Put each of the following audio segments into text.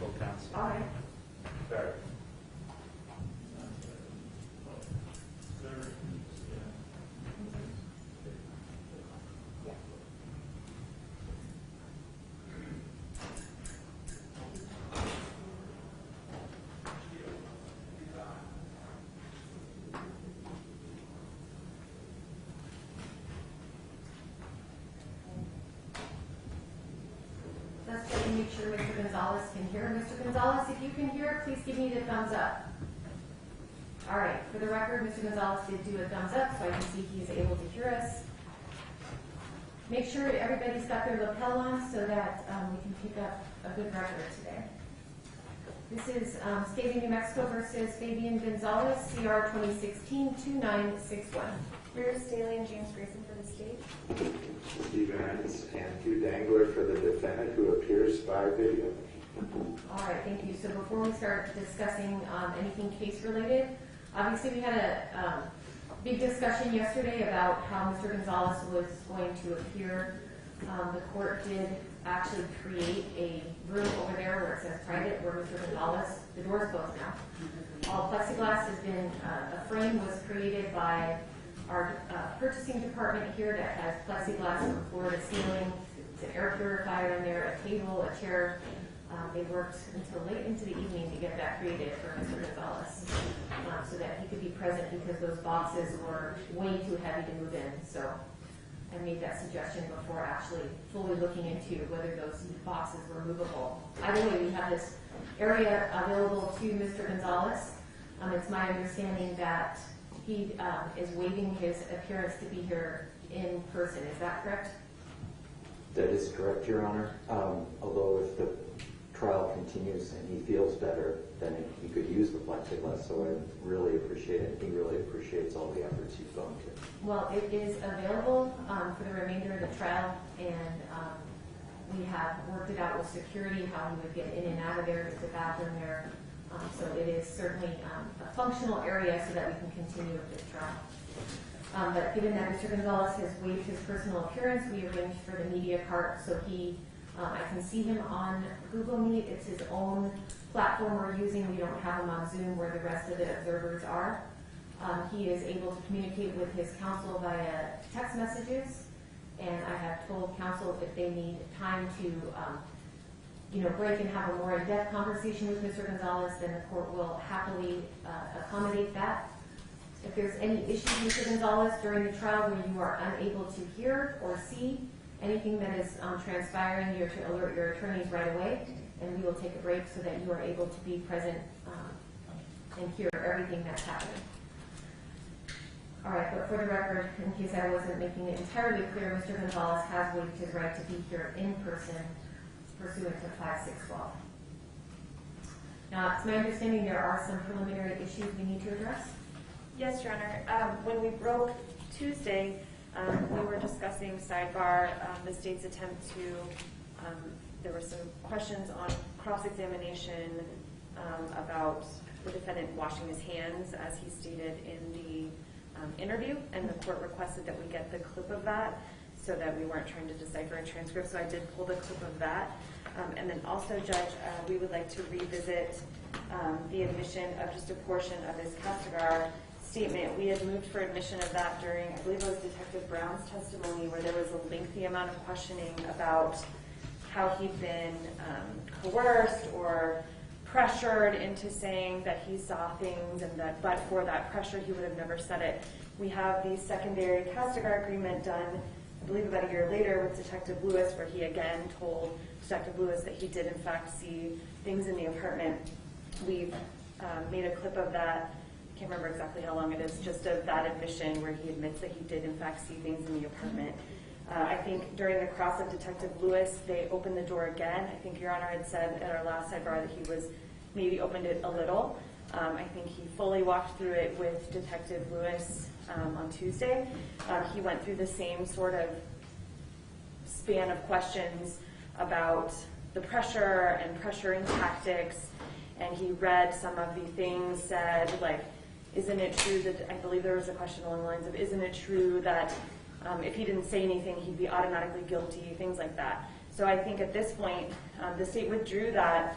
full council. All right. Third. Let's check and make sure Mr. Gonzales can hear. Mr. Gonzales, if you can hear, please give me the thumbs up. All right, for the record, Mr. Gonzales did do a thumbs up, so I can see he's able to hear us. Make sure everybody's got their lapel on so that we can pick up a good record today. This is State of New Mexico versus Fabian Gonzales, CR 2016-2961. Rear Staley and James Grayson for the state. Steve Evans and Hugh Dangler for the defendant who appears by video. All right, thank you. So before we start discussing anything case related, obviously we had a big discussion yesterday about how Mr. Gonzales was going to appear. The court did actually create a room over there where it says private, where Mr. Gonzales, the door's closed now. All plexiglass has been, a frame was created by our purchasing department here that has plexiglass from floor to ceiling. It's an air purifier in there, a table, a chair. They worked until late into the evening to get that created for Mr. Gonzales so that he could be present because those boxes were way too heavy to move in. So I made that suggestion before actually fully looking into whether those boxes were movable. Either way, we have this area available to Mr. Gonzales. It's my understanding that he is waiving his appearance to be here in person. Is that correct? That is correct, Your Honor. Although if the trial continues and he feels better, then he could use the plexiglass. So I really appreciate it. He really appreciates all the efforts you've gone to. Well, it is available for the remainder of the trial, and we have worked it out with security, how he would get in and out of there. There's a bathroom there. So it is certainly a functional area so that we can continue with this trial. But given that Mr. Gonzales has waived his personal appearance, we arranged for the media cart so I can see him on Google Meet. It's his own platform we're using. We don't have him on Zoom where the rest of the observers are. He is able to communicate with his counsel via text messages, and I have told counsel if they need time to break and have a more in-depth conversation with Mr. Gonzales, then the court will happily accommodate that. If there's any issues, Mr. Gonzales, during the trial where you are unable to hear or see anything that is transpiring, you're to alert your attorneys right away, and we will take a break so that you are able to be present and hear everything that's happening. All right, but for the record, in case I wasn't making it entirely clear, Mr. Gonzales has waived his right to be here in person pursuant to 5612. Now, it's my understanding there are some preliminary issues we need to address. Yes, Your Honor. When we broke Tuesday, we were discussing sidebar the state's attempt to, there were some questions on cross-examination about the defendant washing his hands, as he stated in the interview, and the court requested that we get the clip of that so that we weren't trying to decipher a transcript, so I did pull the clip of that. And then also, Judge, we would like to revisit the admission of just a portion of his Castigar statement. We had moved for admission of that during, I believe it was Detective Brown's testimony, where there was a lengthy amount of questioning about how he'd been coerced or pressured into saying that he saw things, and that but for that pressure he would have never said it. We have the secondary Castigar agreement done, I believe about a year later, with Detective Lewis, where he again told Detective Lewis that he did in fact see things in the apartment. We've made a clip of that. I can't remember exactly how long it is, just of that admission where he admits that he did in fact see things in the apartment. I think during the cross of Detective Lewis, they opened the door again. I think Your Honor had said at our last sidebar that he was maybe opened it a little. I think he fully walked through it with Detective Lewis on Tuesday. He went through the same sort of span of questions about the pressure and pressuring tactics, and he read some of the things said, like, isn't it true that, I believe there was a question along the lines of, isn't it true that if he didn't say anything, he'd be automatically guilty, things like that. So I think at this point, the state withdrew that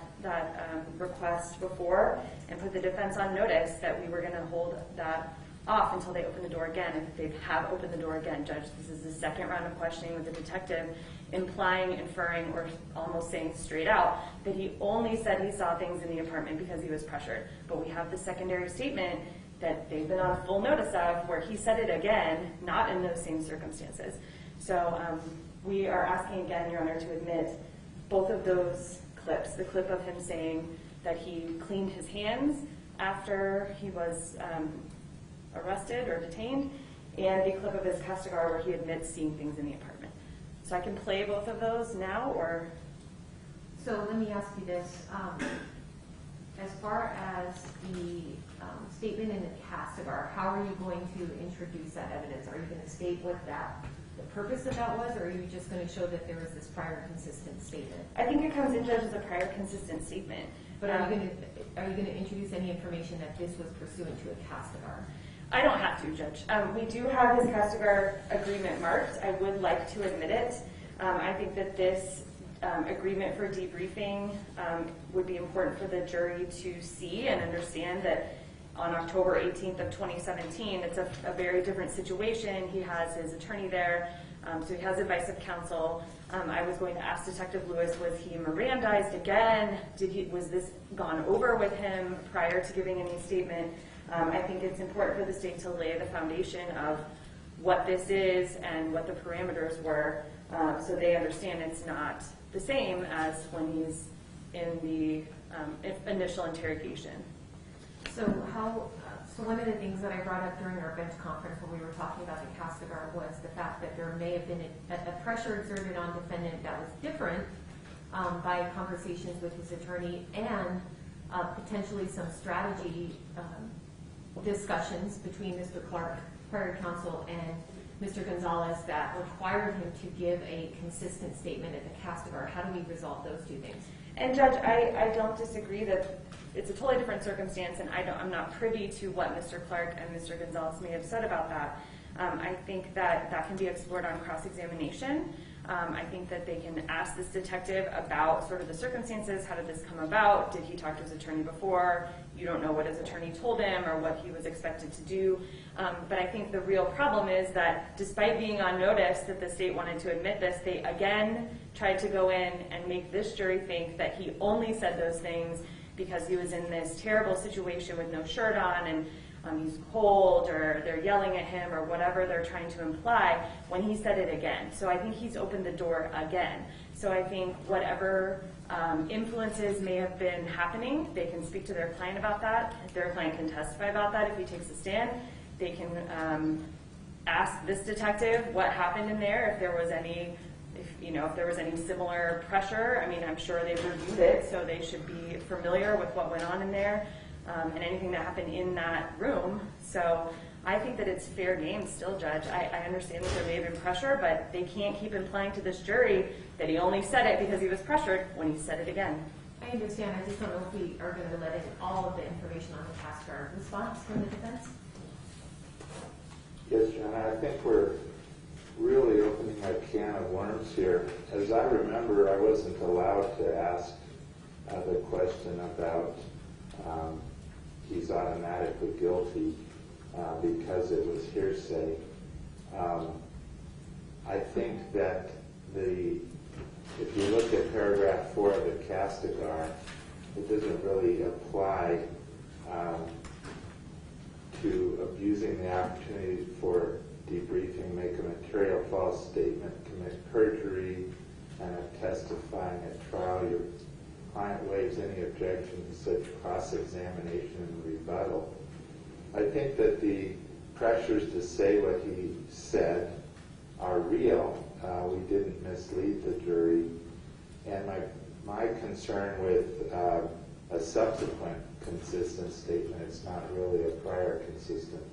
request before and put the defense on notice that we were going to hold that off until they open the door again. If they have opened the door again, Judge, this is the second round of questioning with the detective, implying, inferring, or almost saying straight out that he only said he saw things in the apartment because he was pressured. But we have the secondary statement that they've been on full notice of where he said it again, not in those same circumstances. So we are asking again, Your Honor, to admit both of those clips, the clip of him saying that he cleaned his hands after he was arrested or detained, and the clip of his castigar where he admits seeing things in the apartment. So I can play both of those now, or? So let me ask you this. As far as the statement in the castigar, how are you going to introduce that evidence? Are you going to state what the purpose of that was, or are you just going to show that there was this prior consistent statement? I think it comes in, Judge, as a prior consistent statement. But are you going to introduce any information that this was pursuant to a castigar? I don't have to, Judge. We do have his castigar agreement marked. I would like to admit it. I think that this agreement for debriefing would be important for the jury to see and understand that on October 18th of 2017, it's a very different situation. He has his attorney there, so he has advice of counsel. I was going to ask Detective Lewis, was he Mirandized again? Was this gone over with him prior to giving any statement? I think it's important for the state to lay the foundation of what this is and what the parameters were, so they understand it's not the same as when he's in the initial interrogation. So one of the things that I brought up during our bench conference when we were talking about the castigar was the fact that there may have been a pressure exerted on defendant that was different by conversations with his attorney and potentially some strategy discussions between Mr. Clark, prior counsel, and Mr. Gonzales that required him to give a consistent statement at the castigar. How do we resolve those two things? And Judge, I don't disagree that it's a totally different circumstance, and I'm not privy to what Mr. Clark and Mr. Gonzales may have said about that. I think that can be explored on cross-examination. I think that they can ask this detective about sort of the circumstances. How did this come about? Did he talk to his attorney before? You don't know what his attorney told him or what he was expected to do. But I think the real problem is that despite being on notice that the state wanted to admit this, they again tried to go in and make this jury think that he only said those things because he was in this terrible situation with no shirt on and he's cold, or they're yelling at him, or whatever they're trying to imply when he said it again. So I think he's opened the door again. So I think whatever influences may have been happening, they can speak to their client about that. If their client can testify about that, if he takes a stand, they can ask this detective what happened in there, if there was any similar pressure. I mean, I'm sure they've reviewed it, so they should be familiar with what went on in there. And anything that happened in that room. So I think that it's fair game still, Judge. I understand that there may have been pressure, but they can't keep implying to this jury that he only said it because he was pressured when he said it again. I understand. I just don't know if we are going to let in all of the information on the castigar. Response from the defense? Yes, Jenna, I think we're really opening a can of worms here. As I remember, I wasn't allowed to ask the question about he's automatically guilty because it was hearsay. I think that if you look at paragraph 4 of the castigar, it doesn't really apply to abusing the opportunity for debriefing, make a material false statement, commit perjury, and testifying at trial. Your client waives any objection to such cross-examination and rebuttal. I think that the pressures to say what he said are real. We didn't mislead the jury. And my concern with a subsequent consistent statement, it's not really a prior consistent,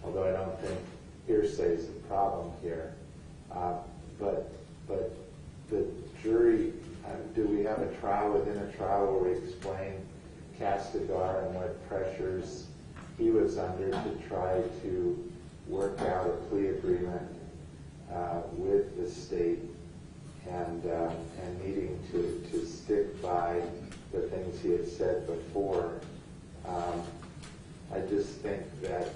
although I don't think hearsay is the problem here. But the jury, do we have a trial within a trial where we explain Castigar and what pressures he was under to try to work out a plea agreement with the state and needing to stick by the things he had said before. I just think that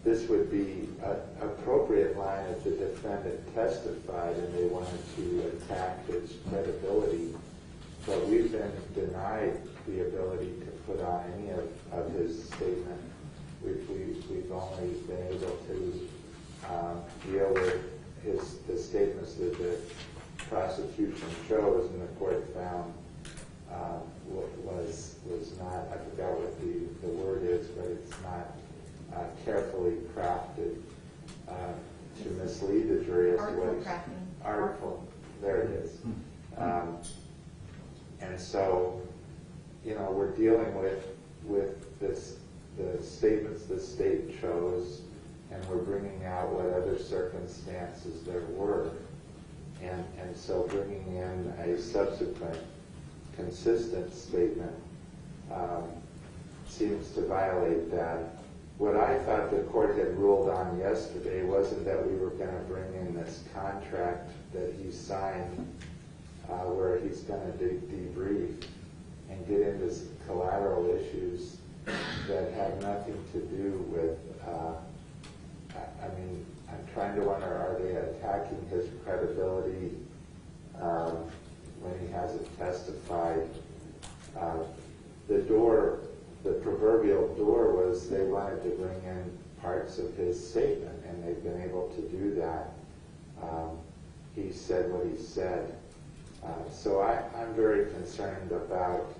this would be an appropriate line if the defendant testified and they wanted to attack his credibility. But we've been denied the ability to put on any of his statement. We've only been able to deal with the statements that the prosecution chose, and the court found was not, I forgot what the word is, but it's not carefully crafted to mislead the jury as to what he's artful. There it is. And so, we're dealing with the statements the state chose, and we're bringing out what other circumstances there were. And so bringing in a subsequent consistent statement seems to violate that. What I thought the court had ruled on yesterday wasn't that we were going to bring in this contract that he signed where he's going to debrief and get into collateral issues that have nothing to do with, I'm trying to wonder, are they attacking his credibility when he hasn't testified? The proverbial door was they wanted to bring in parts of his statement, and they've been able to do that. He said what he said. So I'm very concerned about,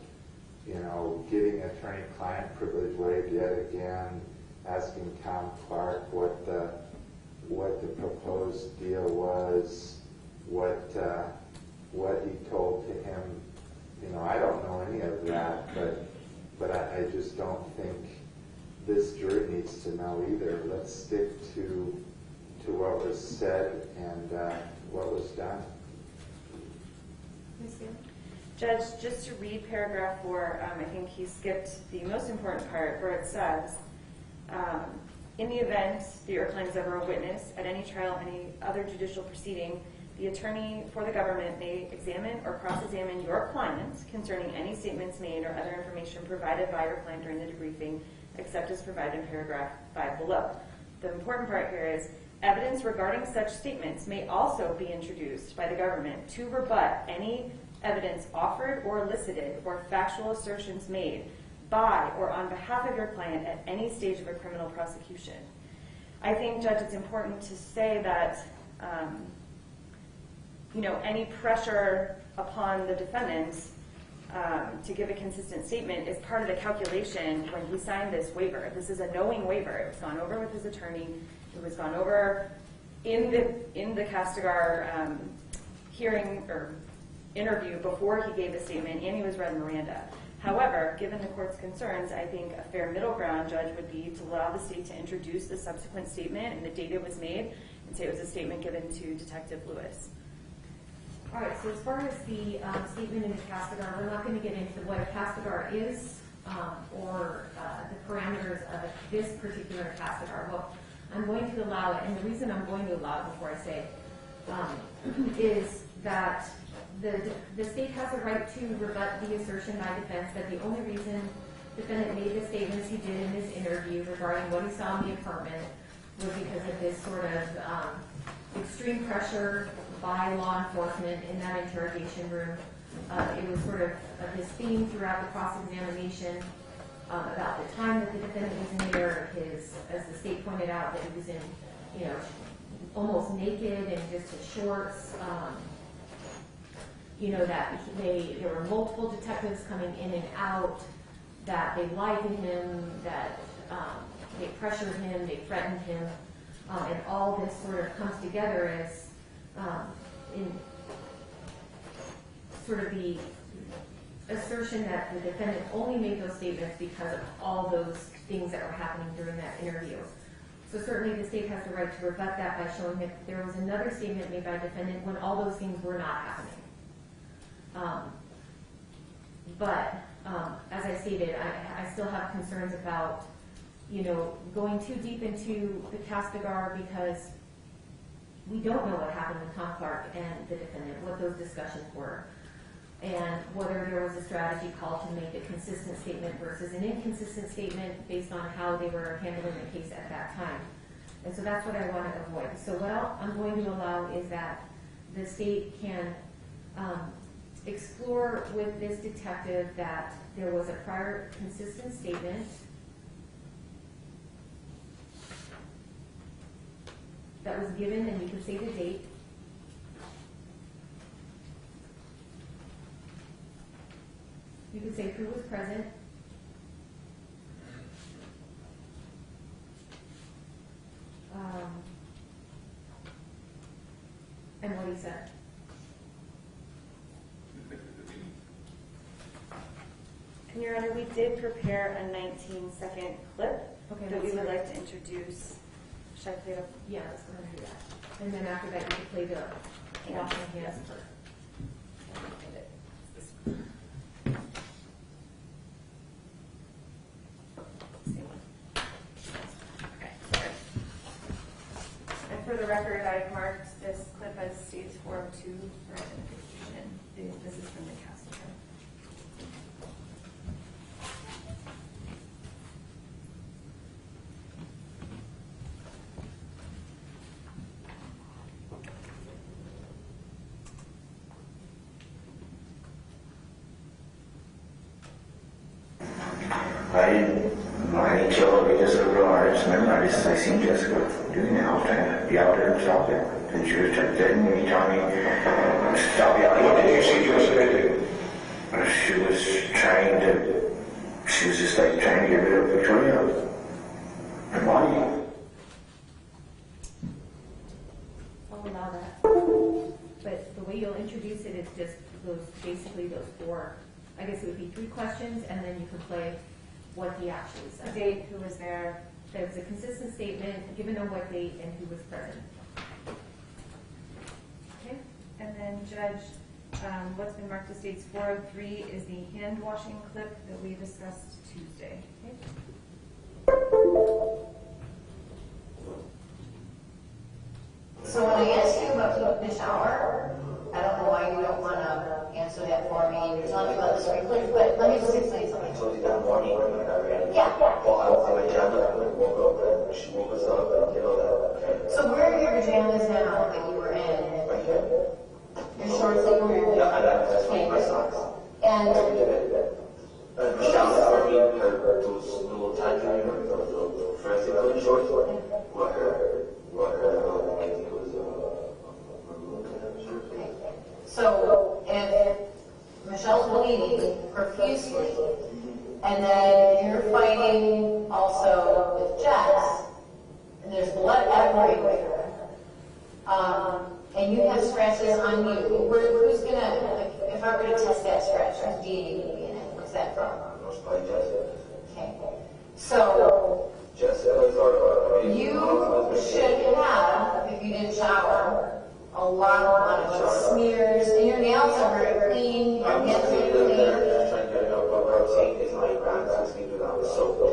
getting attorney-client privilege waived yet again, asking Tom Clark what the proposed deal was, what he told to him. I don't know any of that, but I just don't think this jury needs to know either. Let's stick to what was said and what was done. Judge, just to read paragraph 4, I think he skipped the most important part where it says, in the event that your client is ever a witness at any trial, any other judicial proceeding, the attorney for the government may examine or cross-examine your client concerning any statements made or other information provided by your client during the debriefing, except as provided in paragraph 5 below. The important part here is, evidence regarding such statements may also be introduced by the government to rebut any evidence offered or elicited or factual assertions made by or on behalf of your client at any stage of a criminal prosecution. I think, Judge, it's important to say that any pressure upon the defendant to give a consistent statement is part of the calculation when he signed this waiver. This is a knowing waiver. It was gone over with his attorney. It was gone over in the Castigar hearing or interview before he gave the statement, and he was read Miranda. However, given the court's concerns, I think a fair middle ground, Judge, would be to allow the state to introduce the subsequent statement and the date it was made and say it was a statement given to Detective Lewis. All right, so as far as the statement in the Castigar, we're not going to get into what a Castigar is or the parameters of this particular Castigar. Well, I'm going to allow it, and the reason I'm going to allow it before I say is that the state has a right to rebut the assertion by defense that the only reason the defendant made the statements he did in his interview regarding what he saw in the apartment was because of this sort of extreme pressure by law enforcement in that interrogation room. It was sort of his theme throughout the cross-examination about the time that the defendant was in there, as the state pointed out, that he was in, almost naked and just his shorts. That there were multiple detectives coming in and out, that they lied to him, that they pressured him, they threatened him, and all this sort of comes together as in sort of the assertion that the defendant only made those statements because of all those things that were happening during that interview. So certainly the state has the right to rebut that by showing that there was another statement made by a defendant when all those things were not happening. But as I stated, I still have concerns about, going too deep into the Castigar because we don't know what happened with Tom Clark and the defendant, what those discussions were, and whether there was a strategy call to make a consistent statement versus an inconsistent statement based on how they were handling the case at that time. And so that's what I want to avoid. So what I'm going to allow is that the state can explore with this detective that there was a prior consistent statement that was given, and you can say the date. You can say who was present. And what he said. And Your Honor, we did prepare a 19-second clip that we would like to introduce. Should I play it up? Yeah, let's go ahead and do that. And then after that, you can play the washing hands first. And for the record, I've marked this clip as States 402 for identification. This is from the castle. I killed Jessica real hard. I just remember I seen Jessica doing it all the time. Be out there and stop it. And she was threatening me, telling me, stop yelling. What did you see Jessica do? She was just like trying to get rid of Victoria. Her body. I'll allow that. But the way you'll introduce it is just basically those four. I guess it would be 3 questions, and then you can play what he actually said. The date, who was there. There was a consistent statement, given on what date, and who was present. Okay? And then, Judge, what's been marked as States 403 is the hand washing clip that we discussed Tuesday. Okay? So when I asked you about the shower, I don't know why you don't want to answer that for me. You're telling me about the sprinklers, but let me just explain something. I told you that morning when I got ready. Yeah. Well, I was in my pajamas when I woke up and she woke us up and did all that. So where are your pajamas now that you were in? Right here. Your shorts that you were in? Yeah, I got that's one of my socks. And Michelle sent me those little tie-dye or those little fancy little shorts. What her, I think it was maroon kind of shirt. so if Michelle's bleeding profusely, and then you're fighting also with Jess, and there's blood everywhere, and you have scratches on you, who's gonna, if I were to test that scratch, whose DNA would be in it? What's that from? Most probably Jessica. Okay. So Jessica's or you should have, if you didn't shower, a lot of smears, and your nails are very clean, your I'm hands just are trying to clean. get it up, but what I'm saying is my grandma's sleeping on the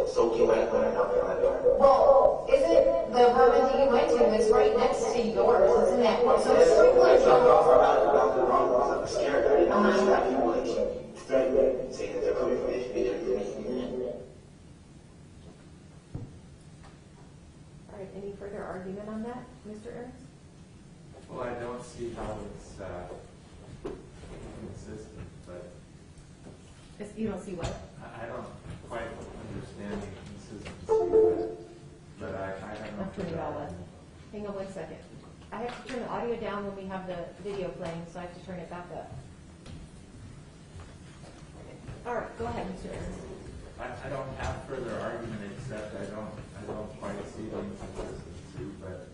soaking wet when I knocked on my door. Well, isn't the apartment that you went to, it's right next to yours, isn't it? So the sprinklers I don't. knocked the wrong because I was scared. I didn't know there's that people like threatening me, saying that they're coming for me, they're making me. All right, any further argument on that, Mr. Ernst? Well, I don't see how it's consistent, but You don't see what? I don't quite understand the consistency, but I have no I'll turn it all further up. Hang on 1 second. I have to turn the audio down when we have the video playing, so I have to turn it back up. All right, go ahead, Mr. Ernst. I don't have further argument except I don't quite see the inconsistency, but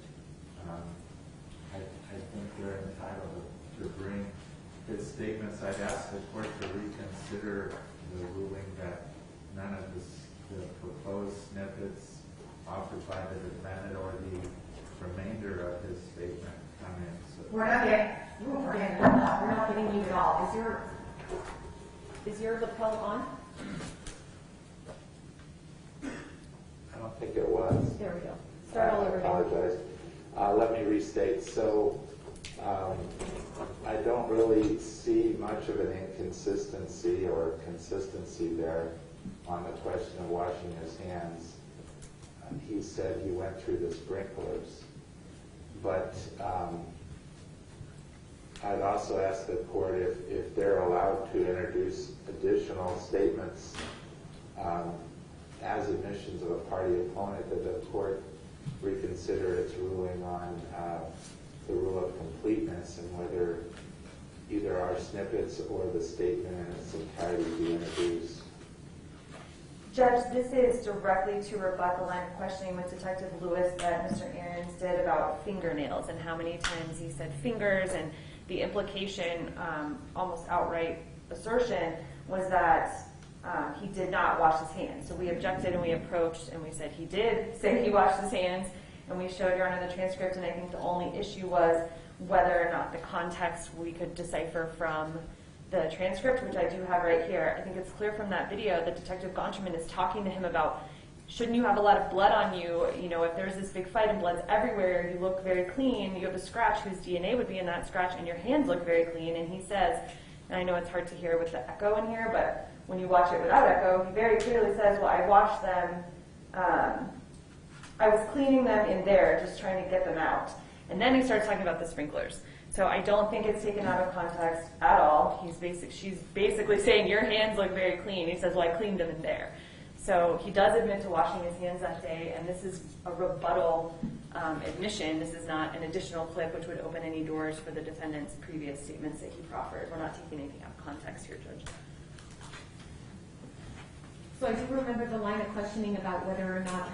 I think they're entitled to bring his statements. I'd ask the court to reconsider the ruling that none of the proposed snippets offered by the defendant or the remainder of his statement come in. So We're not getting you at all. Is your lapel on? I don't think it was. There we go. Start all over I again. apologize. Let me restate. So I don't really see much of an inconsistency or consistency there on the question of washing his hands. He said he went through the sprinklers. But I'd also ask the court if they're allowed to introduce additional statements as admissions of a party opponent, that the court reconsider its ruling on the rule of completeness and whether either our snippets or the statement in its entirety be introduced. Judge, this is directly to rebut the line of questioning with Detective Lewis that Mr. Ahrens did about fingernails and how many times he said fingers, and the implication, almost outright assertion, was that he did not wash his hands. So we objected and we approached and we said he did say he washed his hands, and we showed Your Honor the transcript, and I think the only issue was whether or not the context we could decipher from the transcript, which I do have right here. I think it's clear from that video that Detective Gonterman is talking to him about, shouldn't you have a lot of blood on you? You know, if there's this big fight and blood's everywhere, you look very clean, you have a scratch whose DNA would be in that scratch, and your hands look very clean. And he says, and I know it's hard to hear with the echo in here, but when you watch it without echo, he very clearly says, well, I washed them, I was cleaning them in there, just trying to get them out. And then he starts talking about the sprinklers. So I don't think it's taken out of context at all. She's basically saying, your hands look very clean. He says, well, I cleaned them in there. So he does admit to washing his hands that day, and this is a rebuttal admission. This is not an additional clip which would open any doors for the defendant's previous statements that he proffered. We're not taking anything out of context here, Judge. So I do remember the line of questioning about whether or not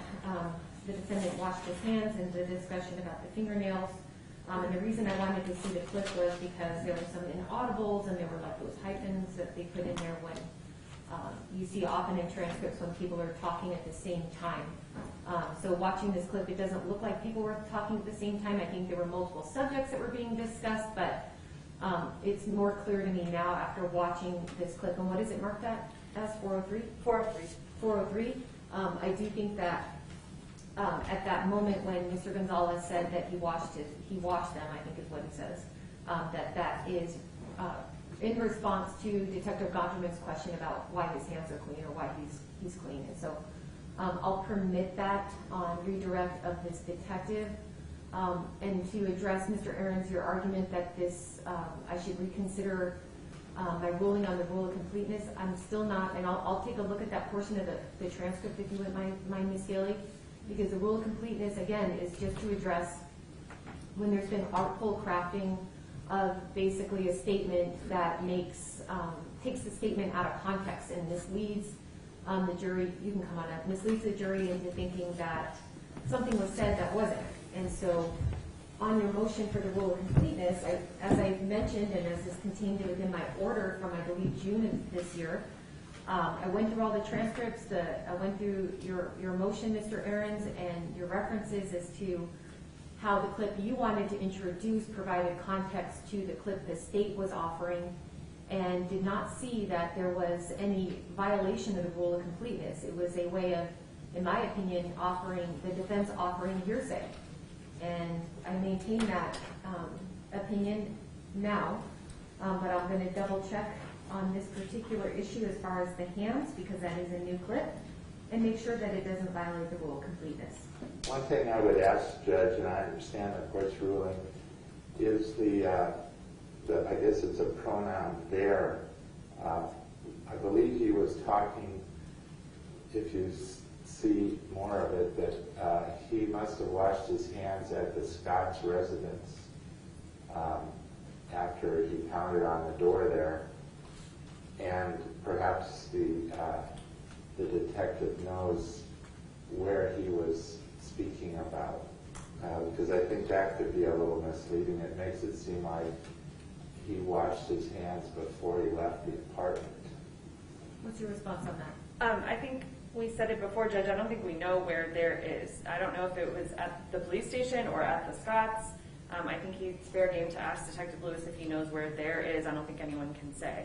the defendant washed his hands, and the discussion about the fingernails. And the reason I wanted to see the clip was because there were some inaudibles, and there were like those hyphens that they put in there when you see often in transcripts when people are talking at the same time. So watching this clip, it doesn't look like people were talking at the same time. I think there were multiple subjects that were being discussed, but it's more clear to me now after watching this clip. And what is it marked at? As 403? 403. 403. I do think that at that moment when Mr. Gonzales said that he washed them, I think is what it says, that is in response to Detective Gonterman's question about why his hands are clean or why he's clean. And so I'll permit that on redirect of this detective. And to address Mr. Ahrens, your argument that this, I should reconsider my ruling on the rule of completeness, I'm still not, and I'll take a look at that portion of the transcript if you wouldn't mind, Ms. Gailey, because the rule of completeness, again, is just to address when there's been artful crafting of basically a statement that takes the statement out of context and misleads the jury. You can come on up. Misleads the jury into thinking that something was said that wasn't. And so on your motion for the rule of completeness, as I mentioned, and as is contained within my order from, I believe, June of this year, I went through all the transcripts. I went through your motion, Mr. Ahrens, and your references as to how the clip you wanted to introduce provided context to the clip the state was offering, and did not see that there was any violation of the rule of completeness. It was a way of, in my opinion, the defense offering hearsay. And I maintain that opinion now, but I'm going to double check on this particular issue as far as the hands, because that is a new clip, and make sure that it doesn't violate the rule of completeness. One thing I would ask, Judge, and I understand the court's ruling, is I guess it's a pronoun there. I believe he was talking, if you see more of it, that he must have washed his hands at the Scott's residence after he pounded on the door there. And perhaps the detective knows where he was speaking about, because I think that could be a little misleading. It makes it seem like he washed his hands before he left the apartment. What's your response on that? I think we said it before, Judge. I don't think we know where there is. I don't know if it was at the police station or at the Scott's. I think it's fair game to ask Detective Lewis if he knows where there is. I don't think anyone can say.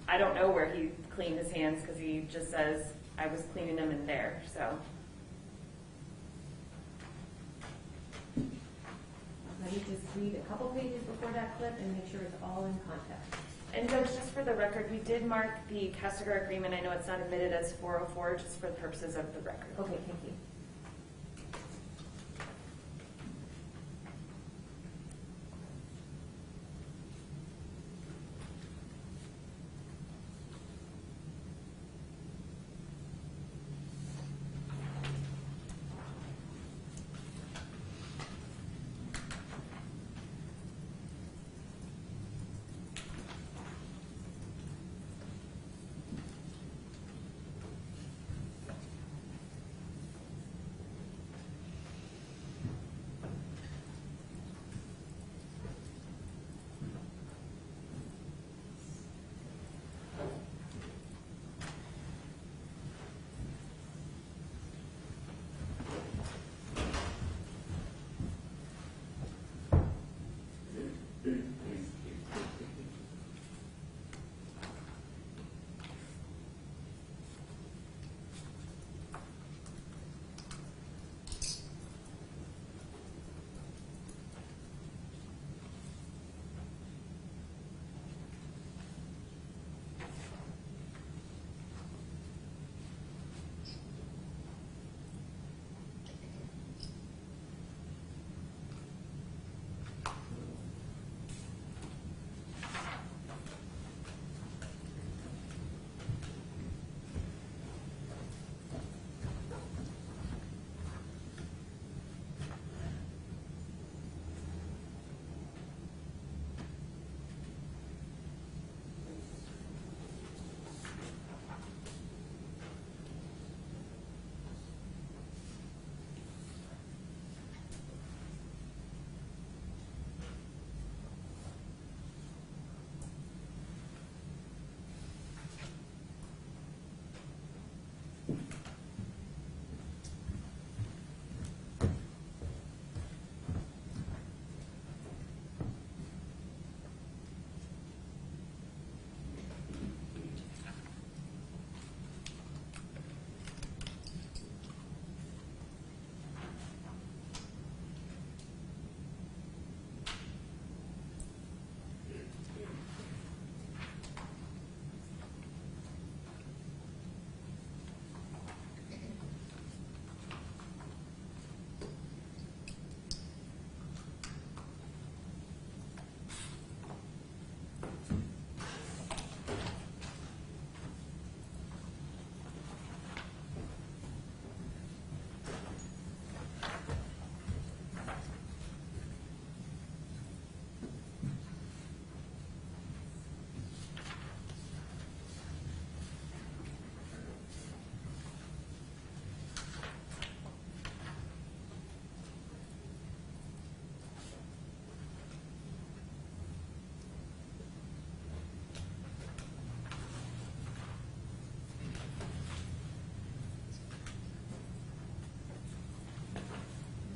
I don't know where he cleaned his hands, because he just says, I was cleaning them in there. So Let me just read a couple pages before that clip and make sure it's all in context. And Judge, just for the record, we did mark the Kessinger agreement. I know it's not admitted as 404, just for the purposes of the record. Okay, thank you.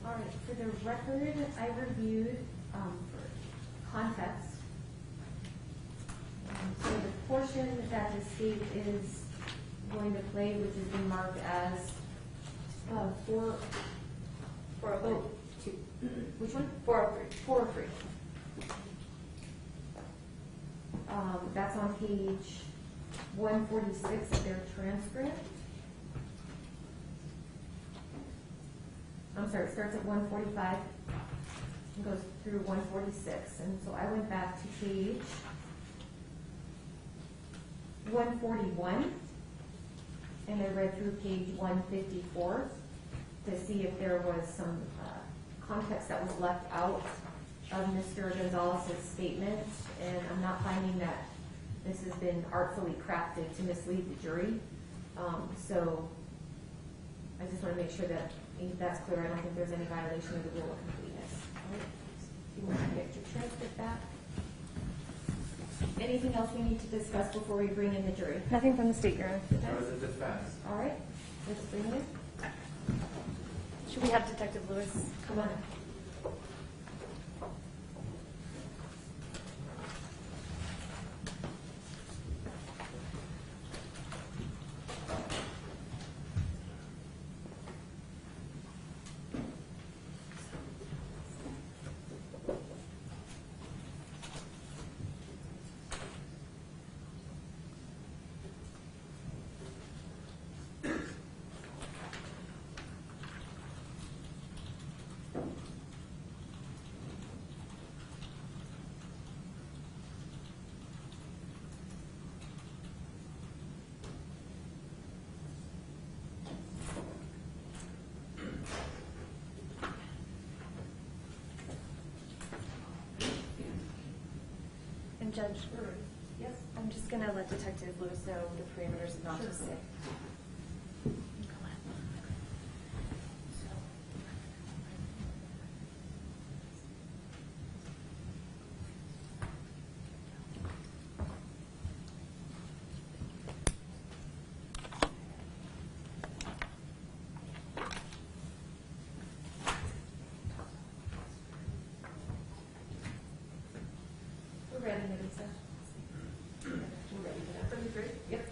All right, for the record, I reviewed for context. So the portion that the state is going to play, which has been marked as 402. Which one? 403. 403. That's on page 146 of their transcript. I'm sorry, it starts at 145 and goes through 146. And so I went back to page 141 and I read through page 154 to see if there was some context that was left out of Mr. Gonzales' statement. And I'm not finding that this has been artfully crafted to mislead the jury. So I just want to make sure that that's clear. I don't think there's any violation of the rule of completeness. All right. Do you want to get your transcript back? Anything else we need to discuss before we bring in the jury? Nothing from the state, Your Honor. That was a defense. All right. Let's bring it in. Should we have Detective Lewis Come on. Judge, Yes? I'm just going to let Detective Lewis know the parameters of not to say. We're ready, Melissa. We're ready for that. 73? Yep.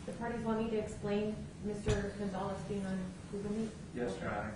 The parties want me to explain Mr. Gonzales being on Google Meet? Yes, Your Honor.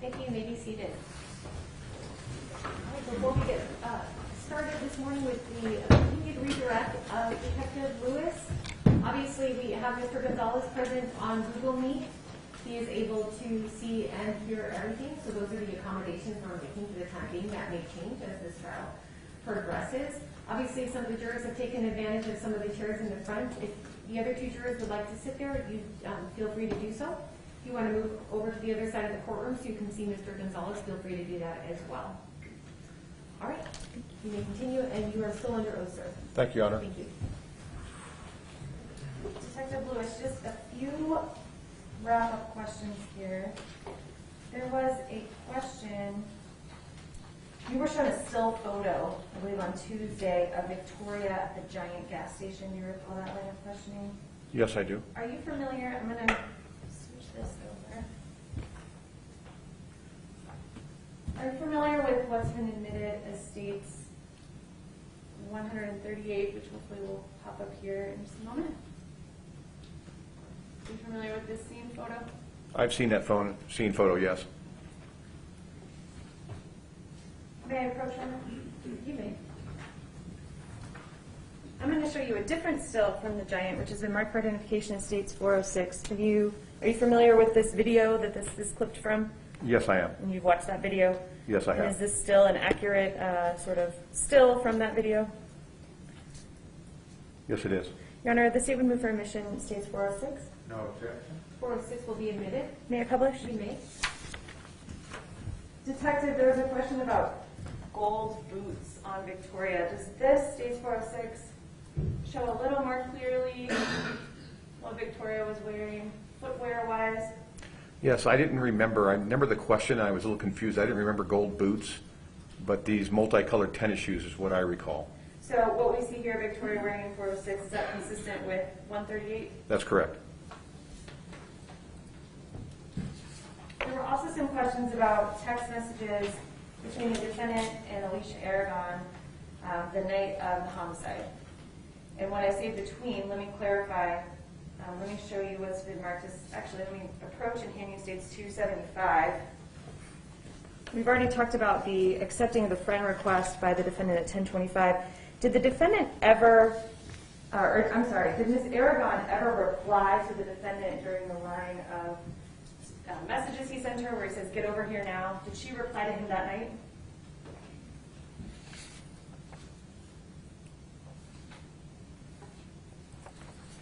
Thank you. You may be seated. All right, before we get started this morning with the immediate redirect of Detective Lewis, obviously we have Mr. Gonzales present on Google Meet. He is able to see and hear everything, so those are the accommodations we're making for the time being. That may change as this trial progresses. Obviously, some of the jurors have taken advantage of some of the chairs in the front. If the other two jurors would like to sit there, you feel free to do so. If you want to move over to the other side of the courtroom so you can see Mr. Gonzales, feel free to do that as well. All right, you may continue, and you are still under oath, sir. Thank you, Your Honor. Thank you. Detective Lewis, just a few wrap-up questions here. There was a question You were shown a still photo, I believe on Tuesday, of Victoria at the Giant gas station. Do you recall that line of questioning? Yes, I do. Are you familiar? I'm going to switch this over. Are you familiar with what's been admitted as states 138, which hopefully will pop up here in just a moment? Are you familiar with this scene photo? I've seen that scene photo, yes. May I approach one? You may. I'm going to show you a different still from the Giant, which has been marked for identification as states 406. Are you familiar with this video that this is clipped from? Yes, I am. And you've watched that video? Yes, I And have. is this still an accurate sort of still from that video? Yes, it is. Your Honor, the state would move for admission states 406. No objection. 406 will be admitted. May I publish? You may. Detective, there was a question about gold boots on Victoria. Does this states 406 show a little more clearly what Victoria was wearing footwear-wise? Yes, I didn't remember. I remember the question. I was a little confused. I didn't remember gold boots, but these multicolored tennis shoes is what I recall. So what we see here, Victoria wearing in 406, is that consistent with 138? That's correct. There were also some questions about text messages between the defendant and Alicia Aragon the night of the homicide. And when I say between, let me clarify. Let me show you what's been marked as, actually, let me approach and hand you states 275. We've already talked about the accepting of the friend request by the defendant at 1025. Did the defendant ever, did Ms. Aragon ever reply to the defendant during the line of messages he sent her where he says, get over here now? Did she reply to him that night?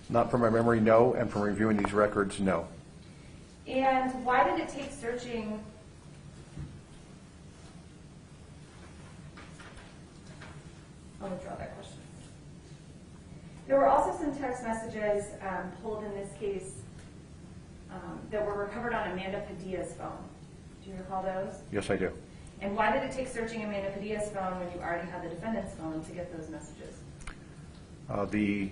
Not from my memory, no, and from reviewing these records, no. And why did it take searching? I'll withdraw that question. There were also some text messages pulled in this case that were recovered on Amanda Padilla's phone. Do you recall those? Yes, I do. And why did it take searching Amanda Padilla's phone when you already had the defendant's phone to get those messages? The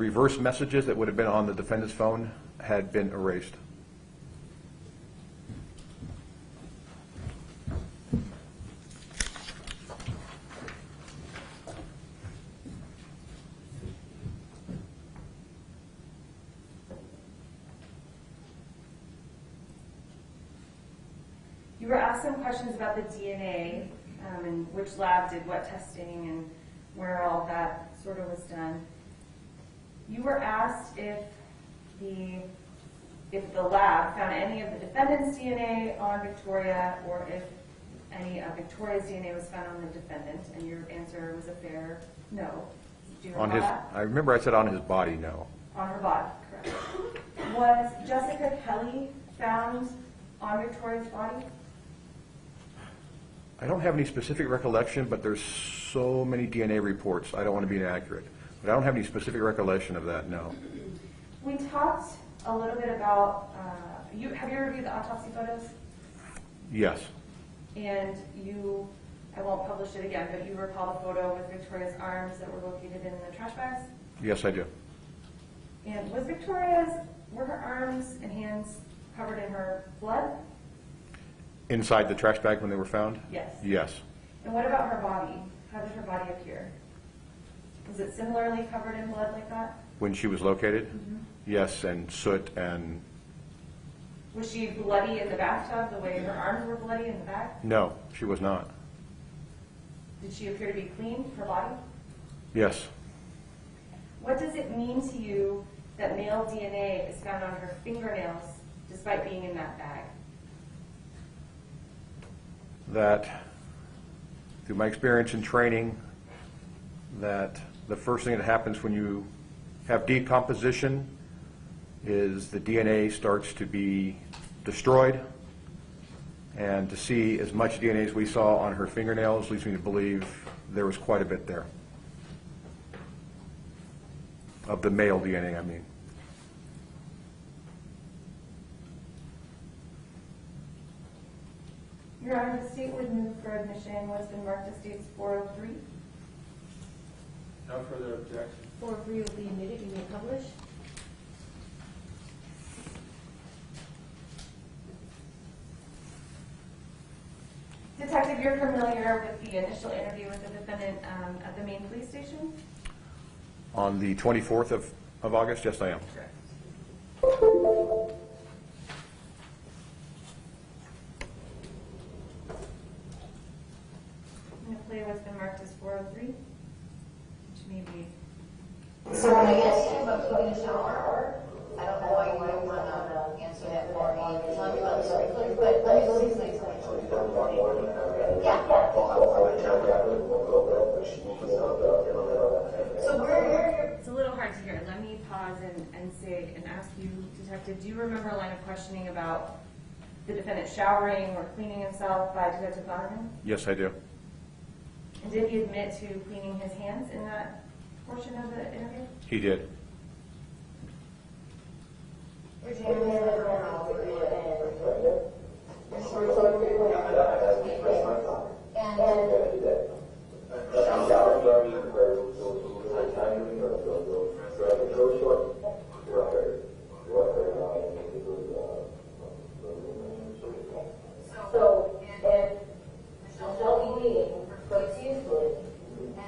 reverse messages that would have been on the defendant's phone had been erased. You were asked some questions about the DNA and which lab did what testing and where all that sort of was done. You were asked if the lab found any of the defendant's DNA on Victoria or if any of Victoria's DNA was found on the defendant, and your answer was a fair no. Do you On recall his, that? I remember I said on his body, no. On her body, correct. Was Jessica Kelly found on Victoria's body? I don't have any specific recollection, but there's so many DNA reports. I don't want to be inaccurate. But I don't have any specific recollection of that, no. We talked a little bit about, have you reviewed the autopsy photos? Yes. And I won't publish it again, but you recall the photo with Victoria's arms that were located in the trash bags? Yes, I do. And were her arms and hands covered in her blood? Inside the trash bag when they were found? Yes. Yes. And what about her body? How did her body appear? Was it similarly covered in blood like that? When she was located? Yes, and soot and... Was she bloody in the bathtub the way her arms were bloody in the back? No, she was not. Did she appear to be clean, her body? Yes. What does it mean to you that male DNA is found on her fingernails despite being in that bag? That, through my experience in training, that the first thing that happens when you have decomposition is the DNA starts to be destroyed, and to see as much DNA as we saw on her fingernails leads me to believe there was quite a bit there. Of the male DNA, I mean. Your Honor, the state would move for admission what's been marked as states 403. No further objection. 403 will be admitted, you may publish. Detective, you're familiar with the initial interview with the defendant at the main police station? On the 24th of August, yes, I am. Correct. I'm going to play what's been marked as 403, which may be. So when I asked you about taking a shower, I don't know why you don't want to answer that for me. Tell me about the but let me see things. Yeah. So where? It's a little hard to hear. Let me pause and say and ask you, Detective, do you remember a line of questioning about the defendant showering or cleaning himself by Detective Bonnerman? Yes, I do. And did he admit to cleaning his hands in that portion of the interview? He did.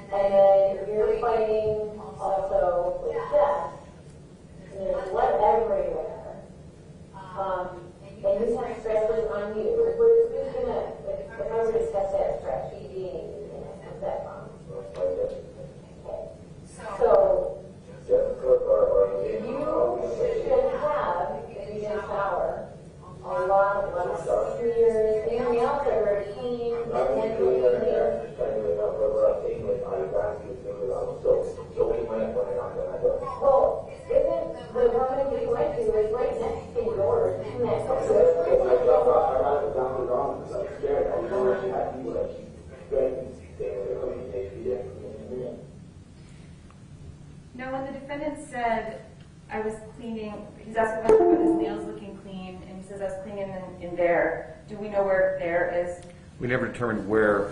And then you're fighting also with Jeff. There's blood everywhere. And you have stresses on you. We're gonna, if I were to discuss that stress, PD, and that one. So, you should have, if you didn't shower, a lot of like 2 years, and we also were a team, and then well, isn't the woman you went to is right next to yours? Isn't that No, when the defendant said, I was cleaning, he's asking about his nails looking clean, and he says, I was cleaning in there. Do we know where there is? We never determined where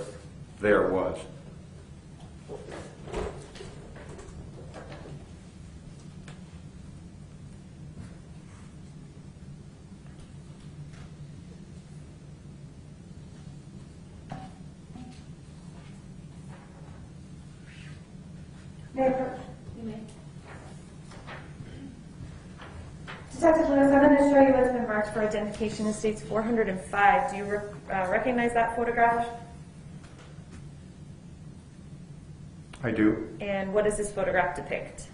there was. Mayor, You may. Detective Lewis, I'm going to show you what's been marked for identification in states 405. Do you recognize that photograph? I do. And what does this photograph depict?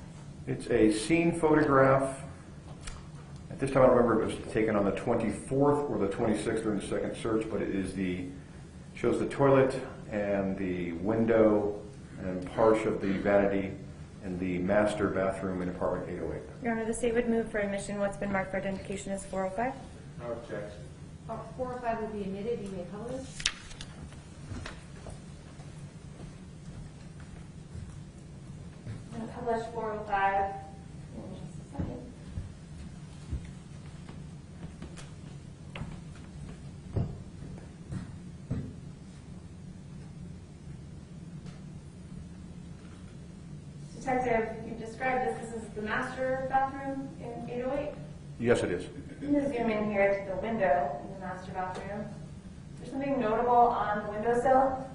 It's a scene photograph. At this time, I don't remember if it was taken on the 24th or the 26th during the second search, but it is shows the toilet and the window and part of the vanity in the master bathroom in apartment 808. Your Honor, the state would move for admission what's been marked for identification as 405. No objection. 405 will be admitted, you may publish. I'm going to publish 405 in just a second. Detective, you described this is the master bathroom in 808. Yes, it is. I'm going to zoom in here to the window in the master bathroom. Is there something notable on the windowsill?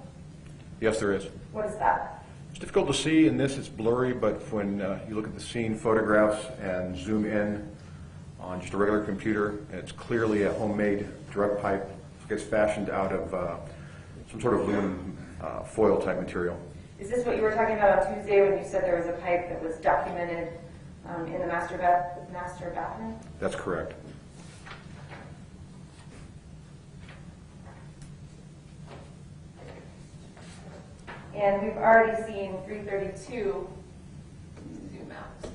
Yes, there is. What is that? It's difficult to see in this, it's blurry, but when you look at the scene photographs and zoom in on just a regular computer, it's clearly a homemade drug pipe. It gets fashioned out of some sort of aluminum foil type material. Is this what you were talking about on Tuesday when you said there was a pipe that was documented in the master bathroom? That's correct. And we've already seen 332. Zoom out.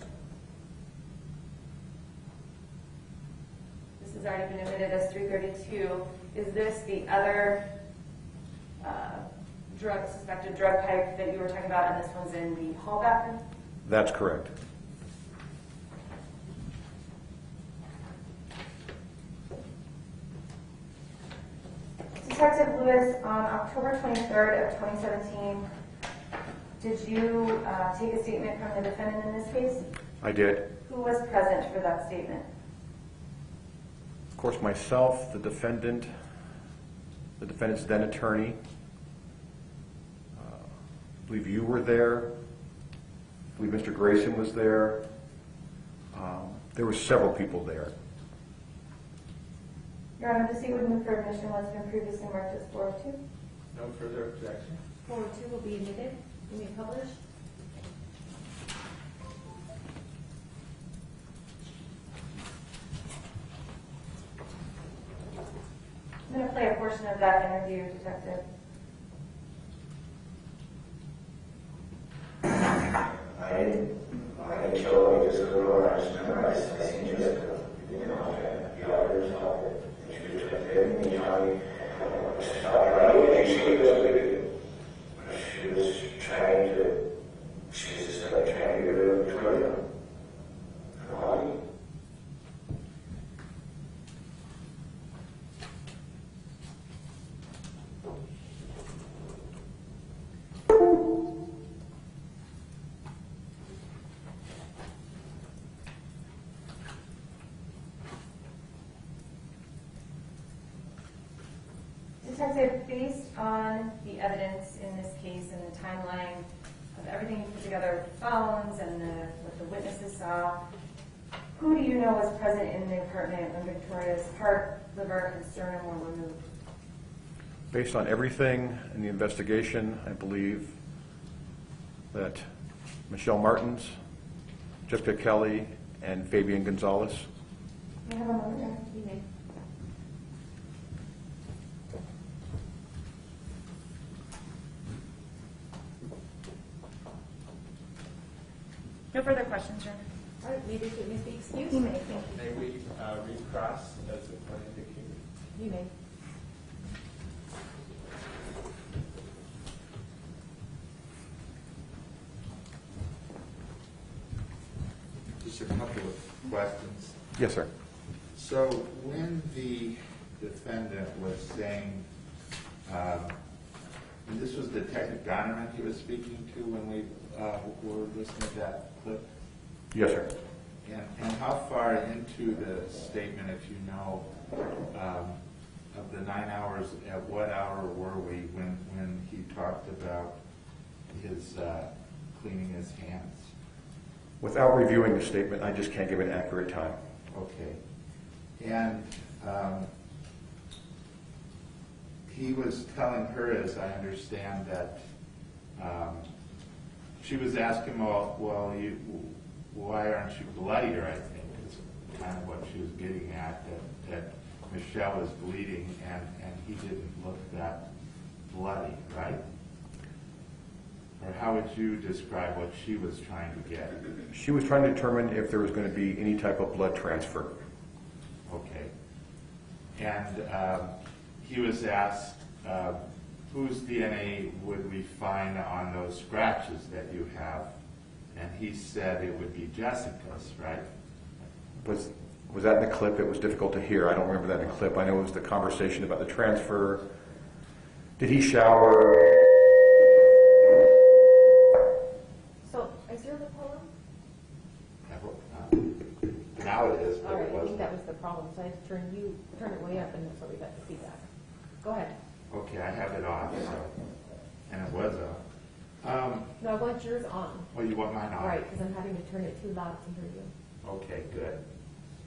This has already been admitted as 332. Is this the other suspected drug pipe that you were talking about, and this one's in the hall bathroom? That's correct. Detective Lewis, on October 23rd of 2017, did you take a statement from the defendant in this case? I did. Who was present for that statement? Of course, myself, the defendant's then attorney. I believe you were there. I believe Mr. Grayson was there. There were several people there. Your Honor, the state would move for admission what's been previously marked as 402. No further objection? 402 will be admitted, will be published. I'm going to play a portion of that interview, Detective. I told this girl, I remember I seen Jessica, you know, the others talking. She was hitting me, telling me, stop right. She was trying to, she was just like trying to get rid of Victoria. Why? Detective, based on the evidence in this case and the timeline of everything you put together, phones and what the witnesses saw, who do you know was present in the apartment when Victoria's heart, liver, and sternum were removed? Based on everything in the investigation, I believe that Michelle Martens, Jessica Kelly, and Fabian Gonzales. May I have a moment there? You may. No further questions, Your Honor. All right, maybe it may be excused. You may, thank you. May we recross as the point indicated? You may. Just a couple of questions. Yes, sir. So when the defendant was saying, and this was Detective Donnerman he was speaking to when we were listening to that clip? Yes, sir. And how far into the statement, if you know, of the 9 hours, at what hour were we when he talked about his cleaning his hands? Without reviewing the statement, I just can't give an accurate time. Okay. And he was telling her, as I understand, that she was asking, well, why aren't you bloodier, I think, is kind of what she was getting at, that Michelle was bleeding and he didn't look that bloody, right? Or how would you describe what she was trying to get? She was trying to determine if there was going to be any type of blood transfer. Okay. And he was asked, whose DNA would we find on those scratches that you have? And he said it would be Jessica's, right? Was that in the clip? It was difficult to hear. I don't remember that in the clip. I know it was the conversation about the transfer. Did he shower? So, is your lip hollow? I hope not. Now it is, All but right, it I think wasn't. that was the problem, so I had to turn it way up, and that's what we got the feedback. Go ahead. Okay, I have it off, so, and it was off. No, I want yours on. Well, you want mine off? All right, because I'm having to turn it too loud to hear you. Okay, good.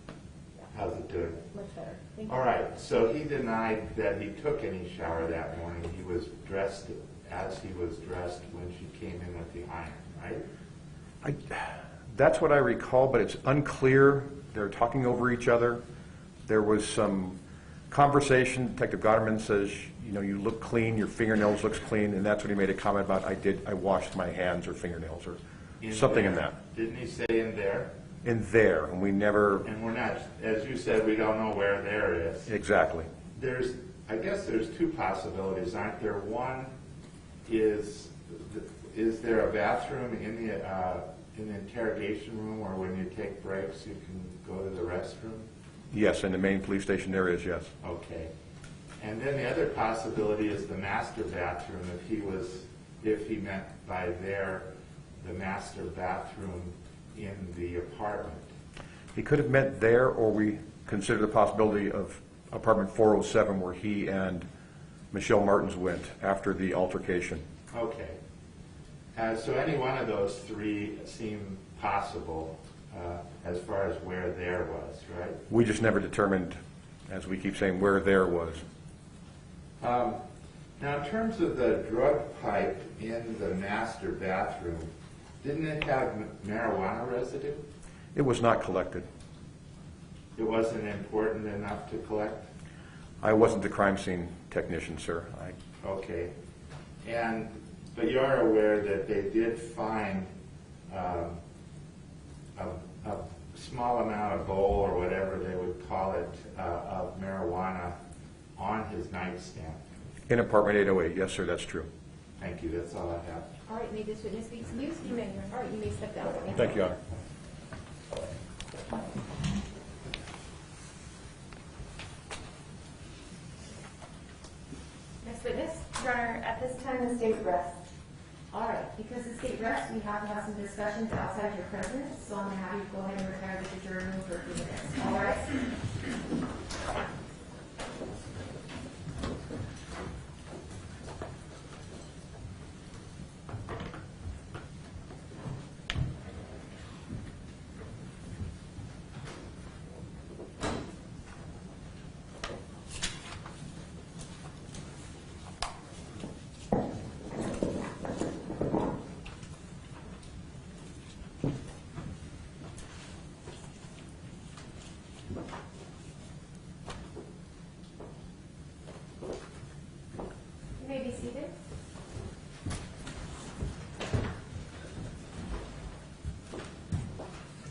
Yeah, How's it doing? much better. Thank you. All right, so he denied that he took any shower that morning. He was dressed as he was dressed when she came in with the iron, right? That's what I recall, but it's unclear. They're talking over each other. There was some conversation. Detective Gotterman says, you know, you look clean, your fingernails looks clean, and that's when he made a comment about I washed my hands or fingernails or something there. in that. Didn't he say in there? In there, and we never, And we're not, as you said, we don't know where there is. exactly. I guess there's two possibilities, aren't there? One is there a bathroom in the interrogation room, or when you take breaks, you can go to the restroom? Yes, in the main police station there is, yes. Okay. And then the other possibility is the master bathroom, if he meant by there the master bathroom in the apartment. He could have meant there, or we consider the possibility of apartment 407 where he and Michelle Martens went after the altercation. Okay. So any one of those three seem possible as far as where there was, right? We just never determined, as we keep saying, where there was. Now, in terms of the drug pipe in the master bathroom, didn't it have marijuana residue? It was not collected. It wasn't important enough to collect? I wasn't the crime scene technician, sir. Okay. But you are aware that they did find a small amount of bowl, or whatever they would call it, of marijuana on his nightstand? In apartment 808, yes, sir, that's true. Thank you, that's all I have. All right, may this witness be excused? You may. All right, you may step down. Thank you, Your Honor. Next witness. Your Honor, at this time, the state rests. All right, because the state rests, we have to have some discussions outside your presence, so I'm going to have you go ahead and retire the jury room for a few minutes. All right? You may be seated.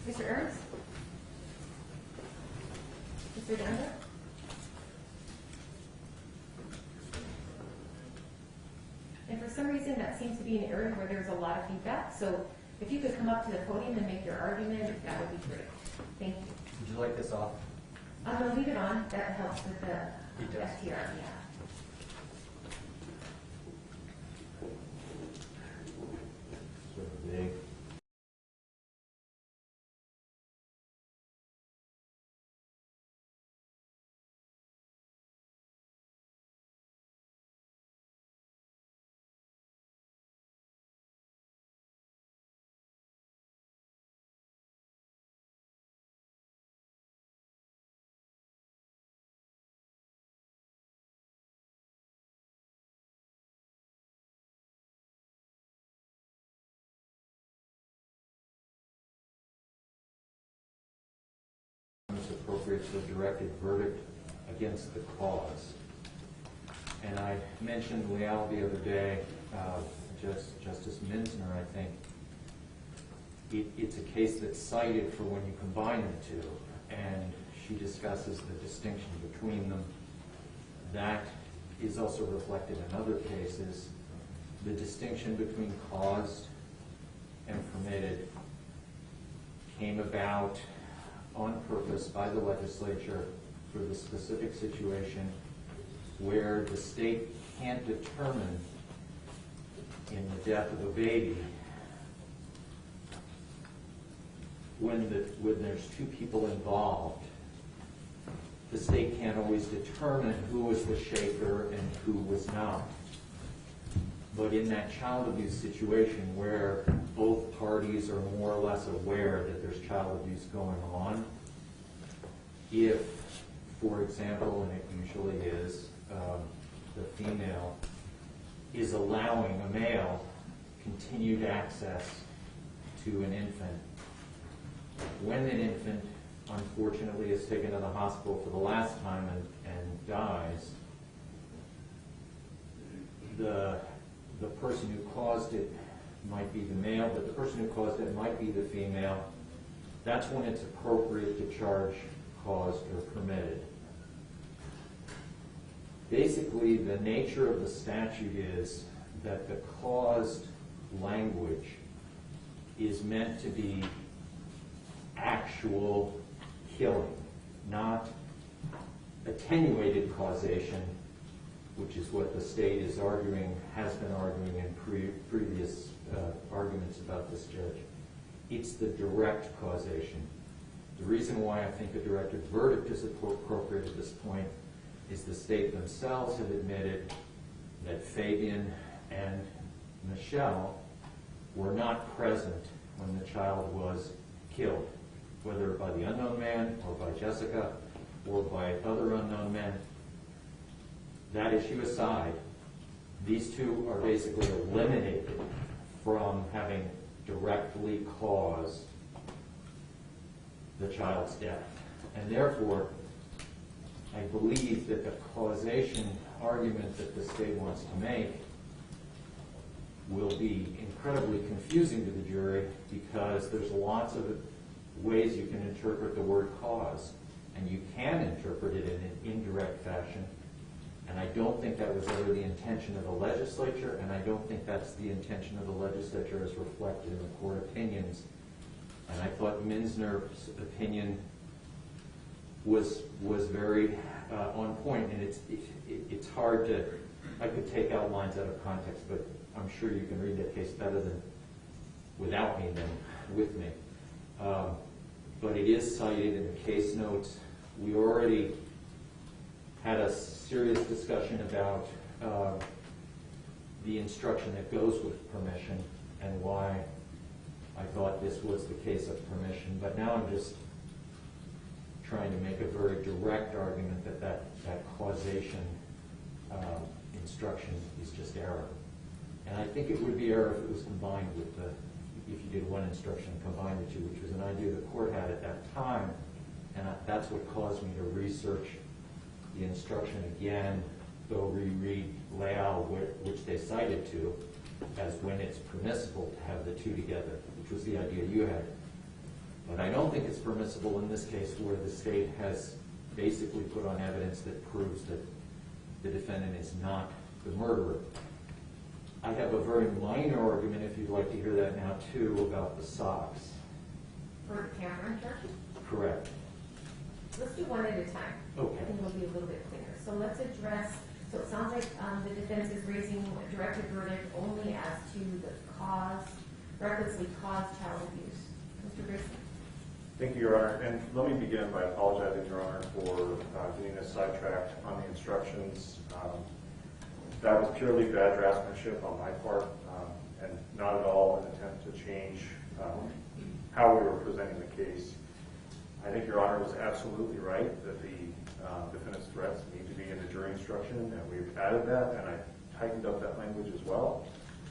Mr. Ernst? Mr. Denver? And for some reason, that seems to be an area where there's a lot of feedback, so if you could come up to the podium and make your argument, that would be great. Thank you. Would you like this off? I'm going to leave it on. That helps with the It does. STR, yeah. Sort of big. It's appropriate to a directed verdict against the cause. And I mentioned Leal the other day, Justice Minsner, I think. It's a case that's cited for when you combine the two, and she discusses the distinction between them. That is also reflected in other cases. The distinction between caused and permitted came about on purpose by the legislature for the specific situation where the state can't determine in the death of a baby when there's two people involved. The state can't always determine who was the shaker and who was not. But in that child abuse situation where both parties are more or less aware that there's child abuse going on, if, for example, and it usually is, the female is allowing a male continued access to an infant, when an infant unfortunately is taken to the hospital for the last time and dies, the person who caused it might be the male, but the person who caused it might be the female. That's when it's appropriate to charge caused or permitted. Basically, the nature of the statute is that the caused language is meant to be actual killing, not attenuated causation which is what the state is arguing, has been arguing in previous arguments about this judge. It's the direct causation. The reason why I think a directed verdict is appropriate at this point is the state themselves have admitted that Fabian and Michelle were not present when the child was killed, whether by the unknown man or by Jessica or by other unknown men. That issue aside, these two are basically eliminated from having directly caused the child's death. And therefore, I believe that the causation argument that the state wants to make will be incredibly confusing to the jury, because there's lots of ways you can interpret the word cause, and you can interpret it in an indirect fashion. And I don't think that was ever the intention of the legislature, and I don't think that's the intention of the legislature as reflected in the court opinions. And I thought Minsner's opinion was very on point, and it's hard to, I could take outlines out of context, but I'm sure you can read that case better than without me than with me. But it is cited in the case notes. We already had a serious discussion about the instruction that goes with permission and why I thought this was the case of permission. But now I'm just trying to make a very direct argument that causation instruction is just error. And I think it would be error if it was combined with if you did one instruction and combined the two, which was an idea the court had at that time. And that's what caused me to research the instruction again, go reread Leal, which they cited to, as when it's permissible to have the two together, which was the idea you had. But I don't think it's permissible in this case, where the state has basically put on evidence that proves that the defendant is not the murderer. I have a very minor argument, if you'd like to hear that now too, about the socks. For Cameron Church? Correct. Let's do one at a time. Okay. I think it'll be a little bit clearer. So let's address, so it sounds like the defense is raising a directed verdict only as to the recklessly caused child abuse. Mr. Grayson? Thank you, Your Honor. And let me begin by apologizing, Your Honor, for getting us sidetracked on the instructions. That was purely bad draftsmanship on my part, and not at all an attempt to change how we were presenting the case. I think Your Honor was absolutely right that the defendant's threats need to be in the jury instruction, and we've added that, and I tightened up that language as well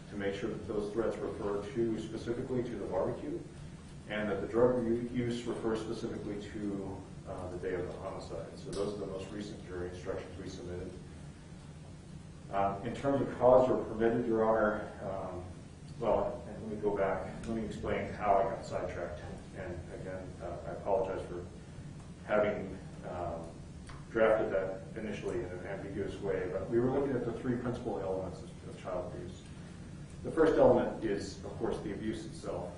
to make sure that those threats refer to specifically to the barbecue, and that the drug use refers specifically to the day of the homicide. So those are the most recent jury instructions we submitted. In terms of cause or permitted, Your Honor, well, and let me go back. Let me explain how I got sidetracked. And again, I apologize for having drafted that initially in an ambiguous way. But we were looking at the three principal elements of child abuse. The first element is, of course, the abuse itself.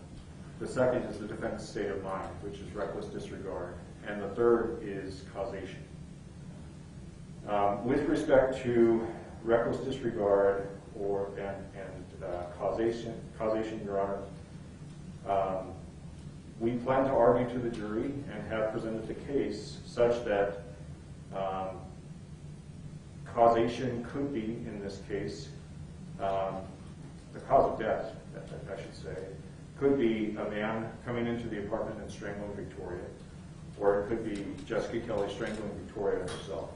The second is the defendant's state of mind, which is reckless disregard. And the third is causation. With respect to reckless disregard and causation, Your Honor, we plan to argue to the jury and have presented the case such that causation could be, in this case, the cause of death, I should say, could be a man coming into the apartment and strangling Victoria, or it could be Jessica Kelly strangling Victoria herself.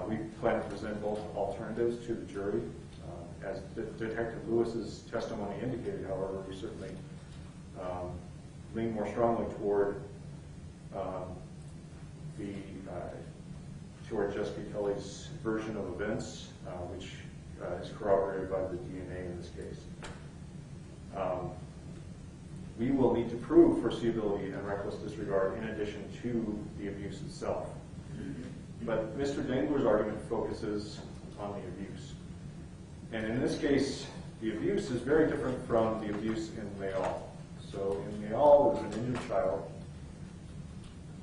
We plan to present both alternatives to the jury. As Detective Lewis's testimony indicated, however, we certainly lean more strongly toward Jessica Kelly's version of events, which is corroborated by the DNA in this case. We will need to prove foreseeability and reckless disregard in addition to the abuse itself. But Mr. Dangler's argument focuses on the abuse. And in this case, the abuse is very different from the abuse in Leal. So in Leal, it was an injured child.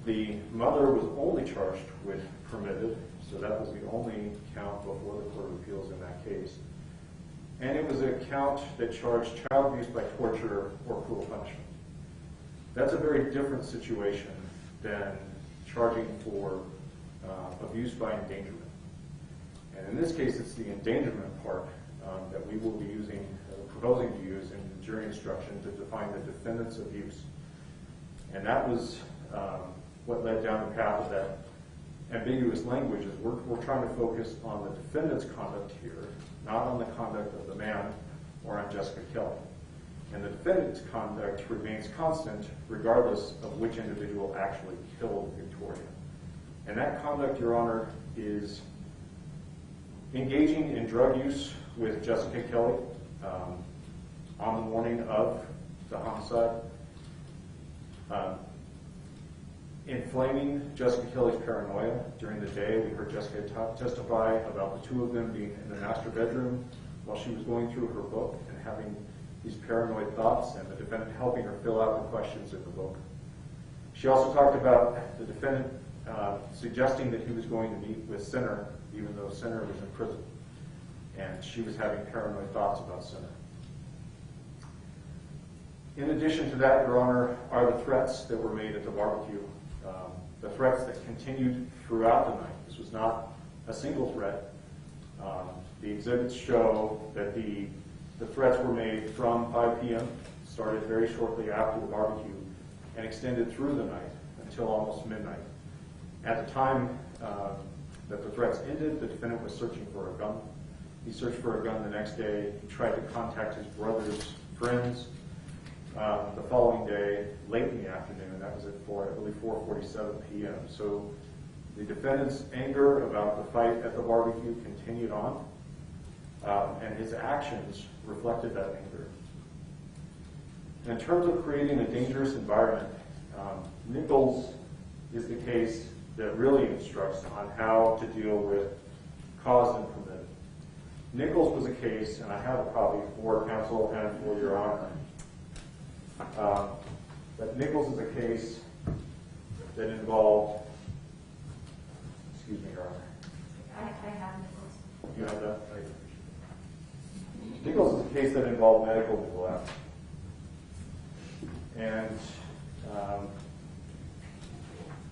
The mother was only charged with permitted, So that was the only count before the Court of Appeals in that case. And it was a count that charged child abuse by torture or cruel punishment. That's a very different situation than charging for abuse by endangerment. And in this case, it's the endangerment part that we will be using, proposing to use in the jury instruction to define the defendant's abuse. And that was what led down the path of that ambiguous language. Is we're trying to focus on the defendant's conduct here, not on the conduct of the man or on Jessica Kelly. And the defendant's conduct remains constant regardless of which individual actually killed Victoria. And that conduct, Your Honor, is engaging in drug use with Jessica Kelly on the morning of the homicide, inflaming Jessica Kelly's paranoia during the day. We heard Jessica testify about the two of them being in the master bedroom while she was going through her book and having these paranoid thoughts, and the defendant helping her fill out the questions in the book. She also talked about the defendant suggesting that he was going to meet with Sinner, even though Sinner was in prison, and she was having paranoid thoughts about Sinner. In addition to that, Your Honor, are the threats that were made at the barbecue, the threats that continued throughout the night. This was not a single threat. The exhibits show that the threats were made from 5 p.m., started very shortly after the barbecue, and extended through the night until almost midnight. At the time that the threats ended, the defendant was searching for a gun. He searched for a gun the next day. He tried to contact his brother's friends the following day, late in the afternoon. That was at I believe 4:47 p.m. So the defendant's anger about the fight at the barbecue continued on, and his actions reflected that anger. In terms of creating a dangerous environment, Nichols is the case that really instructs on how to deal with caused and permitted. Nichols was a case, and I have a copy for counsel and for Your Honor, but Nichols is a case that involved, excuse me, Your Honor. I have Nichols. You have that? Nichols is a case that involved medical neglect. And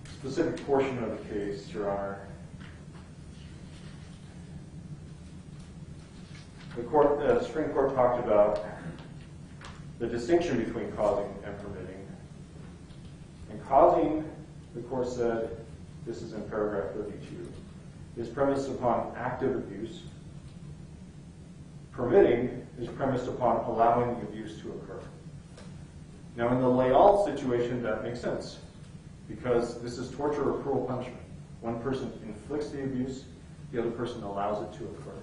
specific portion of the case, Your Honor, the Supreme Court talked about the distinction between causing and permitting. And causing, the court said, this is in paragraph 32, is premised upon active abuse. Permitting is premised upon allowing the abuse to occur. Now, in the Leal situation, that makes sense, because this is torture or cruel punishment. One person inflicts the abuse, the other person allows it to occur.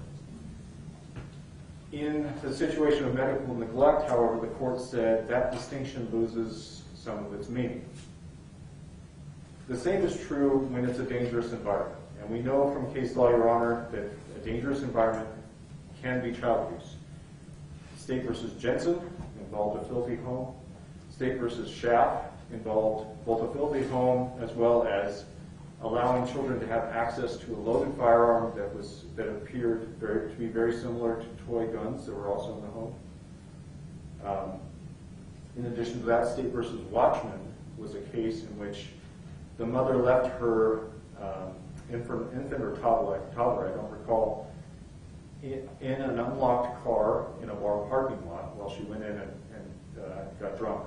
In the situation of medical neglect, however, the court said that distinction loses some of its meaning. The same is true when it's a dangerous environment. And we know from case law, Your Honor, that a dangerous environment can be child abuse. State versus Jensen involved a filthy home. State versus Schaff involved both a filthy home as well as allowing children to have access to a loaded firearm that appeared to be very similar to toy guns that were also in the home. In addition to that, State versus Watchman was a case in which the mother left her infant or toddler, I don't recall, in an unlocked car in a bar parking lot while she went in and got drunk.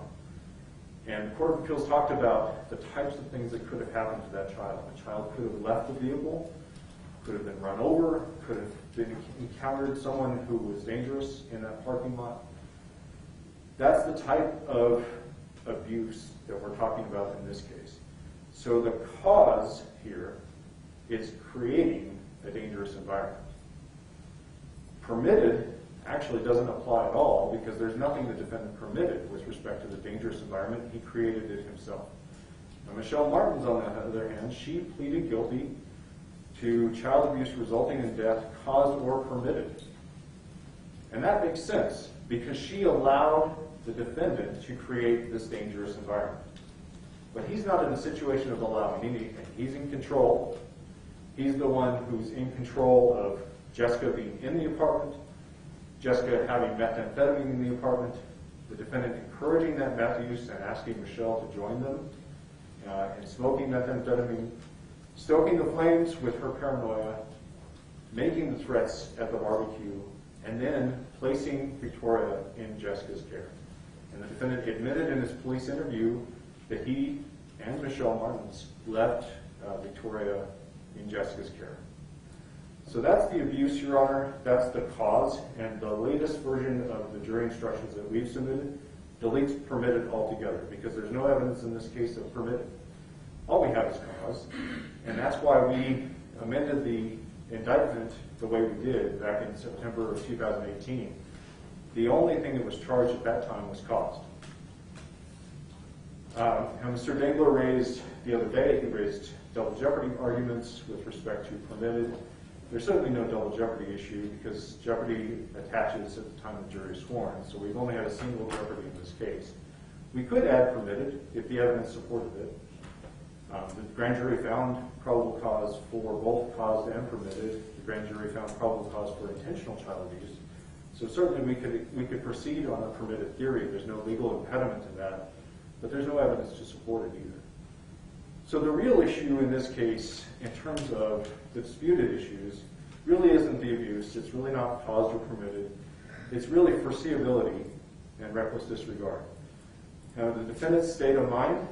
And the Court of Appeals talked about the types of things that could have happened to that child. The child could have left the vehicle, could have been run over, could have encountered someone who was dangerous in that parking lot. That's the type of abuse that we're talking about in this case. So the cause here is creating a dangerous environment. Permitted actually doesn't apply at all because there's nothing the defendant permitted with respect to the dangerous environment. He created it himself. Now, Michelle Martens, on the other hand, she pleaded guilty to child abuse resulting in death caused or permitted. And that makes sense because she allowed the defendant to create this dangerous environment. But he's not in a situation of allowing anything. He's in control. He's the one who's in control of Jessica being in the apartment, Jessica having methamphetamine in the apartment, the defendant encouraging that meth use and asking Michelle to join them in smoking methamphetamine, stoking the flames with her paranoia, making the threats at the barbecue, and then placing Victoria in Jessica's care. And the defendant admitted in his police interview that he and Michelle Martens left Victoria in Jessica's care. So that's the abuse, Your Honor. That's the cause. And the latest version of the jury instructions that we've submitted deletes permitted altogether, because there's no evidence in this case of permitted. All we have is cause. And that's why we amended the indictment the way we did back in September of 2018. The only thing that was charged at that time was cause. And Mr. Dangler raised the other day, he raised double jeopardy arguments with respect to permitted. There's certainly no double jeopardy issue because jeopardy attaches at the time the jury is sworn. So we've only had a single jeopardy in this case. We could add permitted if the evidence supported it. The grand jury found probable cause for both caused and permitted. The grand jury found probable cause for intentional child abuse. So certainly we could proceed on a permitted theory. There's no legal impediment to that, but there's no evidence to support it either. So the real issue in this case, in terms of the disputed issues, really isn't the abuse. It's really not caused or permitted. It's really foreseeability and reckless disregard. Now, the defendant's state of mind,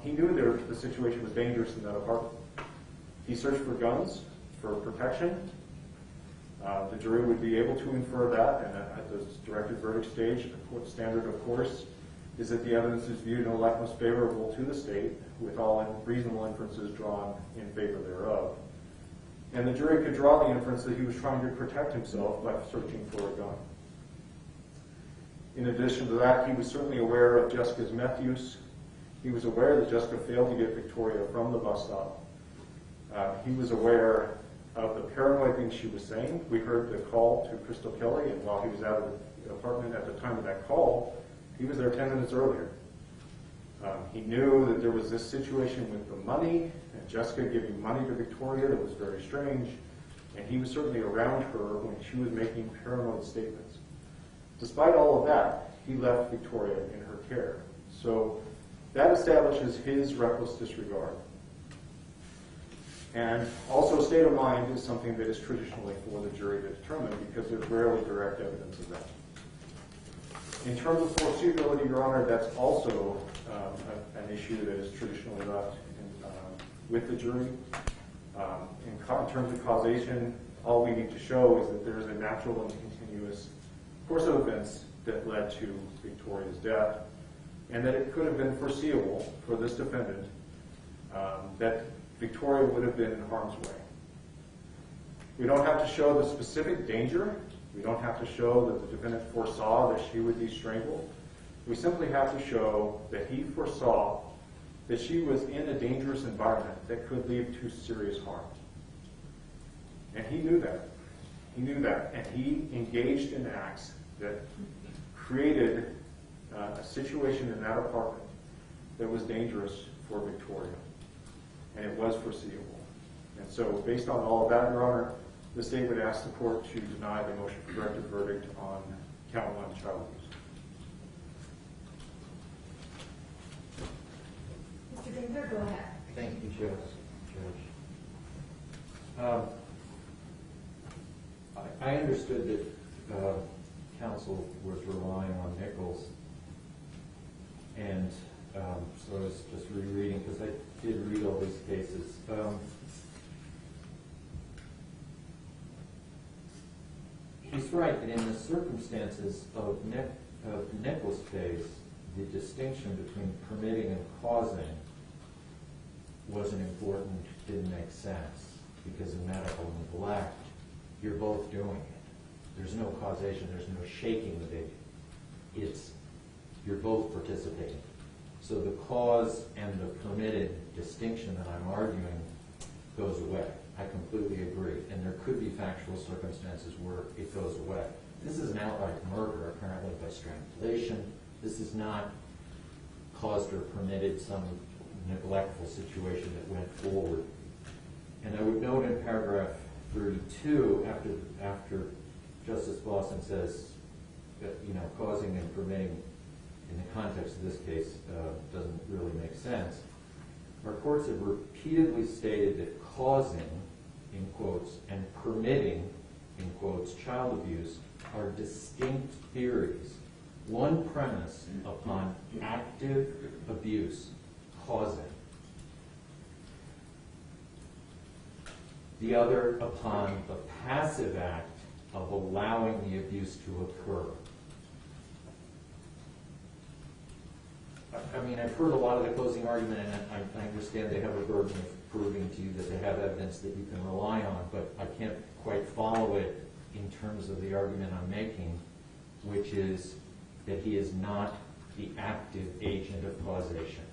he knew the situation was dangerous in that apartment. He searched for guns for protection. The jury would be able to infer that, and at the directed verdict stage, the court standard, of course, is that the evidence is viewed in a light most favorable to the state, with all reasonable inferences drawn in favor thereof. And the jury could draw the inference that he was trying to protect himself by searching for a gun. In addition to that, he was certainly aware of Jessica's meth use. He was aware that Jessica failed to get Victoria from the bus stop. He was aware of the paranoid things she was saying. We heard the call to Crystal Kelly, and while he was out of the apartment at the time of that call, he was there 10 minutes earlier. He knew that there was this situation with the money, and Jessica giving money to Victoria that was very strange, and he was certainly around her when she was making paranoid statements. Despite all of that, he left Victoria in her care. So that establishes his reckless disregard. And also, state of mind is something that is traditionally for the jury to determine because there's rarely direct evidence of that. In terms of foreseeability, Your Honor, that's also an issue that is traditionally left with the jury. In terms of causation, all we need to show is that there is a natural and continuous course of events that led to Victoria's death, and that it could have been foreseeable for this defendant that Victoria would have been in harm's way. We don't have to show the specific danger. We don't have to show that the defendant foresaw that she would be strangled. We simply have to show that he foresaw that she was in a dangerous environment that could lead to serious harm. And he knew that. He knew that. And he engaged in acts that created a situation in that apartment that was dangerous for Victoria. And it was foreseeable. And so based on all of that, Your Honor, the state would ask the court to deny the motion for directed verdict on count 1 child abuse. Mr. Dangler, go ahead. Thank you, Judge. I understood that counsel was relying on Nichols, and so I was just rereading because I did read all these cases. He's right that in the circumstances of Nichols' case, the distinction between permitting and causing wasn't important, didn't make sense, because in medical neglect, you're both doing it. There's no causation, there's no shaking the baby. You're both participating. So the cause and the permitted distinction that I'm arguing goes away. I completely agree. And there could be factual circumstances where it goes away. This is an outright murder, apparently by strangulation. This is not caused or permitted some neglectful situation that went forward. And I would note in paragraph 32, after Justice Lawson says that, causing and permitting in the context of this case doesn't really make sense. Our courts have repeatedly stated that causing, in quotes, and permitting, in quotes, child abuse are distinct theories. One premise upon active abuse, causing. The other upon the passive act of allowing the abuse to occur. I mean, I've heard a lot of the closing argument, and I understand they have a burden of proving to you that they have evidence that you can rely on, but I can't quite follow it in terms of the argument I'm making, which is that he is not the active agent of causation.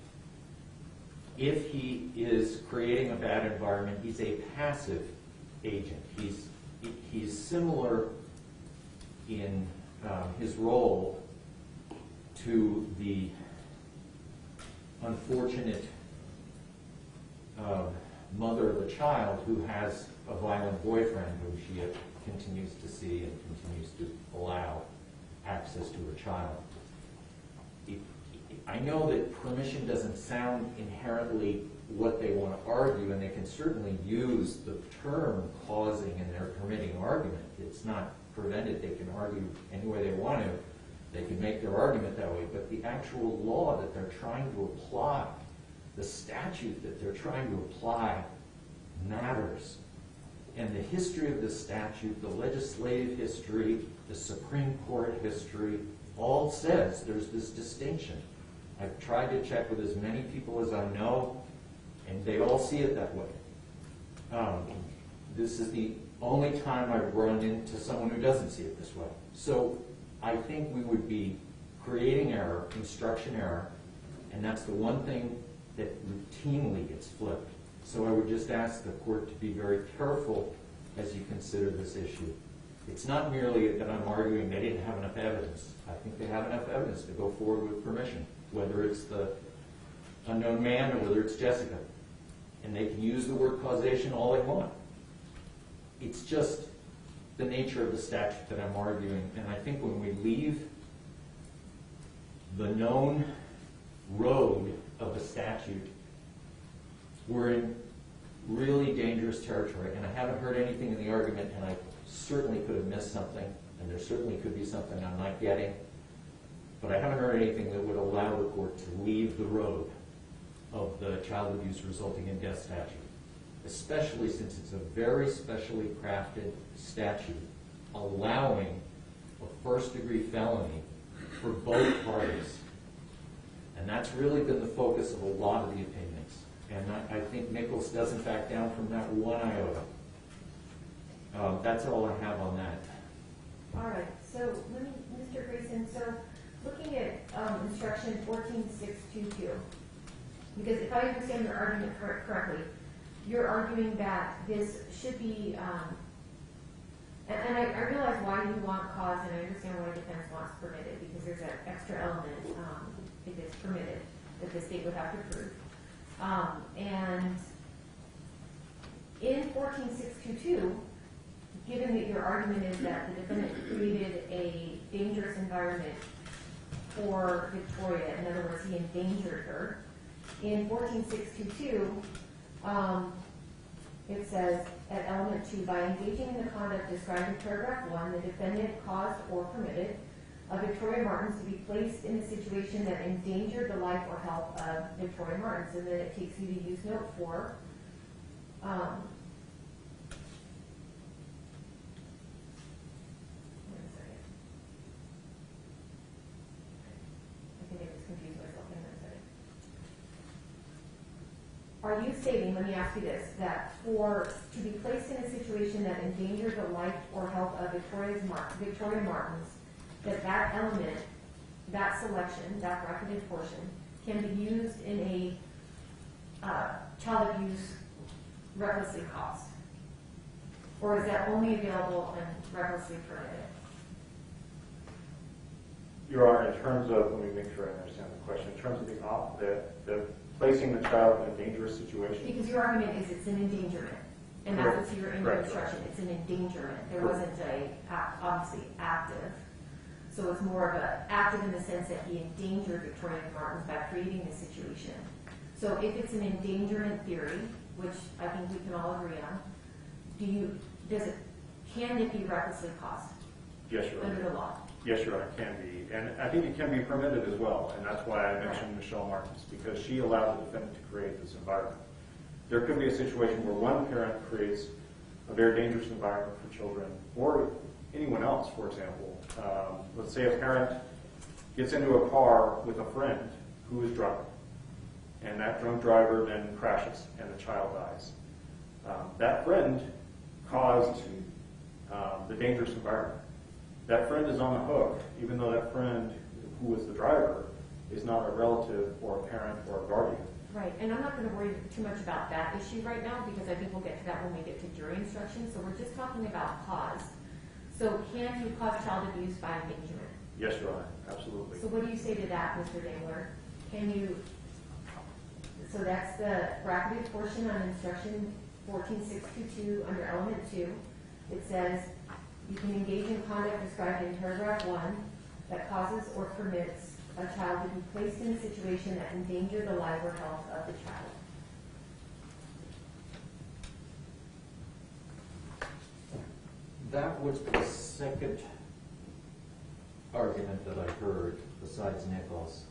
If he is creating a bad environment, he's a passive agent. He's similar in his role to the unfortunate mother of a child who has a violent boyfriend whom she continues to see and continues to allow access to her child. I know that permission doesn't sound inherently what they want to argue, and they can certainly use the term causing in their permitting argument. It's not prevented. They can argue any way they want to. They can make their argument that way, but the actual law that they're trying to apply, the statute that they're trying to apply, matters. And the history of the statute, the legislative history, the Supreme Court history, all says there's this distinction. I've tried to check with as many people as I know, and they all see it that way. This is the only time I've run into someone who doesn't see it this way. So I think we would be creating error, instruction error, and that's the one thing that routinely gets flipped. So I would just ask the court to be very careful as you consider this issue. It's not merely that I'm arguing they didn't have enough evidence. I think they have enough evidence to go forward with permission, whether it's the unknown man or whether it's Jessica. And they can use the word causation all they want. It's just the nature of the statute that I'm arguing. And I think when we leave the known road of a statute, we're in really dangerous territory. And I haven't heard anything in the argument, and I certainly could have missed something, and there certainly could be something I'm not getting. But I haven't heard anything that would allow the court to leave the road of the child abuse resulting in death statute, especially since it's a very specially crafted statute allowing a first-degree felony for both parties. And that's really been the focus of a lot of the opinions. And I think Nichols doesn't back down from that one iota. That's all I have on that. All right, so Mr. Grayson, so looking at instruction 14622, because if I understand your argument correctly, you're arguing that this should be, and I realize why you want cause, and I understand why defense wants permitted, because there's an extra element if it's permitted that the state would have to prove. And in 14622, given that your argument is that the defendant created a dangerous environment for Victoria, in other words, he endangered her, in 14622, it says at element 2, by engaging in the conduct described in paragraph 1, the defendant caused or permitted Victoria Martens to be placed in a situation that endangered the life or health of Victoria Martens. And then it takes you to use note 4. Are you stating, let me ask you this, that to be placed in a situation that endangered the life or health of Victoria Martens, that element, that selection, that bracketed portion, can be used in a child abuse recklessly caused? Or is that only available and recklessly permitted? Your Honor, in terms of, let me make sure I understand the question, in terms of the placing the child in a dangerous situation. Because your argument is it's an endangerment. And that's what's here in your Correct. instruction, it's an endangerment, there wasn't obviously active. So it's more of a active in the sense that he endangered Victoria Martens by creating this situation. So if it's an endangerment theory, which I think we can all agree on, can it be recklessly caused Yes, Your Honor. under the law? Yes, Your Honor, it can be. And I think it can be permitted as well, and that's why I mentioned Michelle Martens, because she allowed the defendant to create this environment. There could be a situation where one parent creates a very dangerous environment for children, or anyone else, for example. Let's say a parent gets into a car with a friend who is drunk, and that drunk driver then crashes, and the child dies. That friend caused the dangerous environment. That friend is on the hook, even though that friend, who was the driver, is not a relative or a parent or a guardian. Right, and I'm not going to worry too much about that issue right now, because I think we'll get to that when we get to jury instructions. So we're just talking about cause. So can you cause child abuse by endangerment? Yes, Your Honor, absolutely. So what do you say to that, Mr. Dangler? So that's the bracketed portion on instruction 14622 under element 2. It says you can engage in conduct described in paragraph 1 that causes or permits a child to be placed in a situation that endangers the life or health of the child. That was the second argument that I heard, besides Nichols,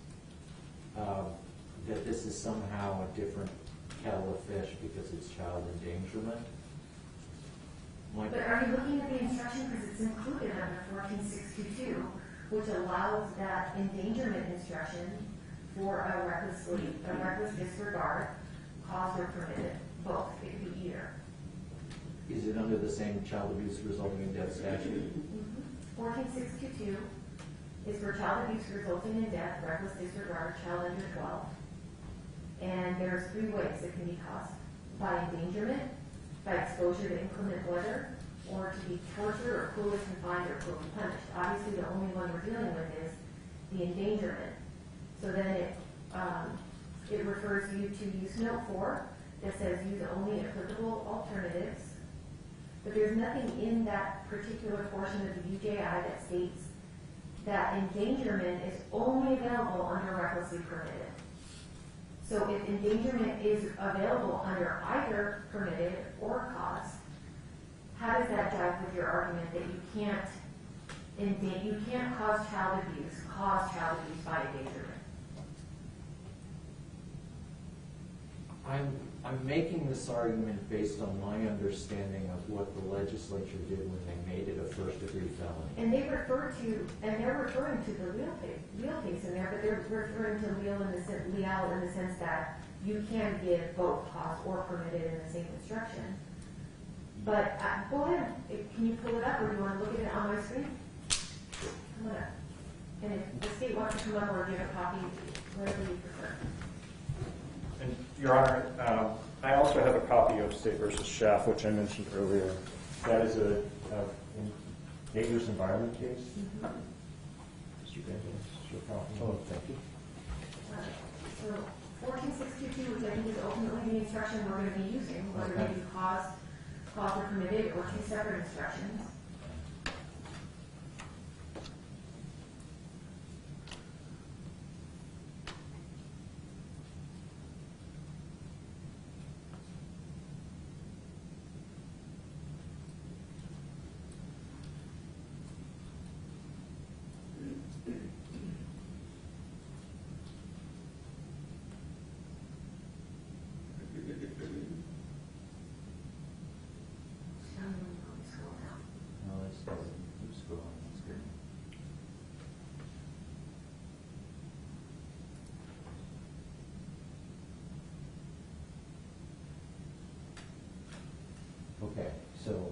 that this is somehow a different kettle of fish because it's child endangerment. But are you looking at the instruction because it's included under 14622, which allows that endangerment instruction for a reckless disregard, caused or permitted, both. It could be either. Is it under the same child abuse resulting in death statute? 14622 is for child abuse resulting in death, reckless disregard, child under 12. And there's 3 ways it can be caused: by endangerment, by exposure to inclement weather, or to be tortured or cruelly confined or cruelly punished. Obviously, the only one we're dealing with is the endangerment. So then it refers you to use note 4 that says use only applicable alternatives. But there's nothing in that particular portion of the UJI that states that endangerment is only available under recklessly permitted. So if endangerment is available under either permitted or caused, how does that jive with your argument that you can't cause child abuse by endangerment? I'm making this argument based on my understanding of what the legislature did when they made it a first-degree felony. And they're referring to the real case in there, but they're referring to leal in the sense that you can give both caused or permitted in the same instruction. But go ahead, can you pull it up, or do you want to look at it on my screen? Come on up. And if the state wants to come up or give a copy, whatever you prefer. And Your Honor, I also have a copy of State v. Schaff, which I mentioned earlier. That is a dangerous environment case. Mr. Gonzales, your copy. Oh, thank you. So 14622, which I think is ultimately the instruction we're going to be using, whether it be caused or permitted, or 2 separate instructions. Okay, so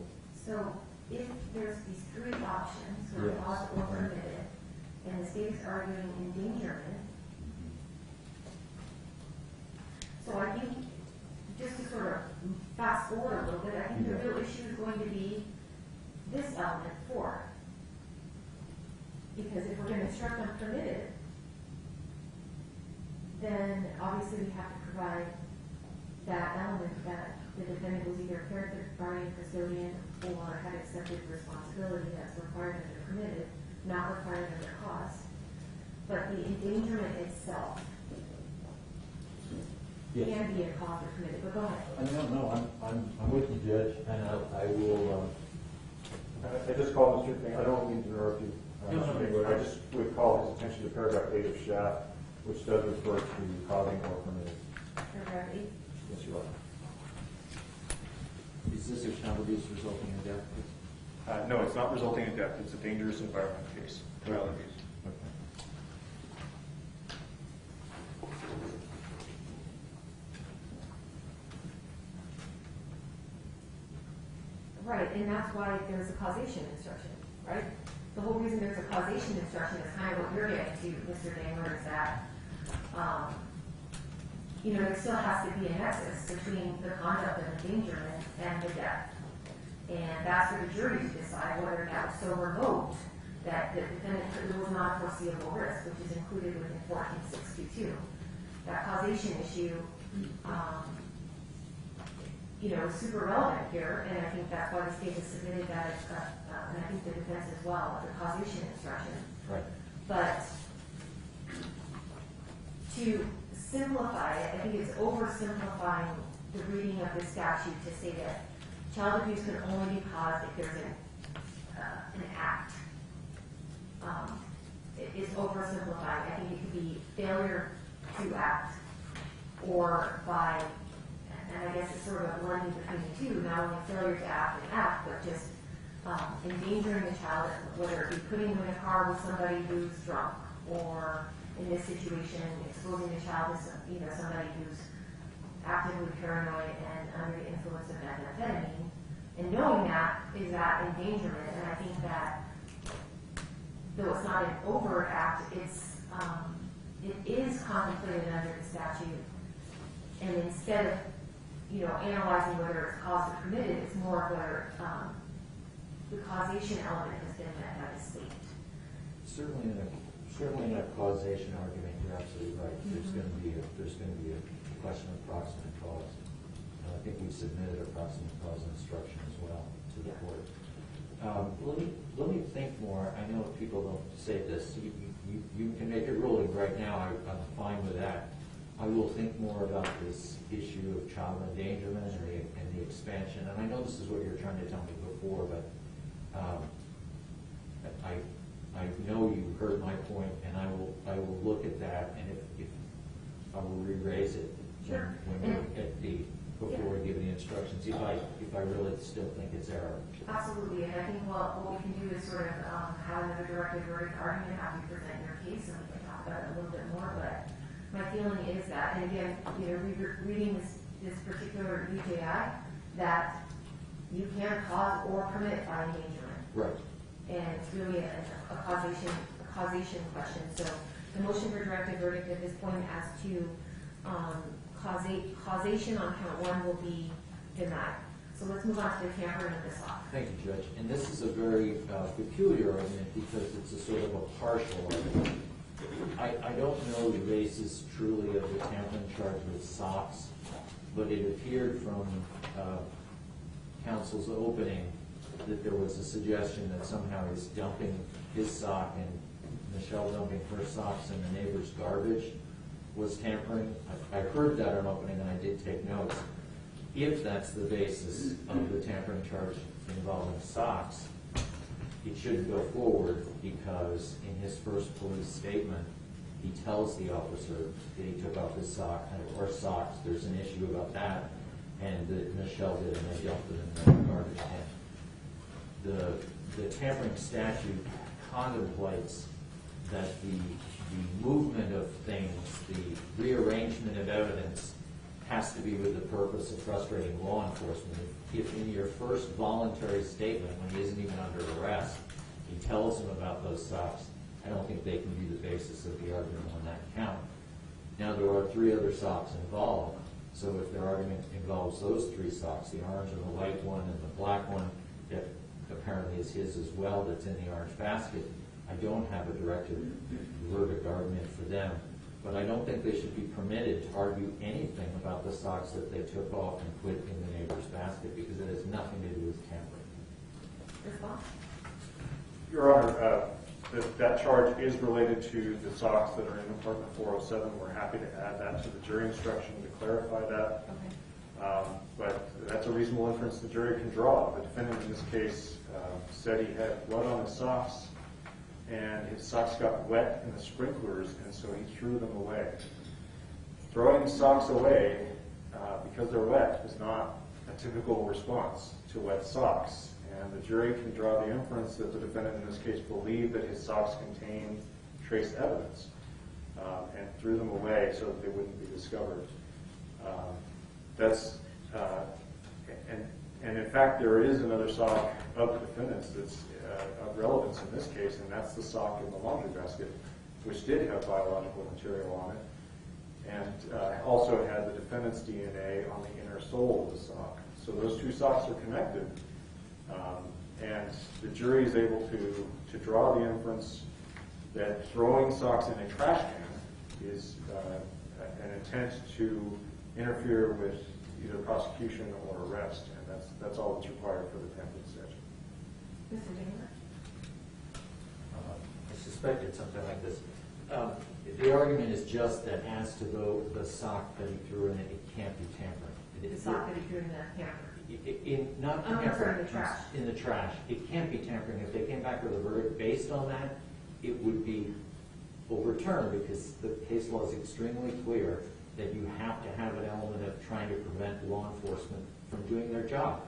if there's these 3 options, where Yes. caused or permitted, and the state is arguing endangerment, so I think, just to sort of fast forward a little bit, I think the real issue is going to be this element 4. Because if we're going to instruct on permitted, then obviously we have to provide that element that the defendant was either character guardian, custodian, or had accepted responsibility that's required under permitted, not required under cost. But the endangerment itself Yes. can be a cause of permitted, but go ahead. No, I'm with you, Judge, and I will, I just called Mr. King, I don't mean to interrupt you, Mr. King, I just would call his attention to paragraph 8 of SHAF, which does refer to causing or permitted. Paragraph 8. Yes, you are. is this a child abuse resulting in death? No, it's not resulting in death, it's a dangerous environment case, child abuse. Right, and that's why there's a causation instruction, right? The whole reason there's a causation instruction is kind of what you're getting to, Mr. Dangler, is that, there still has to be a nexus between the conduct of endangerment and the death. And that's for the jury to decide whether that was so remote that the defendant was not a foreseeable risk, which is included within 1462. That causation issue, is super relevant here, and I think that's why the state has submitted that, and I think the defense as well, the causation instruction. Right. But to simplify it, I think it's oversimplifying the reading of the statute to say that child abuse can only be caused if there's an act. It's oversimplifying. I think it could be failure to act, or by, and I guess it's sort of a blending between the two, not only failure to act and act, but just endangering the child, whether it be putting them in a car with somebody who's drunk, or in this situation, exposing the child to somebody who's actively paranoid and under the influence of methamphetamine. And knowing that is that endangerment, and I think that though it's not an overt act, it is contemplated under the statute. And instead of analyzing whether it's caused or permitted, it's more of whether the causation element has been met by the state. Certainly in a causation argument, you're absolutely right. There's going to be a question of proximate cause. And I think we submitted a proximate cause instruction as well to the court. Let me think more. I know people don't say this. You can make a ruling right now. I'm fine with that. I will think more about this issue of child endangerment and the expansion. And I know this is what you're trying to tell me before, but I know you heard my point, and I will look at that, and if I will re-raise it when we before we give the instructions, if I really still think it's error. Absolutely, and I think what we can do is sort of have another directed verdict argument after you present your case, and we can talk about it a little bit more. But my feeling is that, and again, reading this particular UJI, that you can cause or permit by endangerment. Right. And it's really a causation question. So the motion for directed verdict at this point as to causation on count 1 will be denied. So let's move on to the tampering of the sock. Thank you, Judge. And this is a very peculiar argument because it's a sort of a partial argument. I don't know the basis truly of the tampering charge with socks, but it appeared from counsel's opening that there was a suggestion that somehow he's dumping his sock and Michelle dumping her socks in the neighbor's garbage was tampering. I heard that in opening, and I did take notes. If that's the basis of the tampering charge involving socks, it shouldn't go forward because in his first police statement, he tells the officer that he took off his sock or socks. There's an issue about that, and that Michelle did, and they dumped it in the garbage can. The tampering statute contemplates that the movement of things, the rearrangement of evidence, has to be with the purpose of frustrating law enforcement. If in your first voluntary statement, when he isn't even under arrest, he tells him about those socks, I don't think they can be the basis of the argument on that count. Now, there are 3 other socks involved, so if their argument involves those 3 socks, the orange and the white one and the black one, that apparently is his as well, that's in the orange basket, I don't have a directed verdict argument for them. but I don't think they should be permitted to argue anything about the socks that they took off and put in the neighbor's basket, because it has nothing to do with tampering. Response? Your Honor, that charge is related to the socks that are in apartment 407. We're happy to add that to the jury instruction to clarify that. Okay. But that's a reasonable inference the jury can draw. The defendant in this case said he had blood on his socks, and his socks got wet in the sprinklers, and so he threw them away. Throwing socks away because they're wet is not a typical response to wet socks. And the jury can draw the inference that the defendant in this case believed that his socks contained trace evidence and threw them away so that they wouldn't be discovered. And in fact, there is another sock of the defendant's that's of relevance in this case, and that's the sock in the laundry basket, which did have biological material on it, and also had the defendant's DNA on the inner sole of the sock. So those two socks are connected. And the jury is able to draw the inference that throwing socks in a trash can is an intent to interfere with either prosecution or arrest, and that's all that's required for the tampering statute. Mr. Damer? I suspected something like this. The argument is just that as to the sock that he threw in it can't be tampered. The sock that he threw in the hamper. Not I'm tampering, sorry, the trash. in the trash. It can't be tampering. If they came back with a verdict based on that, it would be overturned, because the case law is extremely clear that you have to have an element of trying to prevent law enforcement from doing their job.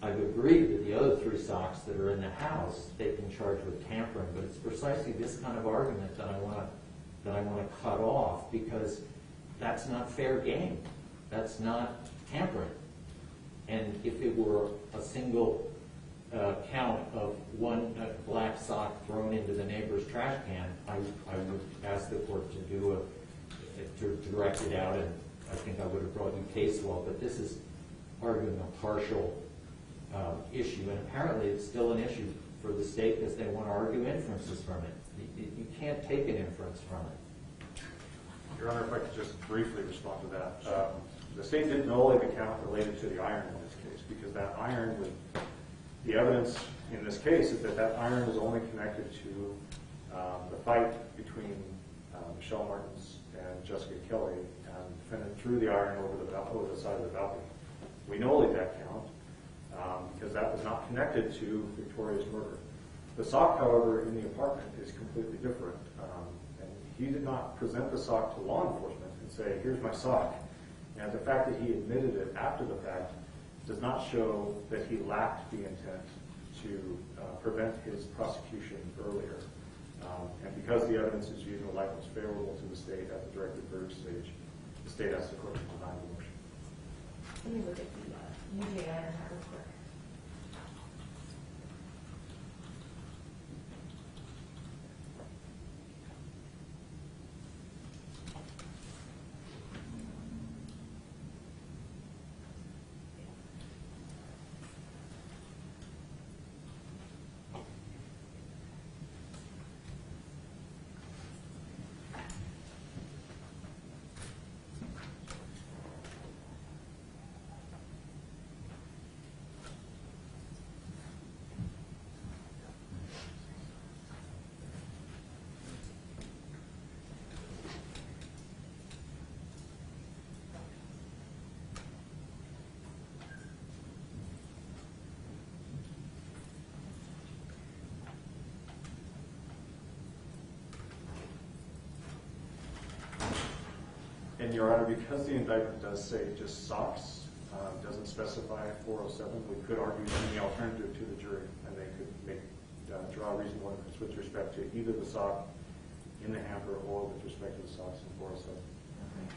I would agree that the other three socks that are in the house, they can charge with tampering, but it's precisely this kind of argument that I want to cut off, because that's not fair game. That's not tampering. And if it were a single count of one black sock thrown into the neighbor's trash can, I would ask the court to direct it out, and I think I would have brought you case law. But this is arguing a partial issue, and apparently it's still an issue for the state because they want to argue inferences from it. You can't take an inference from it. Your Honor, if I could just briefly respond to that. The state didn't nullify the count related to the iron in this case, because that iron was, the evidence in this case is that iron was only connected to the fight between Michelle Martens and Jessica Kelly, and the defendant threw the iron over the side of the balcony. We nullified that count because that was not connected to Victoria's murder. The sock, however, in the apartment is completely different. And he did not present the sock to law enforcement and say, here's my sock. And the fact that he admitted it after the fact does not show that he lacked the intent to prevent his prosecution earlier. And because the evidence is viewed in a light most favorable to the state at the directed verdict stage, the state asks the court to deny the motion. Let me look at the UJI on that real quick. And Your Honor, because the indictment does say just socks, doesn't specify 407, we could argue any alternative to the jury, and they could draw a reasonable inference with respect to either the sock in the hamper or with respect to the socks in 407. Okay.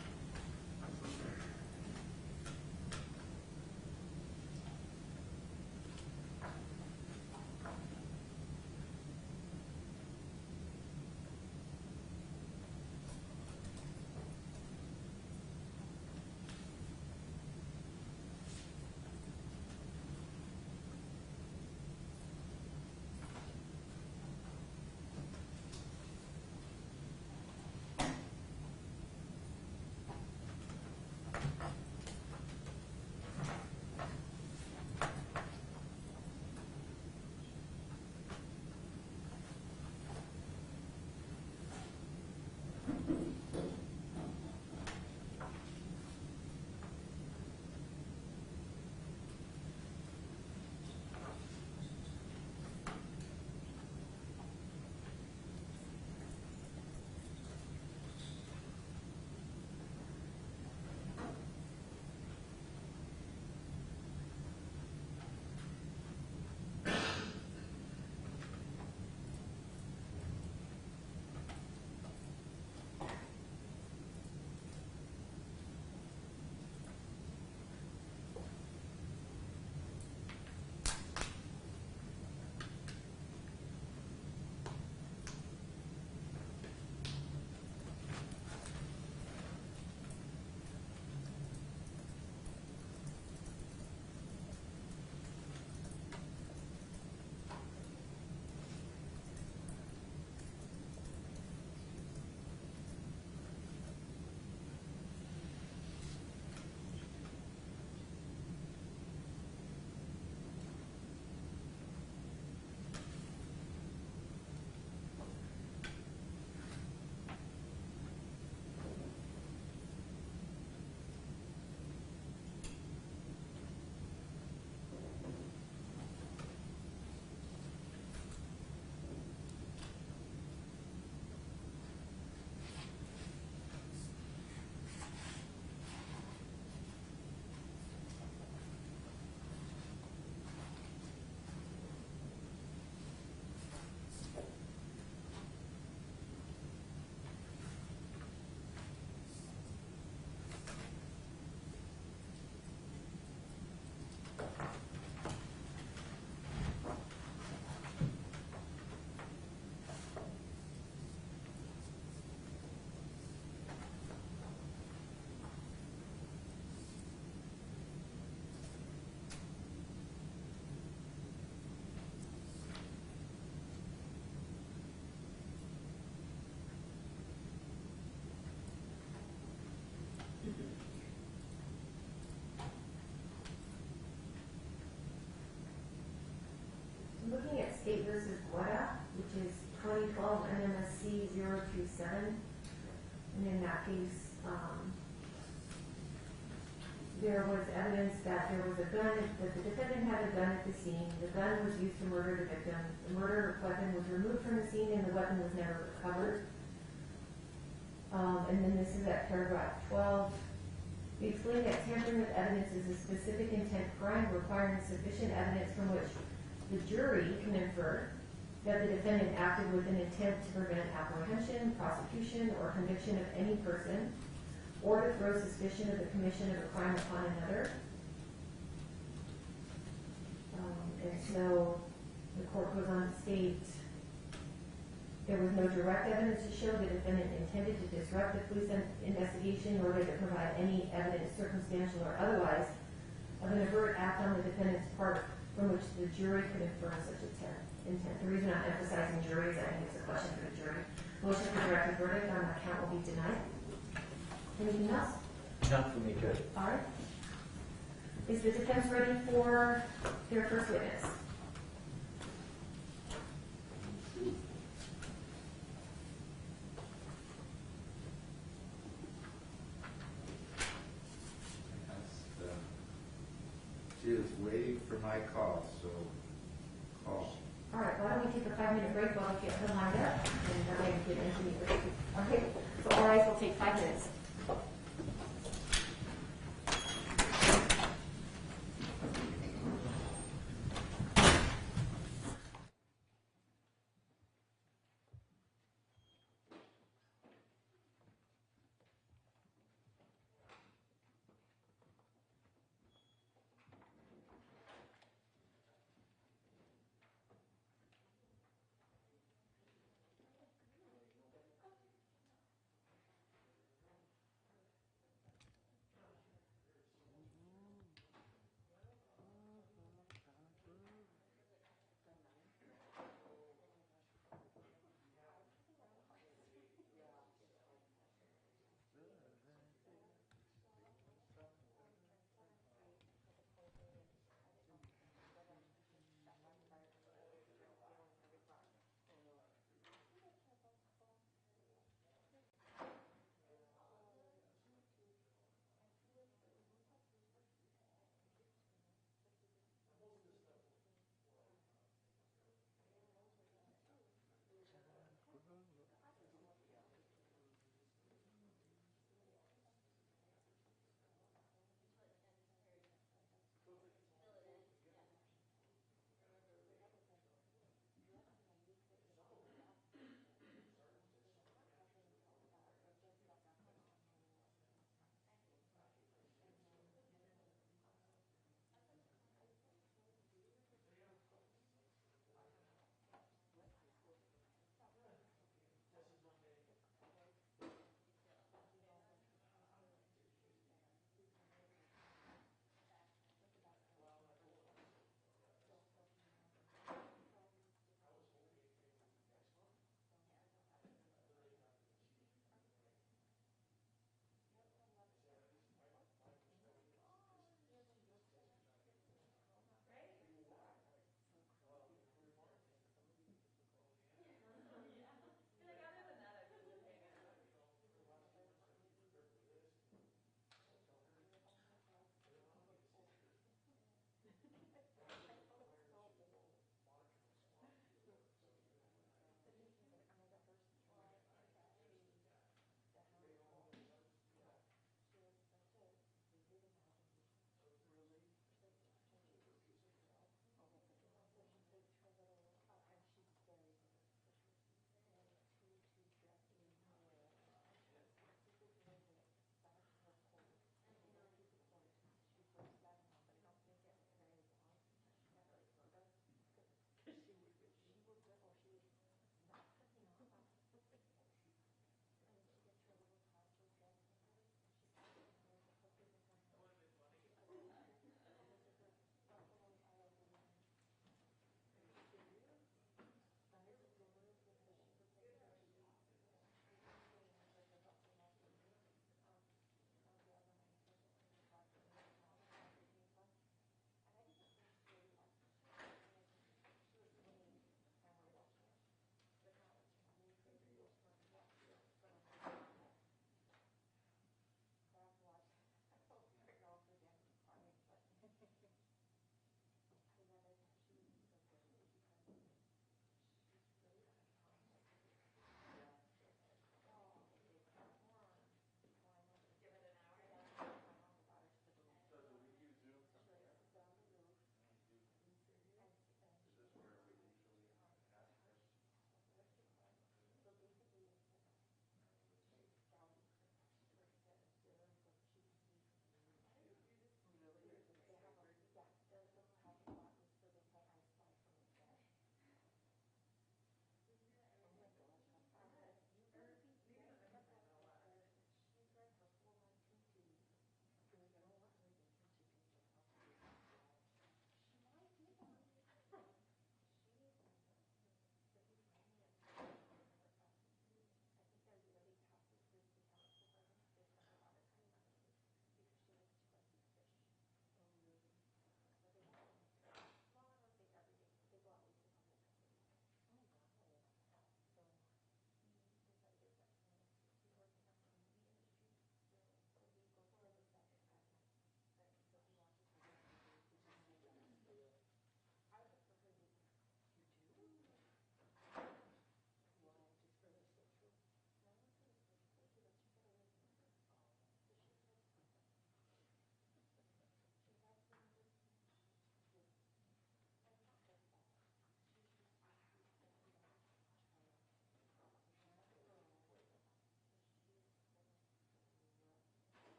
12 NMSC 027. And in that case, there was evidence that there was a gun, that the defendant had a gun at the scene. The gun was used to murder the victim. The murder weapon was removed from the scene and the weapon was never recovered. And then this is at paragraph 12. We explain that tampering with evidence is a specific intent crime requiring sufficient evidence from which the jury can infer that the defendant acted with an intent to prevent apprehension, prosecution, or conviction of any person, or to throw suspicion of the commission of a crime upon another. And so the court goes on to state there was no direct evidence to show the defendant intended to disrupt the police investigation, nor did it provide any evidence, circumstantial or otherwise, of an overt act on the defendant's part from which the jury could infer such intent. The reason I'm emphasizing jury is I think it's a question for the jury. Motion for directed verdict on that count will be denied. Anything else? Not for me, Judge. All right. Is the defense ready for their first witness? She is waiting for my call, so call. All right, why don't we take a 5-minute break while we get her lined up, and that way we get into the Okay, so all rise, we'll take 5 minutes.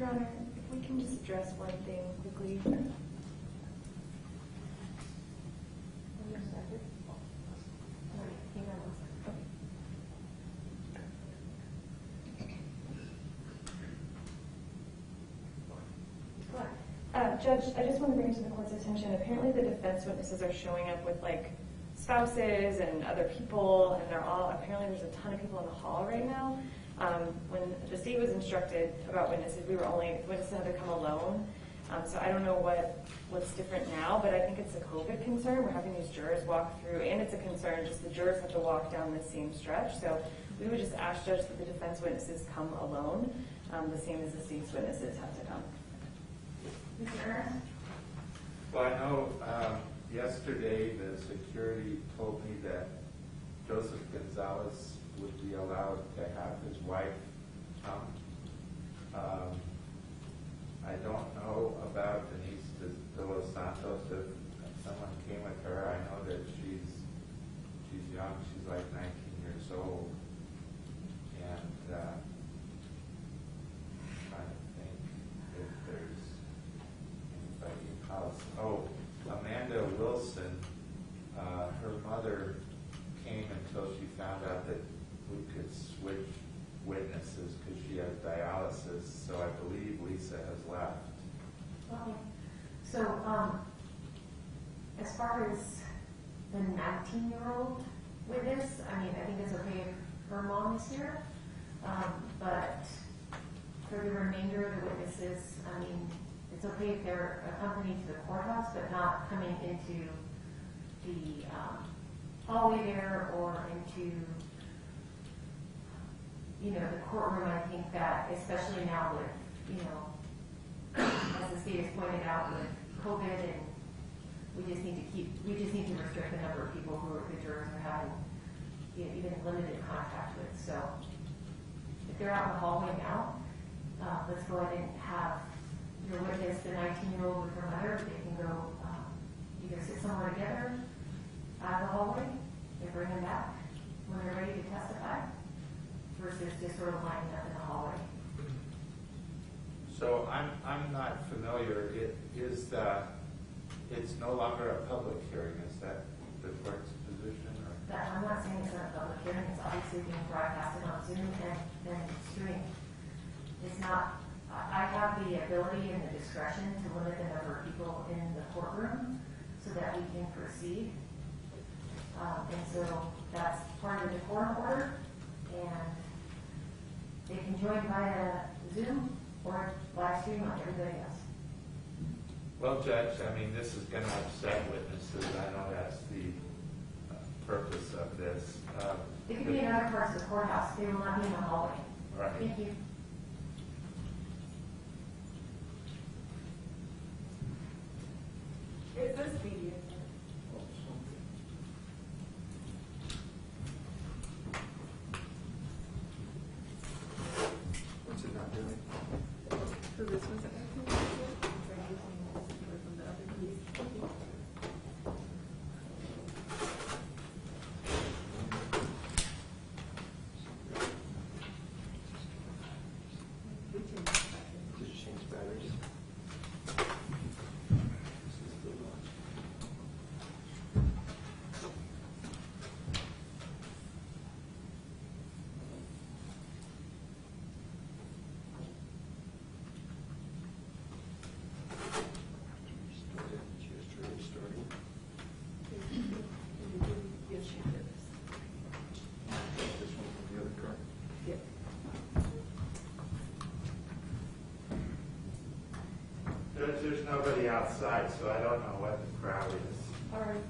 Your Honor, if we can just address one thing quickly. Judge, I just want to bring to the court's attention, apparently the defense witnesses are showing up with like spouses and other people, and apparently there's a ton of people in the hall right now. When the state was instructed about witnesses, witnesses had to come alone. So I don't know what's different now, but I think it's a COVID concern. We're having these jurors walk through, and it's a concern just the jurors have to walk down the same stretch. So we would just ask Judge that the defense witnesses come alone, the same as the state's witnesses have to come. Mr. Ernst? Well, I know yesterday the security told me that Joseph Gonzales would be allowed to have his wife come. I don't know about Denise de los Santos. If someone came with her, I know that she's young. She's like 19 years old. And I'm trying to think if there's anybody else. Oh, Amanda Wilson, her mother came until she found out that we could switch witnesses because she has dialysis, so I believe Lisa has left. Okay. So, as far as the 19-year-old witness, I mean, I think it's okay if her mom is here, but for the remainder of the witnesses, I mean, it's okay if they're accompanied to the courthouse, but not coming into the hallway there or into the courtroom. I think that, especially now with, as the state has pointed out with COVID, and we just need to restrict the number of people who the jurors are having even limited contact with. So if they're out in the hallway now, let's go ahead and have your witness, the 19-year-old with her mother. They can go either sit somewhere together out of the hallway and bring them back when they're ready to testify, versus just sort of lining up in the hallway. So I'm not familiar. It's no longer a public hearing. Is that the court's position? Or? I'm not saying it's not a public hearing. It's obviously being broadcasted on Zoom and streamed. It's not. I have the ability and the discretion to limit the number of people in the courtroom so that we can proceed. And so that's part of the decorum order, and they can join via Zoom or live stream like everybody else. Well, Judge, I mean, this is going to upset witnesses. I know that's the purpose of this. It could be in other parts of the courthouse. They will not be in the hallway. Right. Thank you. Is this video? What's it not doing? So this wasn't working? They're using this from the other piece. Did you change batteries? Yes, she did. This one from the other car? Yep. Judge, there's nobody outside, so I don't know what the crowd is. All right.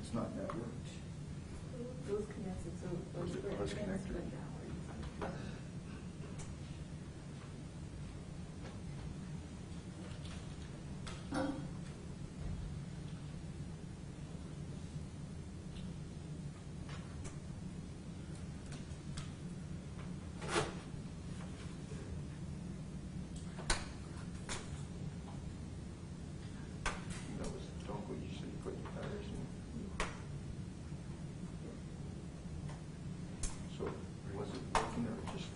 It's not networked. Those connected, so those are Those connected. That was the dongle you said you put your batteries in. So was it working or just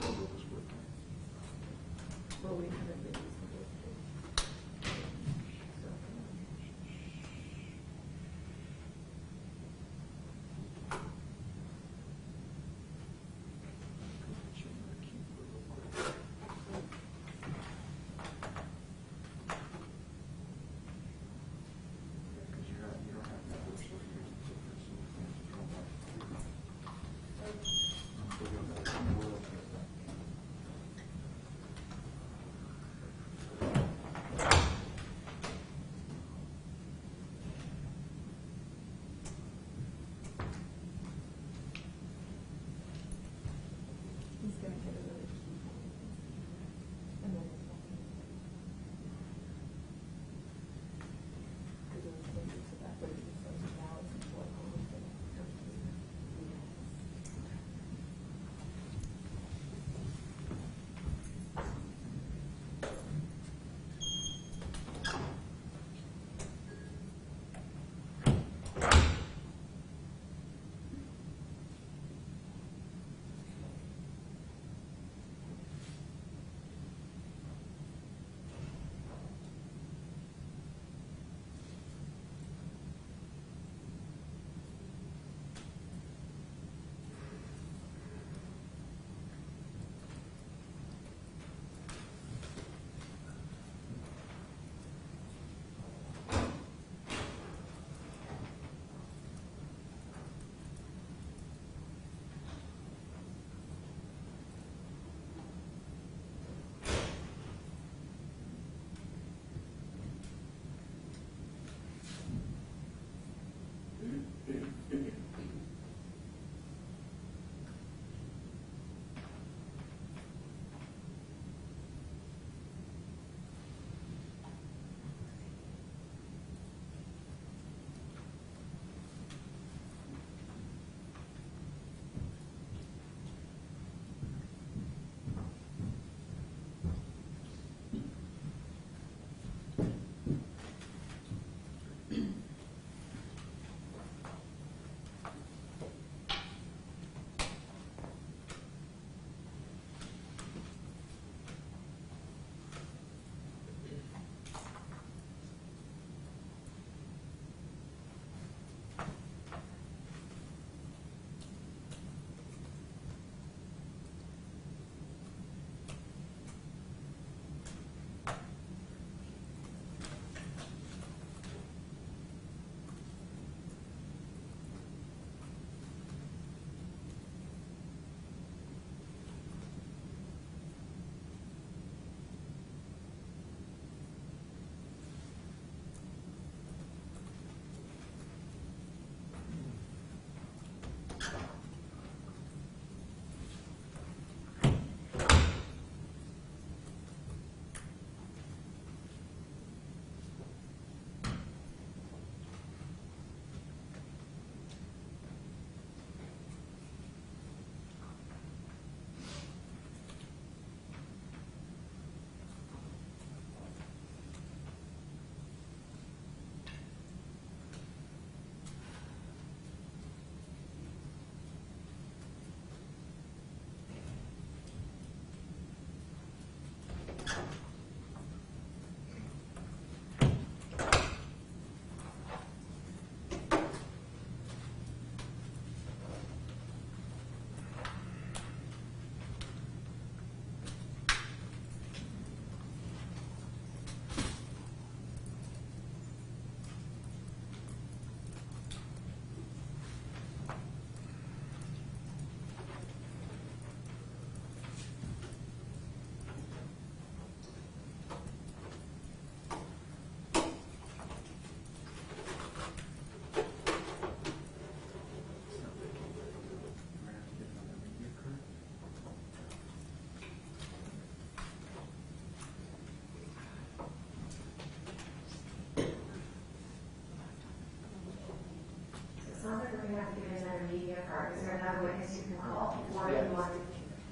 have to give another media card. Is there another witness you can call? Or do you want to?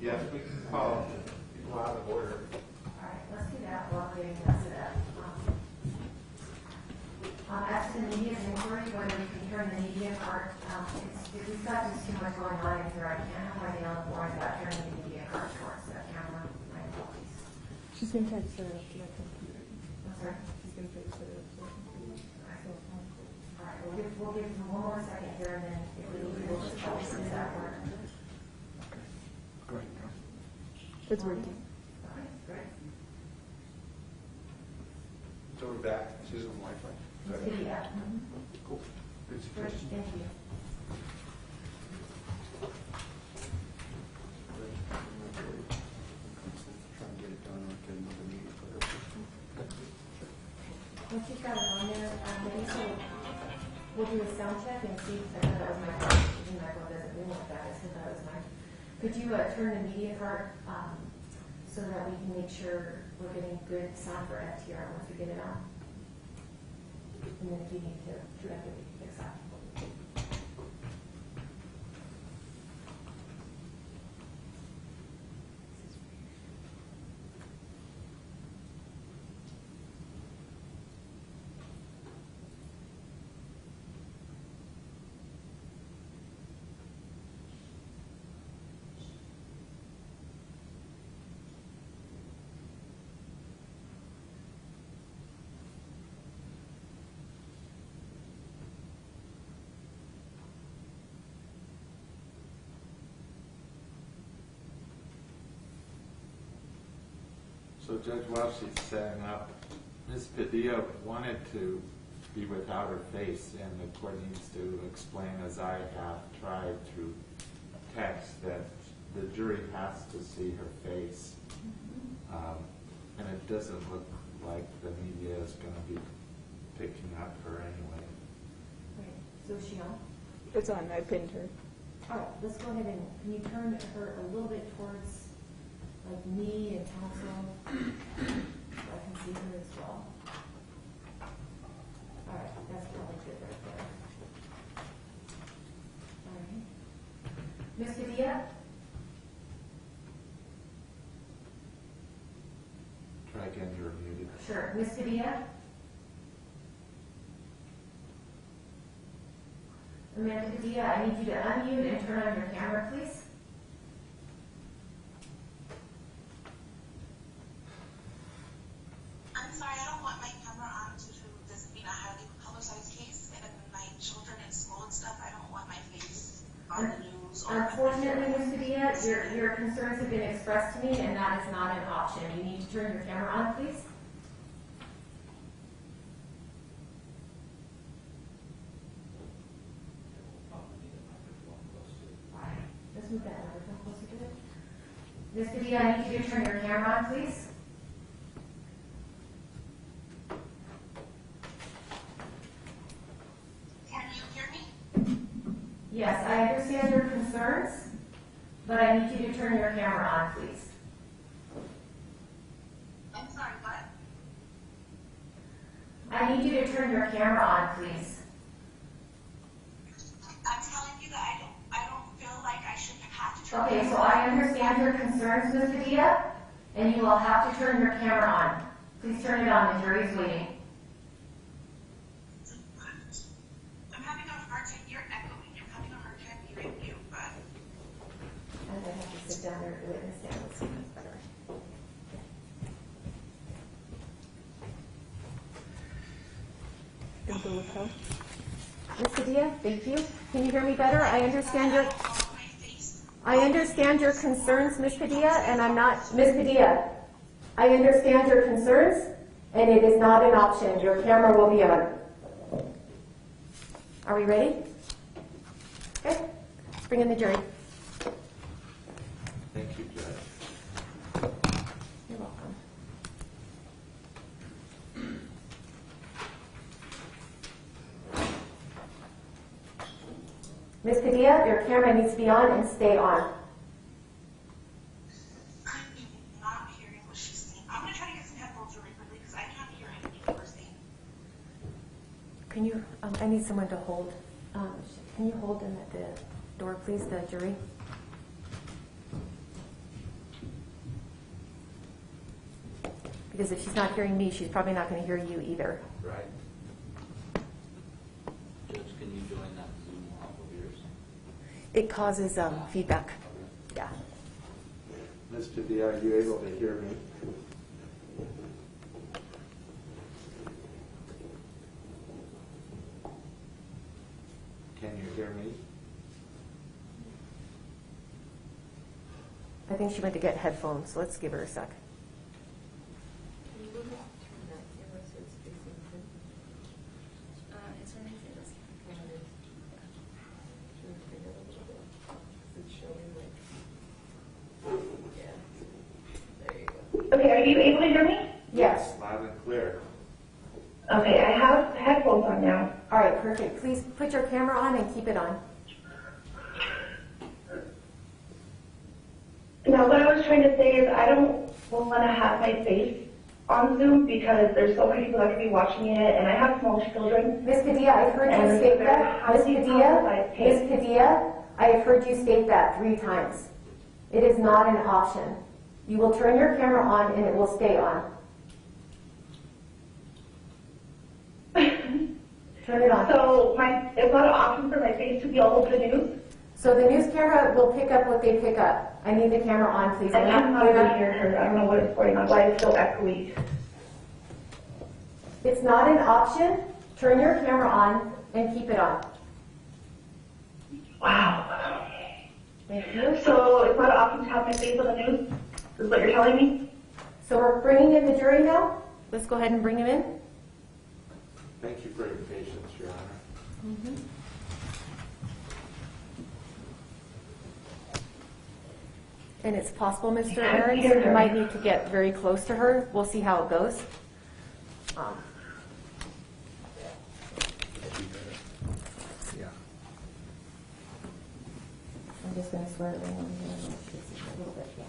Yes, we can call people out of order. All right, let's do that while we're getting that set up. As to the media's inquiry, whether we can turn the media card, we've got just too much going on in here. I can't have my nail boring about turning the media card towards the camera. My apologies. She's going to try to set it up to that computer. I'm sorry. She's going to try to set it up to that computer. All right, we'll give them one more second here, and then if we need to, we'll just probably send that work. Go ahead, go. It's working. Okay, great. So we're back. She's on Wi-Fi. Is that it? Yeah. Cool. Good Great, suggestion. thank you. Try and get it done with another meeting. Once you've got it on there, maybe so we'll do a sound check and see if that was my card. The microphone doesn't ring like that, so that was mine. Could you turn the media card so that we can make sure we're getting good sound for FTR once we get it on? And then if you need to direct it, we can fix that. So Judge Welch is setting up, Ms. Padilla wanted to be without her face, and the court needs to explain, as I have tried through text, that the jury has to see her face. And it doesn't look like the media is going to be picking up her anyway. Right, so is she on? It's on. I pinned her. All right, let's go ahead and, can you turn her a little bit towards like me and counsel, so I can see her as well. All right, that's probably good right there. All right. Ms. Padilla? Try again, you're muted. Sure. Ms. Padilla? Amanda Padilla, I need you to unmute and turn on your camera, please. I'm sorry, I don't want my camera on due to this being a highly publicized case, and my children in school and stuff, I don't want my face on the news. Unfortunately, Ms. Padilla, your concerns have been expressed to me, and that is not an option. You need to turn your camera on, please. Let's move that microphone closer to it. Ms. Padilla, I need you to turn your camera on, please. Can you hear me? Yes, I understand your concerns, but I need you to turn your camera on, please. I'm sorry, what? I need you to turn your camera on, please. I'm telling you that I don't feel like I should have to turn Okay, so I understand your concerns, Ms. Padilla, and you will have to turn your camera on. Please turn it on, the jury's waiting. I'm having a hard time, you're echoing, I'm having a hard time hearing you, but And I have to sit down there and witness stand. Let's see if it's better. Gonna go with her. Ms. Padilla, thank you. Can you hear me better? I understand your concerns, Ms. Padilla, and I'm not, Ms. Padilla, I understand your concerns, and it is not an option. Your camera will be on. Are we ready? Okay, let's bring in the jury. Thank you, Judge. You're welcome. Ms. Padilla, your camera needs to be on and stay on. I'm not hearing what she's saying. I'm going to try to get some headphones really quickly because I can't hear anything you're saying. Can you, I need someone to hold Can you hold them at the door, please, the jury? Because if she's not hearing me, she's probably not going to hear you either. Right. Judge, can you join that Zoom off of yours? It causes feedback. Yeah. Ms. Padilla, are you able to hear me? Can you hear me? I think she went to get headphones, so let's give her a sec. Okay, are you able to hear me? Yes. Loud and clear. Okay, I have headphones on now. All right, perfect. Please put your camera on and keep it on. Now, what I was trying to say is I don't want to have my face on Zoom because there's so many people that could be watching it, and I have small children. Ms. Padilla, I heard you state that. Ms. Padilla, I have heard you state that 3 times. It is not an option. You will turn your camera on and it will stay on. Turn it on. So it's not an option for my face to be all over the news? So the news camera will pick up what they pick up. I need the camera on, please. I cannot even hear her. I don't know what is going on. Why it's so echoey? It's not an option. Turn your camera on and keep it on. Wow. Thank you. So it's not an option to have my face on the news? Is what you're telling me? So we're bringing in the jury now. Let's go ahead and bring him in. Thank you for your patience, Your Honor. And it's possible, Mr. Aaron, you might need to get very close to her. We'll see how it goes. Yeah. I'm just going to swear it in a little bit, yeah.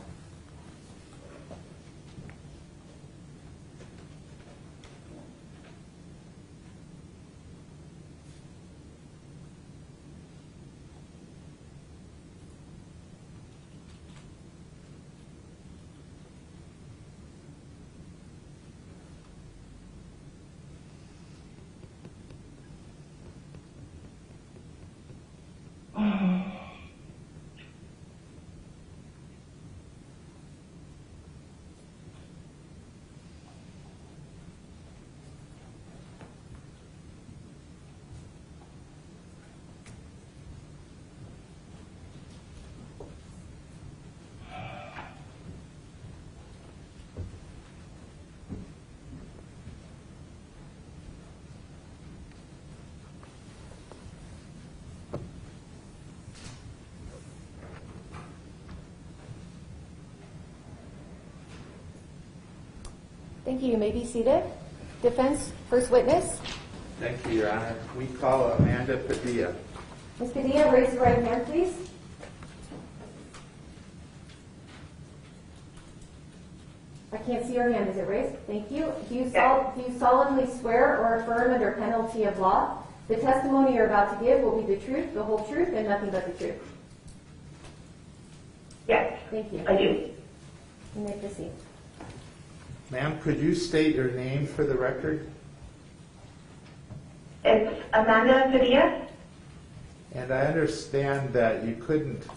Thank you. You may be seated. Defense, first witness. Thank you, Your Honor. We call Amanda Padilla. Ms. Padilla, raise your right hand, please. I can't see your hand. Is it raised? Thank you. Do you solemnly swear or affirm under penalty of law the testimony you're about to give will be the truth, the whole truth, and nothing but the truth? Yes. Thank you. I do. You may proceed. Ma'am, could you state your name for the record? It's Amanda Padilla. And I understand that you couldn't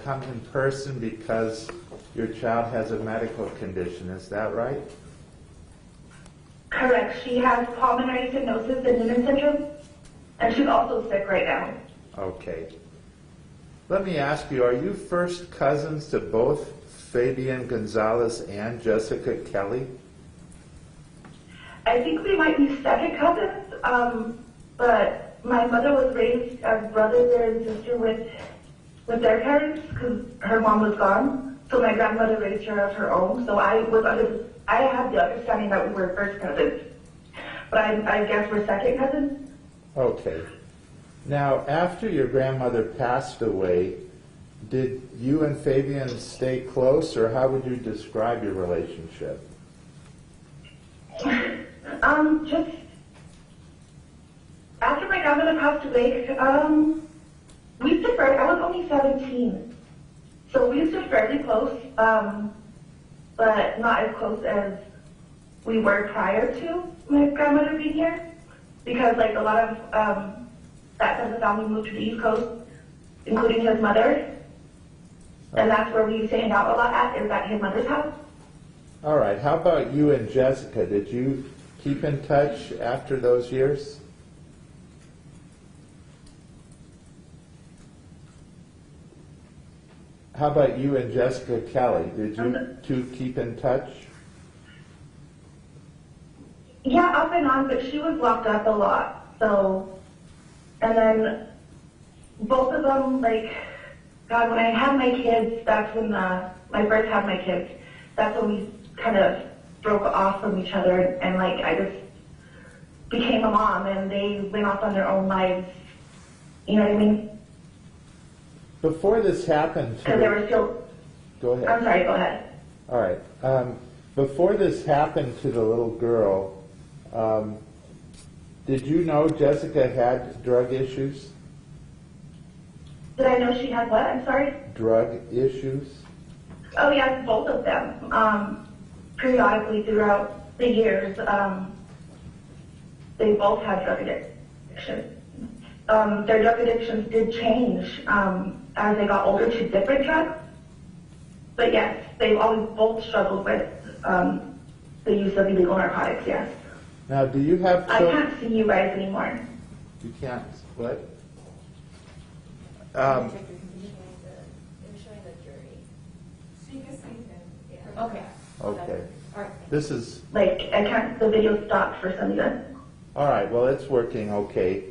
come in person because your child has a medical condition. Is that right? Correct. She has pulmonary stenosis and Noonan syndrome, and she's also sick right now. Okay. Let me ask you, are you first cousins to both Fabian Gonzales and Jessica Kelly? I think we might be second cousins, but my mother was raised as brothers and sister with their parents because her mom was gone. So my grandmother raised her as her own. So I had the understanding that we were first cousins, but I guess we're second cousins. Okay. Now, after your grandmother passed away, did you and Fabian stay close, or how would you describe your relationship? Just after my grandmother passed away, we stood very, I was only 17. So we stood fairly close, but not as close as we were prior to my grandmother being here. Because like a lot of that side of the family moved to the East Coast, including his mother. And that's where we used to hang out a lot at, is at his mother's house. All right, how about you and Jessica? Did you keep in touch after those years? How about you and Jessica Kelly? Did you two keep in touch? Yeah, off and on, but she was locked up a lot. So, and then both of them, like, God, when I had my kids, that's when I first had my kids, that's when we kind of broke off from each other, and like I just became a mom, and they went off on their own lives. You know what I mean? Before this happened to Because they were still. Go ahead. I'm sorry. Go ahead. All right. Before this happened to the little girl, did you know Jessica had drug issues? Did I know she had what? I'm sorry. Drug issues? Oh yeah, both of them. Periodically throughout the years, they both had drug addiction. Their drug addictions did change as they got older to different drugs. But yes, they've always both struggled with the use of illegal narcotics, yes. Now, do you have I can't see you guys anymore. You can't, what? They're showing the jury. So you can see them. Okay. Okay. All right. This is, Like, I can't, the video stopped for some reason. all right, well, it's working okay.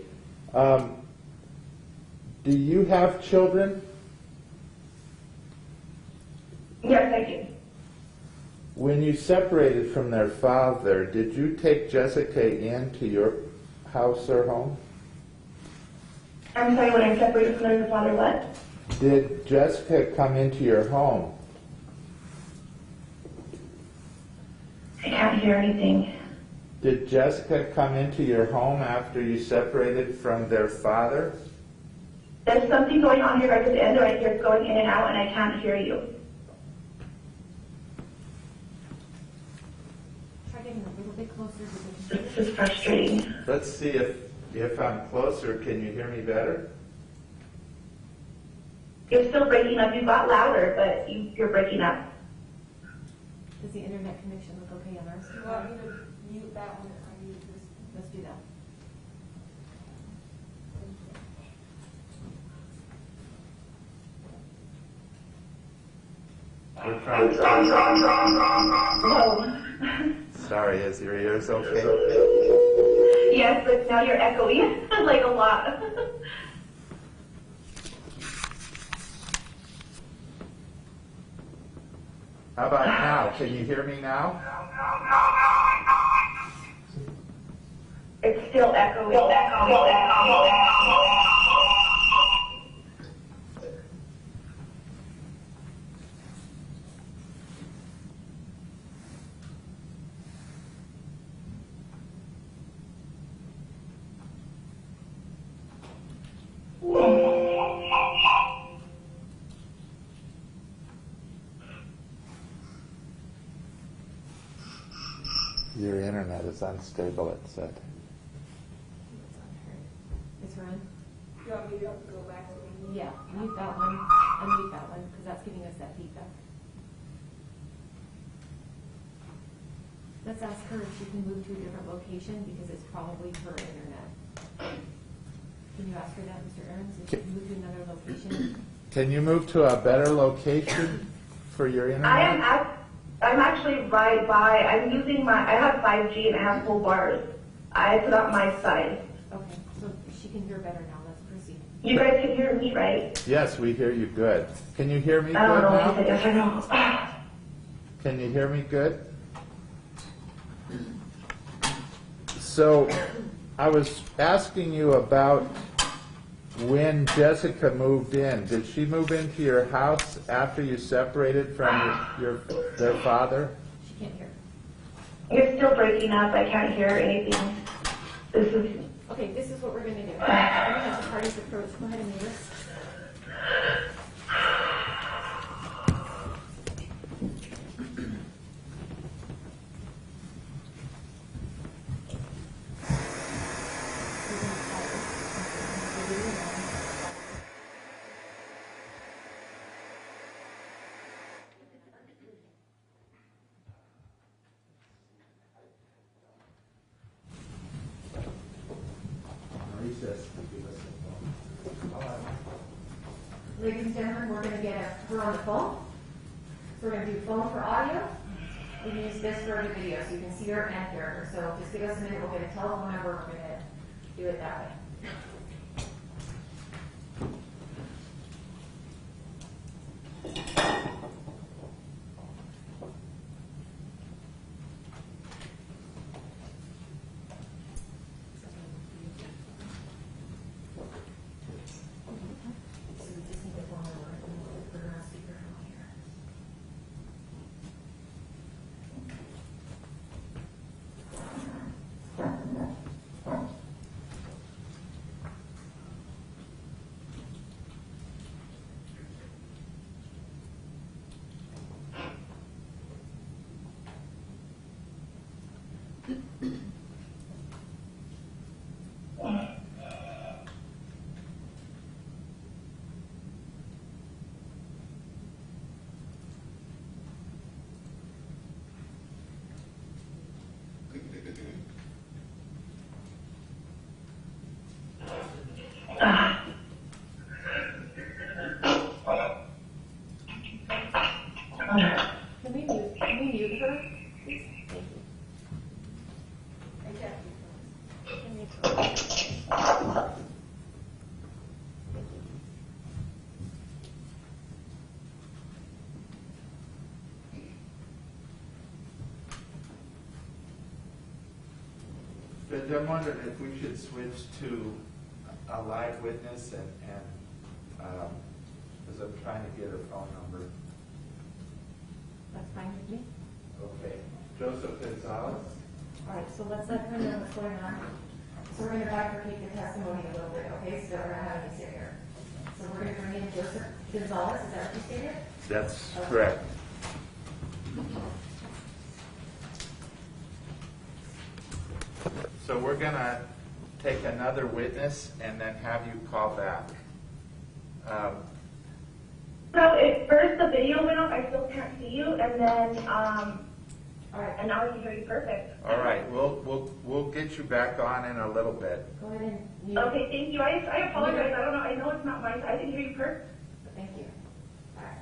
Do you have children? Yes, I do. When you separated from their father, did you take Jessica into your house or home? I'm sorry, when I separated from their father, what? Did Jessica come into your home? I can't hear anything. Did Jessica come into your home after you separated from their father? There's something going on here right at the end right here. It's going in and out, and I can't hear you. Try getting a little bit closer to the This is frustrating. Let's see if I'm closer, can you hear me better? You're still breaking up. You got louder, but you're breaking up. Does the internet connection look okay on ours? Do you want me to mute that one or mute this? Let's do that. We're trying. Whoa. Sorry, is your ears okay? Yes, but now you're echoing like a lot. How about now? Can you hear me now? It's still echoing. Your internet is unstable, it said. It's run. Do you want me to go back to the Yeah, mute that one, unmute that one, because that's giving us that feedback. Let's ask her if she can move to a different location, because it's probably her internet. Can you ask her that, Mr. Aarons, if she can move to another location? Can you move to a better location for your internet? I'm actually right by, I have 5G and I have full bars. I put up my side. Okay, so she can hear better now, let's proceed. You guys can hear me, right? Yes, we hear you good. Can you hear me good I don't know now? if I guess I know. Can you hear me good? So, I was asking you about when Jessica moved in. Did she move into your house after you separated from their father? She can't hear. You're still breaking up. I can't hear anything. This is Okay, this is what we're gonna do. We're gonna have the parties approach. Go ahead and move this. Recess. Ladies and gentlemen, we're gonna get her on the phone. So we're gonna do phone for audio. We use this for the video, so you can see her and hear her. So just give us a minute, we'll get a telephone number, we're gonna do it that way. So we just need the phone number and we'll put her on speakerphone here. Can we mute her? Please? Thank you. But I'm wondering if we should switch to a live witness because I'm trying to get her phone number. That's fine with me. Okay. Joseph Gonzales? All right, so let's let her know what's going on. So we're going to bifurcate the testimony a little bit, okay? So we're not having you sit here. So we're going to bring in Joseph Gonzales, is that what you stated? That's Okay. correct. So we're going to take another witness and then have you call back. So at first the video went off, I still can't see you, and then, and now I can hear you perfect. All right, we'll get you back on in a little bit. Go ahead and mute. Okay, thank you. I apologize. I don't know. I know it's not mine. I can hear you perfect. Thank you. All right.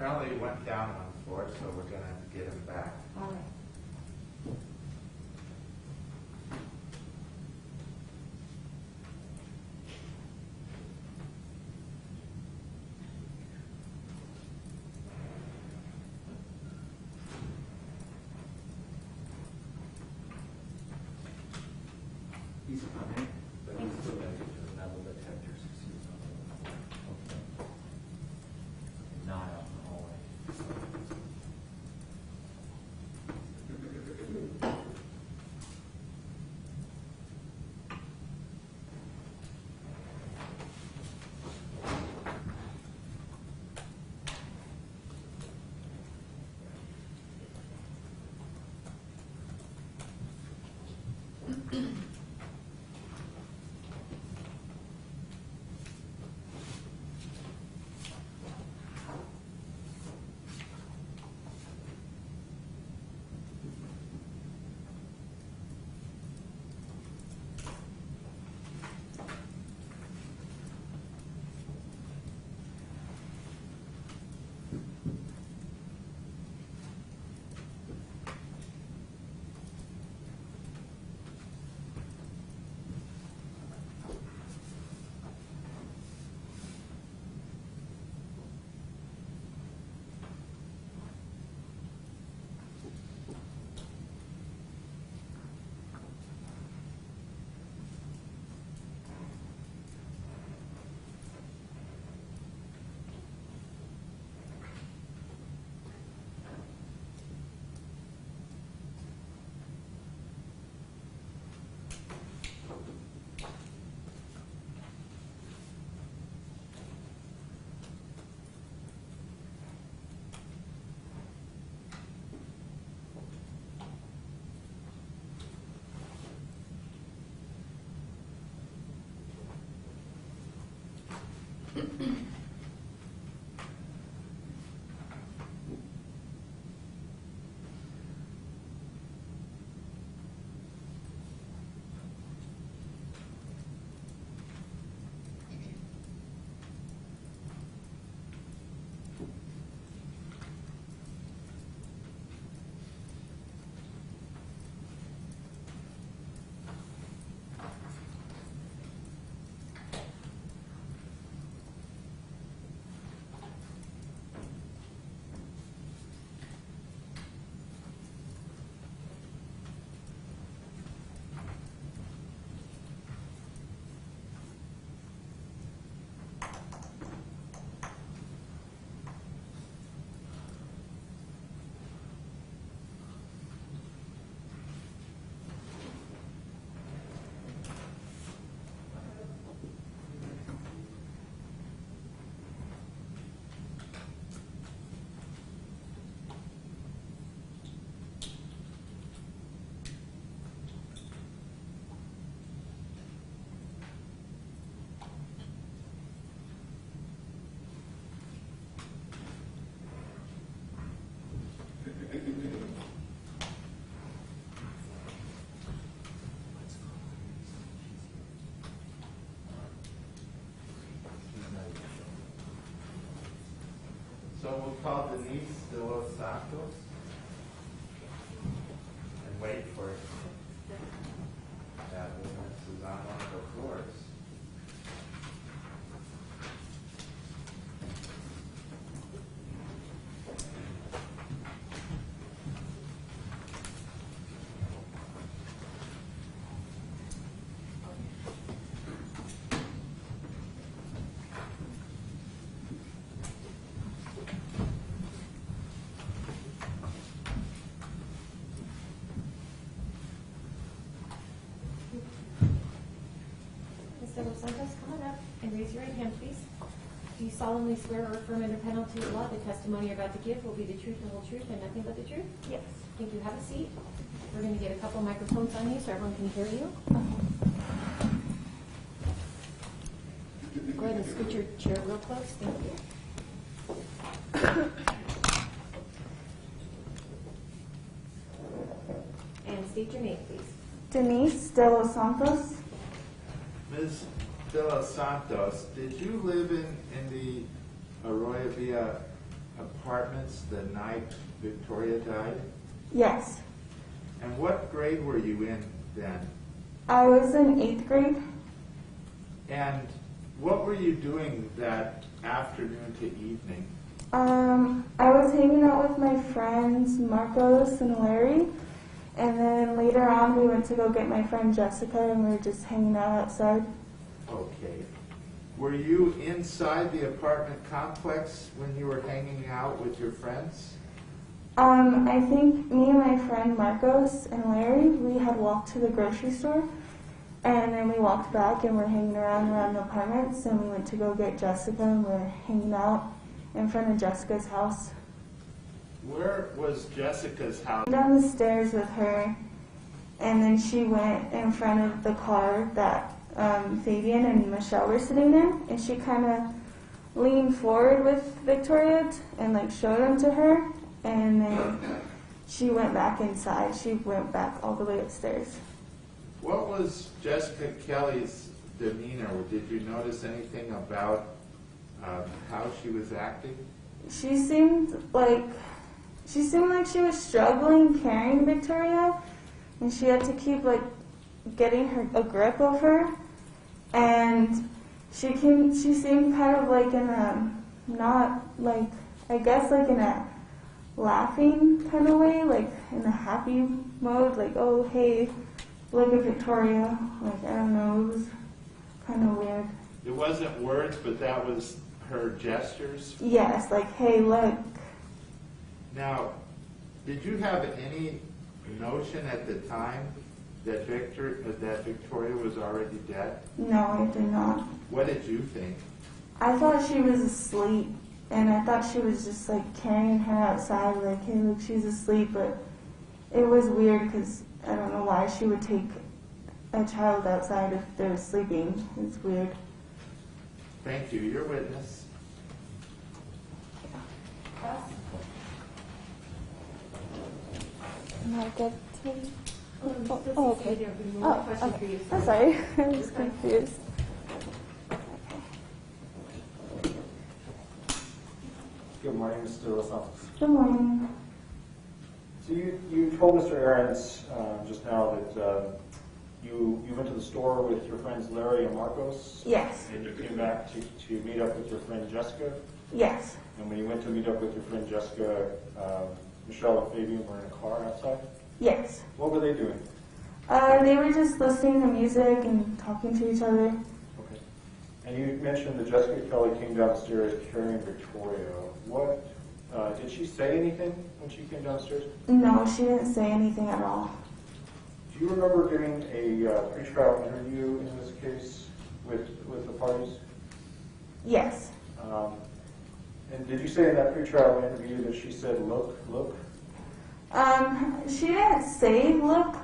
Apparently he went down on the floor, so we're going to get him back. All right. He's coming, but he's still got to get to the metal detectors. 'Cause he was on the not out in the hallway. So we'll call Denise de Los Santos and wait for that witness is on one of the floors. Mr. Los Santos, come on up and raise your right hand, please. Do you solemnly swear or affirm under penalty of law the testimony you're about to give will be the truth, the whole truth, and nothing but the truth? Yes. Thank you. Have a seat. We're going to get a couple microphones on you so everyone can hear you. Go ahead and scoot your chair real close. Thank you. And state your name, please. Denise de Los Santos. Ms. de Los Santos, did you live in the Arroyo Villa apartments the night Victoria died? Yes. And what grade were you in then? I was in 8th grade. And what were you doing that afternoon to evening? I was hanging out with my friends Marcos and Larry, and then later on we went to go get my friend Jessica, and we were just hanging out outside. Okay. Were you inside the apartment complex when you were hanging out with your friends? I think me and my friend Marcos and Larry, we had walked to the grocery store, and then we walked back and we're hanging around the apartments, and we went to go get Jessica, and we're hanging out in front of Jessica's house. Where was Jessica's house? Down the stairs with her, and then she went in front of the car that Fabian and Michelle were sitting in, and she kind of leaned forward with Victoria and like showed them to her, and then she went back inside. She went back all the way upstairs. What was Jessica Kelly's demeanor? Did you notice anything about how she was acting? She seemed like she was struggling carrying Victoria, and she had to keep like getting a grip of her, and she seemed kind of like in a, not like, I guess like in a laughing kind of way, like in a happy mode, like, oh hey, look at Victoria, like I don't know, it was kind of weird. It wasn't words, but that was her gestures? Yes, like hey look. Now, did you have any notion at the time that Victoria was already dead? No, I did not. What did you think? I thought she was asleep, and I thought she was just like carrying her outside, like, hey, look, she's asleep. But it was weird because I don't know why she would take a child outside if they were sleeping. It's weird. Thank you. Your witness. Am I good to? Oh, okay. Oh, okay. I'm sorry. I'm just confused. Good morning, Mr. Los Santos. Good morning. So you told Mr. Aarons just now that you went to the store with your friends Larry and Marcos? Yes. And you came back to meet up with your friend Jessica? Yes. And when you went to meet up with your friend Jessica, Michelle and Fabian were in a car outside? Yes. What were they doing? They were just listening to music and talking to each other. Okay. And you mentioned that Jessica Kelly came downstairs carrying Victoria. What, did she say anything when she came downstairs? No, she didn't say anything at all. Do you remember giving a pretrial interview in this case with the parties? Yes. And did you say in that pretrial interview that she said, look, look? She didn't say look,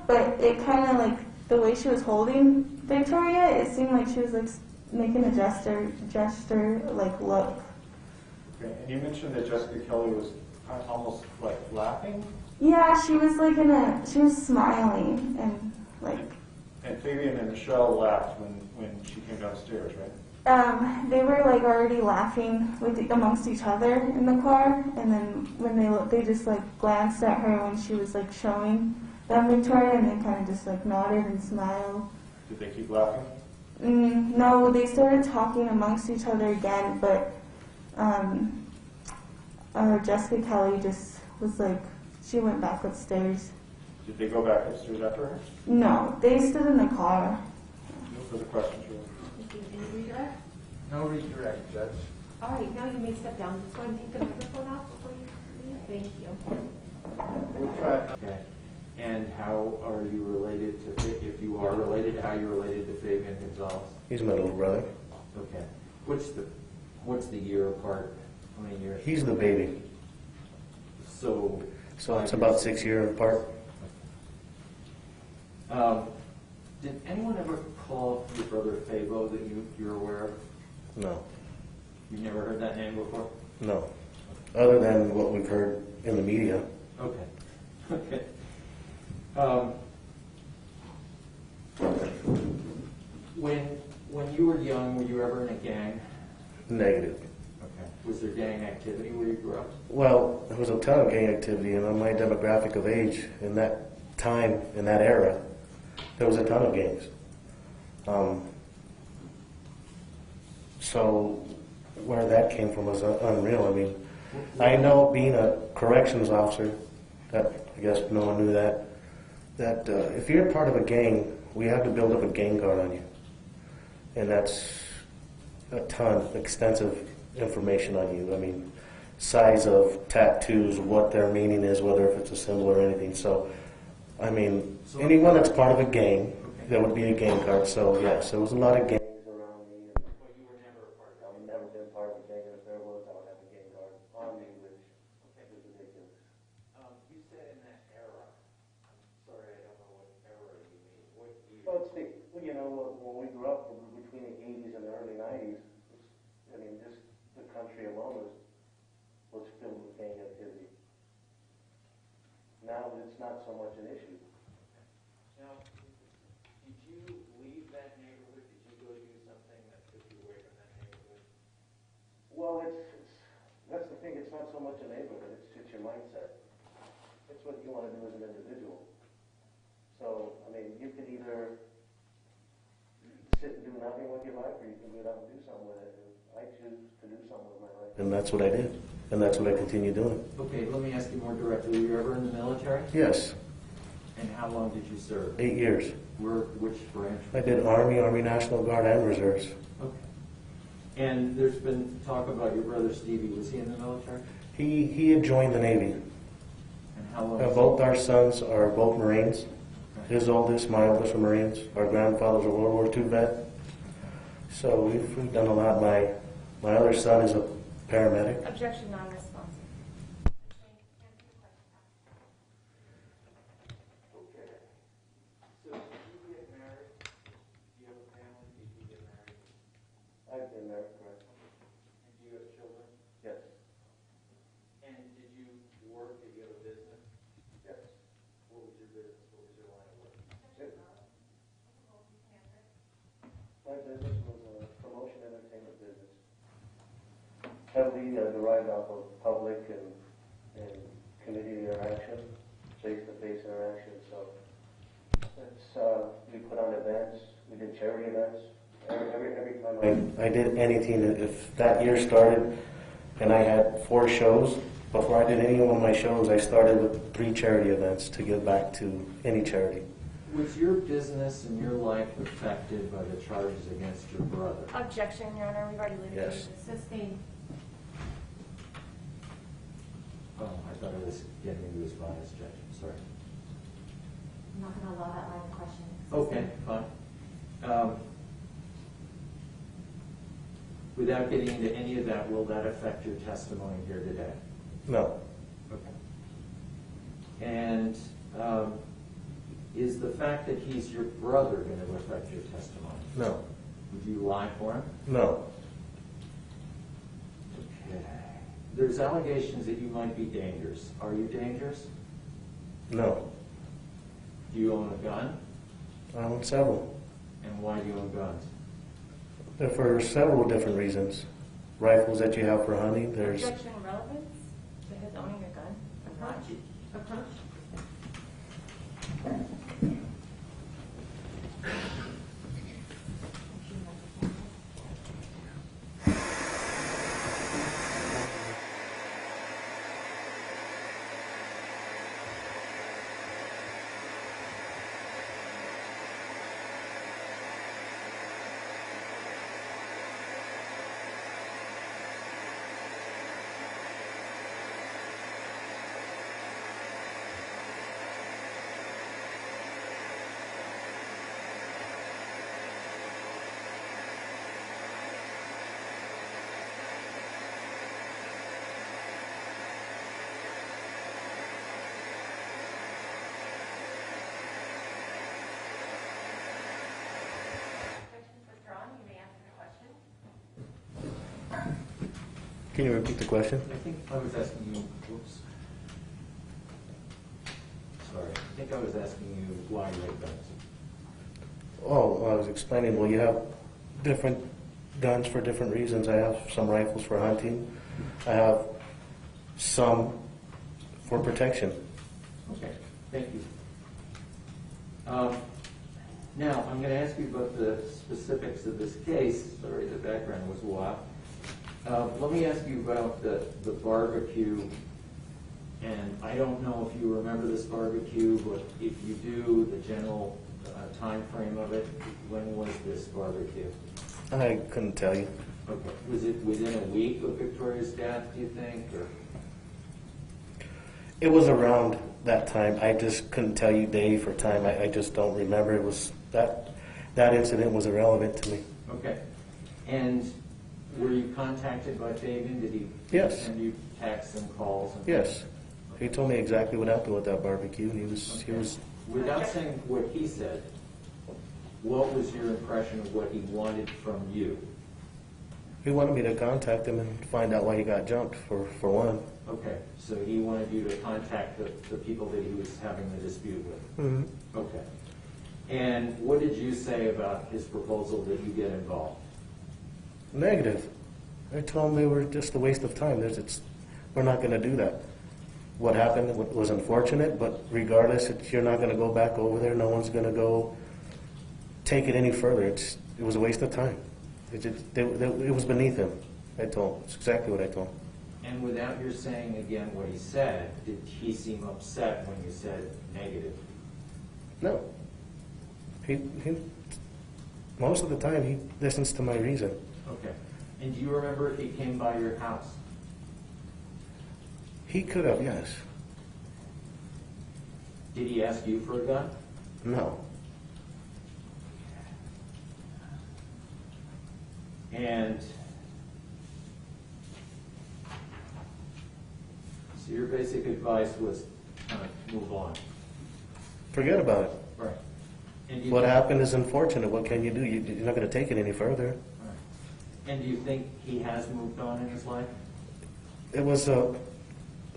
but it kind of like the way she was holding Victoria, it seemed like she was like making a gesture like look. Okay. And you mentioned that Jessica Kelly was almost like laughing? Yeah, she was like she was smiling and like. And Fabian and Michelle laughed when she came downstairs, right? they were like already laughing amongst each other in the car, and then when they just like glanced at her when she was like showing the inventory, and they kind of just like nodded and smiled. Did they keep laughing? No, they started talking amongst each other again, but Jessica Kelly just was like, she went back upstairs. Did they go back upstairs after her? No, they stood in the car. No further questions, really. Any redirect? No redirect, Judge. All right, now you may step down. Just go ahead and take the microphone off before you leave. Thank you. We'll try. Okay. And how are you related to, if you are related, how you're related to Fabian Gonzales? He's my little brother. Okay. What's the year apart? How many years? He's the baby. So It's about 6 years apart. Did anyone ever call your brother Fabo that you're aware of? No. You've never heard that name before? No. Other than what we've heard in the media. Okay. Okay. When you were young, were you ever in a gang? Negative. Okay. Was there gang activity where you grew up? Well, there was a ton of gang activity, and on my demographic of age, in that time, in that era, there was a ton of gangs. So where that came from was unreal. I mean, I know being a corrections officer, that I guess no one knew that if you're part of a gang, we have to build up a gang guard on you. And that's a ton, extensive information on you. I mean, size of tattoos, what their meaning is, whether if it's a symbol or anything. So, I mean, anyone that's part of a gang, there would be a gang guard. So, yes, there was a lot of gangs around me. But you were never a part of I've never been part of a gang, and if there was, I would have a gang guard on me, which is ridiculous. You said in that era. I'm sorry, I don't know what era you mean. What year? Well, when we grew up between the 80s and the early 90s, I mean, just the country alone was filled with gang activity. Now it's not so much an issue. Now, did you leave that neighborhood? Did you go do something that took you away from that neighborhood? Well, that's the thing. It's not so much a neighborhood. It's your mindset. It's what you want to do as an individual. So, I mean, you can either sit and do nothing with your life, or you can get out and do something with it. And I choose to do something with my life. And that's what I did. And that's what I continue doing. Okay, let me ask you more directly. Were you ever in the military? Yes. And how long did you serve? 8 years. Which branch? I did Army National Guard, and Reserves. Okay. And there's been talk about your brother Stevie. Was he in the military? He had joined the Navy. And how long? Both our sons are both Marines. His oldest, my oldest are Marines. Our grandfather's a World War II vet. So we've done a lot. My other son is a paramedic. Objection, non-responsive. Okay. So did you get married? Do you have a family? Did you get married? I've been married, correct? And do you have children? Yes. And did you work? Did you have a business? Yes. What was your business? What was your line of work? My business was a promotion entertainment business. Heavily derived off of public and community interaction, face-to-face interaction. So we put on events, we did charity events. Every time I did anything, if that year started and I had 4 shows, before I did any one of my shows, I started with 3 charity events to give back to any charity. Was your business and your life affected by the charges against your brother? Objection, Your Honor, we've already litigated Yes. this. Sustained. Oh, I thought I was getting into his bias, Judge. Sorry. I'm not going to allow that line of questioning. Okay, fine. Without getting into any of that, will that affect your testimony here today? No. Okay. And is the fact that he's your brother going to affect your testimony? No. Would you lie for him? No. Okay. There's allegations that you might be dangerous. Are you dangerous? No. Do you own a gun? I own several. And why do you own guns? They're for several different reasons. Rifles that you have for hunting, there's, Objection relevance to his owning a gun? Approach. Approach. can you repeat the question? I think I was asking you, whoops. Sorry, I think I was asking you why you had guns. Oh, I was explaining, well, you have different guns for different reasons. I have some rifles for hunting. I have some for protection. Okay, thank you. Now, I'm going to ask you about the specifics of this case. Sorry, the background was a while. Let me ask you about the barbecue. And I don't know if you remember this barbecue, but if you do, the general time frame of it, when was this barbecue? I couldn't tell you. Okay. Was it within a week of Victoria's death, do you think? Or? It was around that time. I just couldn't tell you day for time. I just don't remember. It was that incident was irrelevant to me. Okay. And were you contacted by Fabian? Did he Yes. send you texts and calls? And Yes. He told me exactly what happened with that barbecue. He was Without saying what he said, what was your impression of what he wanted from you? he wanted me to contact him and find out why he got jumped for one. Okay, so he wanted you to contact the people that he was having the dispute with? Mm-hmm. Okay. And what did you say about his proposal that you get involved? Negative. I told him they were just a waste of time. We're not going to do that. What happened was unfortunate, but regardless, you're not going to go back over there. No one's going to go take it any further. It was a waste of time. It was beneath him. I told him. It's exactly what I told him. And without your saying again what he said, did he seem upset when you said negative? No. He most of the time he listens to my reason. Okay. And do you remember if he came by your house? He could have, yes. Did he ask you for a gun? No. And so your basic advice was kind of move on. Forget about it. Right. And What happened is unfortunate. What can you do? You're not going to take it any further. Right. And do you think he has moved on in his life? It was,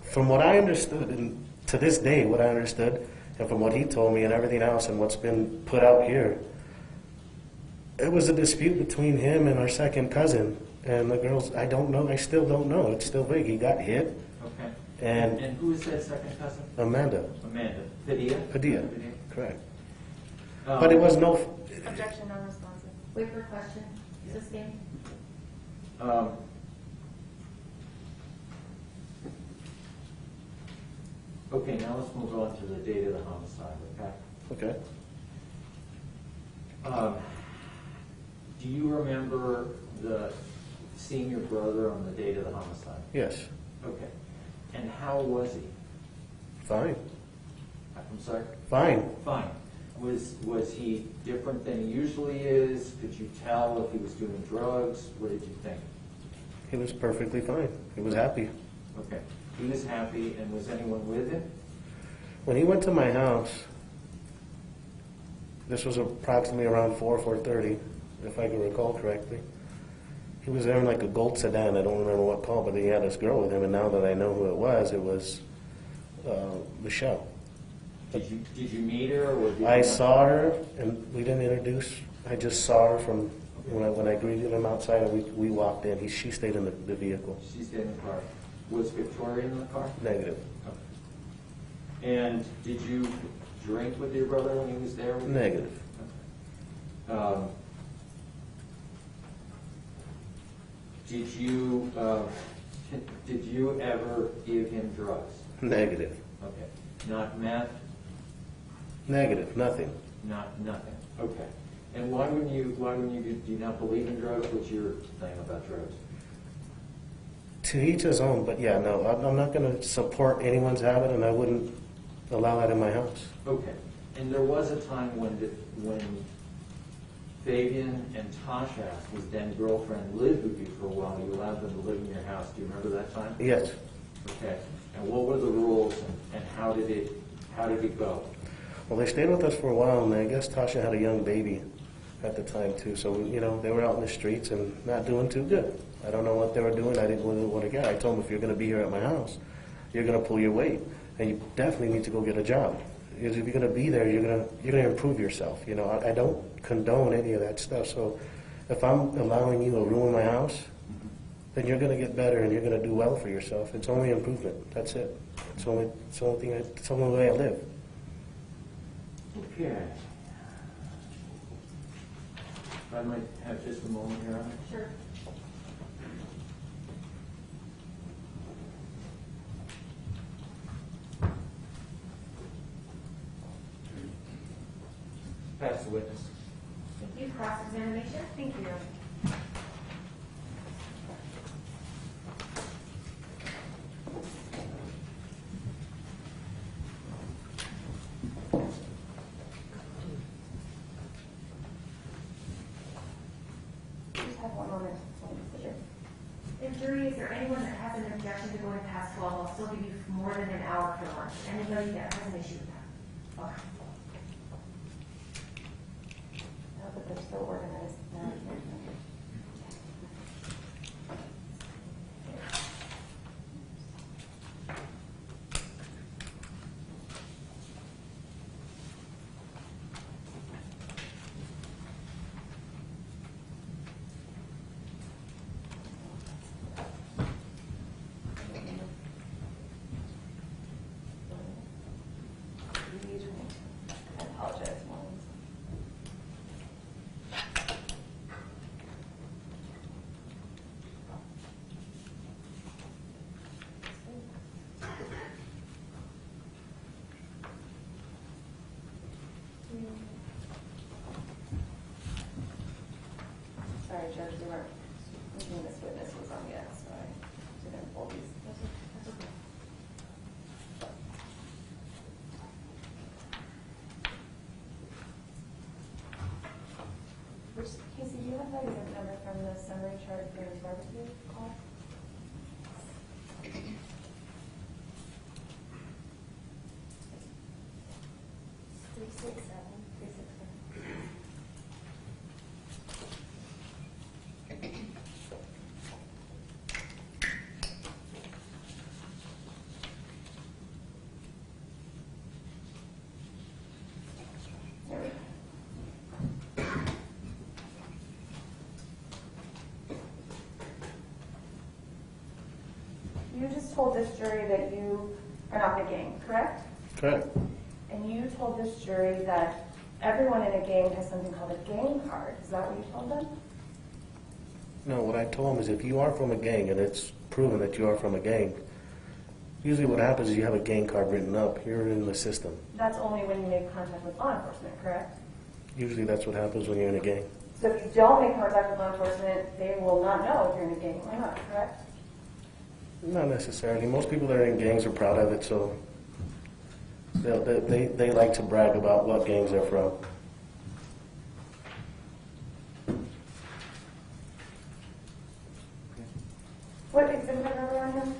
from what I understood, and to this day, what I understood, and from what he told me and everything else and what's been put out here, it was a dispute between him and our second cousin. And the girls, I don't know. I still don't know. It's still vague. He got hit. Okay. And who is that second cousin? Amanda. Amanda. Padilla? Padilla. Correct. But it was no... Objection, non-responsive. Wait for a question. Sustained. Okay, now let's move on to the date of the homicide, okay? Okay. Do you remember seeing your brother on the date of the homicide? Yes. Okay. And how was he? Fine. I'm sorry? Fine. Fine. Was he different than he usually is? Could you tell if he was doing drugs? What did you think? He was perfectly fine. He was happy. Okay. He was happy, and was anyone with him? When he went to my house, this was approximately around 4:30, if I can recall correctly. He was there in like a gold sedan. I don't remember what call, but he had this girl with him, and now that I know who it was Michelle. Did you meet her, or did I you saw her, and we didn't introduce. I just saw her from When I greeted him outside, we walked in. She stayed in the vehicle. She stayed in the car. Was Victoria in the car? Negative. And did you drink with your brother when he was there? Negative. Did you ever give him drugs? Negative. Okay. Not meth? Negative. Nothing. Nothing. Okay. And why wouldn't you, do you not believe in drugs? What's your thing about drugs? To each his own, but yeah, no, I'm not going to support anyone's habit, and I wouldn't allow that in my house. Okay. And there was a time when Fabian and Tasha, his then girlfriend, lived with you for a while. You allowed them to live in your house. Do you remember that time? Yes. Okay. And what were the rules, and how did it go? Well, they stayed with us for a while, and I guess Tasha had a young baby at the time too. So they were out in the streets and not doing too good. I don't know what they were doing. I didn't really want to get. I told them, if you're going to be here at my house, you're going to pull your weight, and you definitely need to go get a job. Because if you're going to be there, you're going to improve yourself. I don't condone any of that stuff. So if I'm allowing you to ruin my house, then you're going to get better and you're going to do well for yourself. It's only improvement. That's it. It's the only way I live. Okay. I might have just a moment here on it. Sure. Pass the witness. Thank you. Cross-examination. Thank you. Just have one moment to consider. And jury, is there anyone that has an objection to going past 12? I'll still give you more than an hour for lunch. Anybody that has an issue with that? Okay. Now that they're so organized now. I apologize, Mullins. Sorry, Judge, we weren't thinking this witness was on yet, so I didn't pull these. That's okay. Casey, do you have that exempt number from the summary chart for the barbecue call? Three, six, seven. 367. There we go. You just told this jury that you are not in a gang, correct? Correct. And you told this jury that everyone in a gang has something called a gang card. Is that what you told them? No, what I told them is, if you are from a gang and it's proven that you are from a gang, usually what happens is you have a gang card written up. You're in the system. That's only when you make contact with law enforcement, correct? Usually that's what happens when you're in a gang. So if you don't make contact with law enforcement, they will not know if you're in a gang or not, correct? Not necessarily. Most people that are in gangs are proud of it, so they like to brag about what gangs they're from. What exhibit number are you?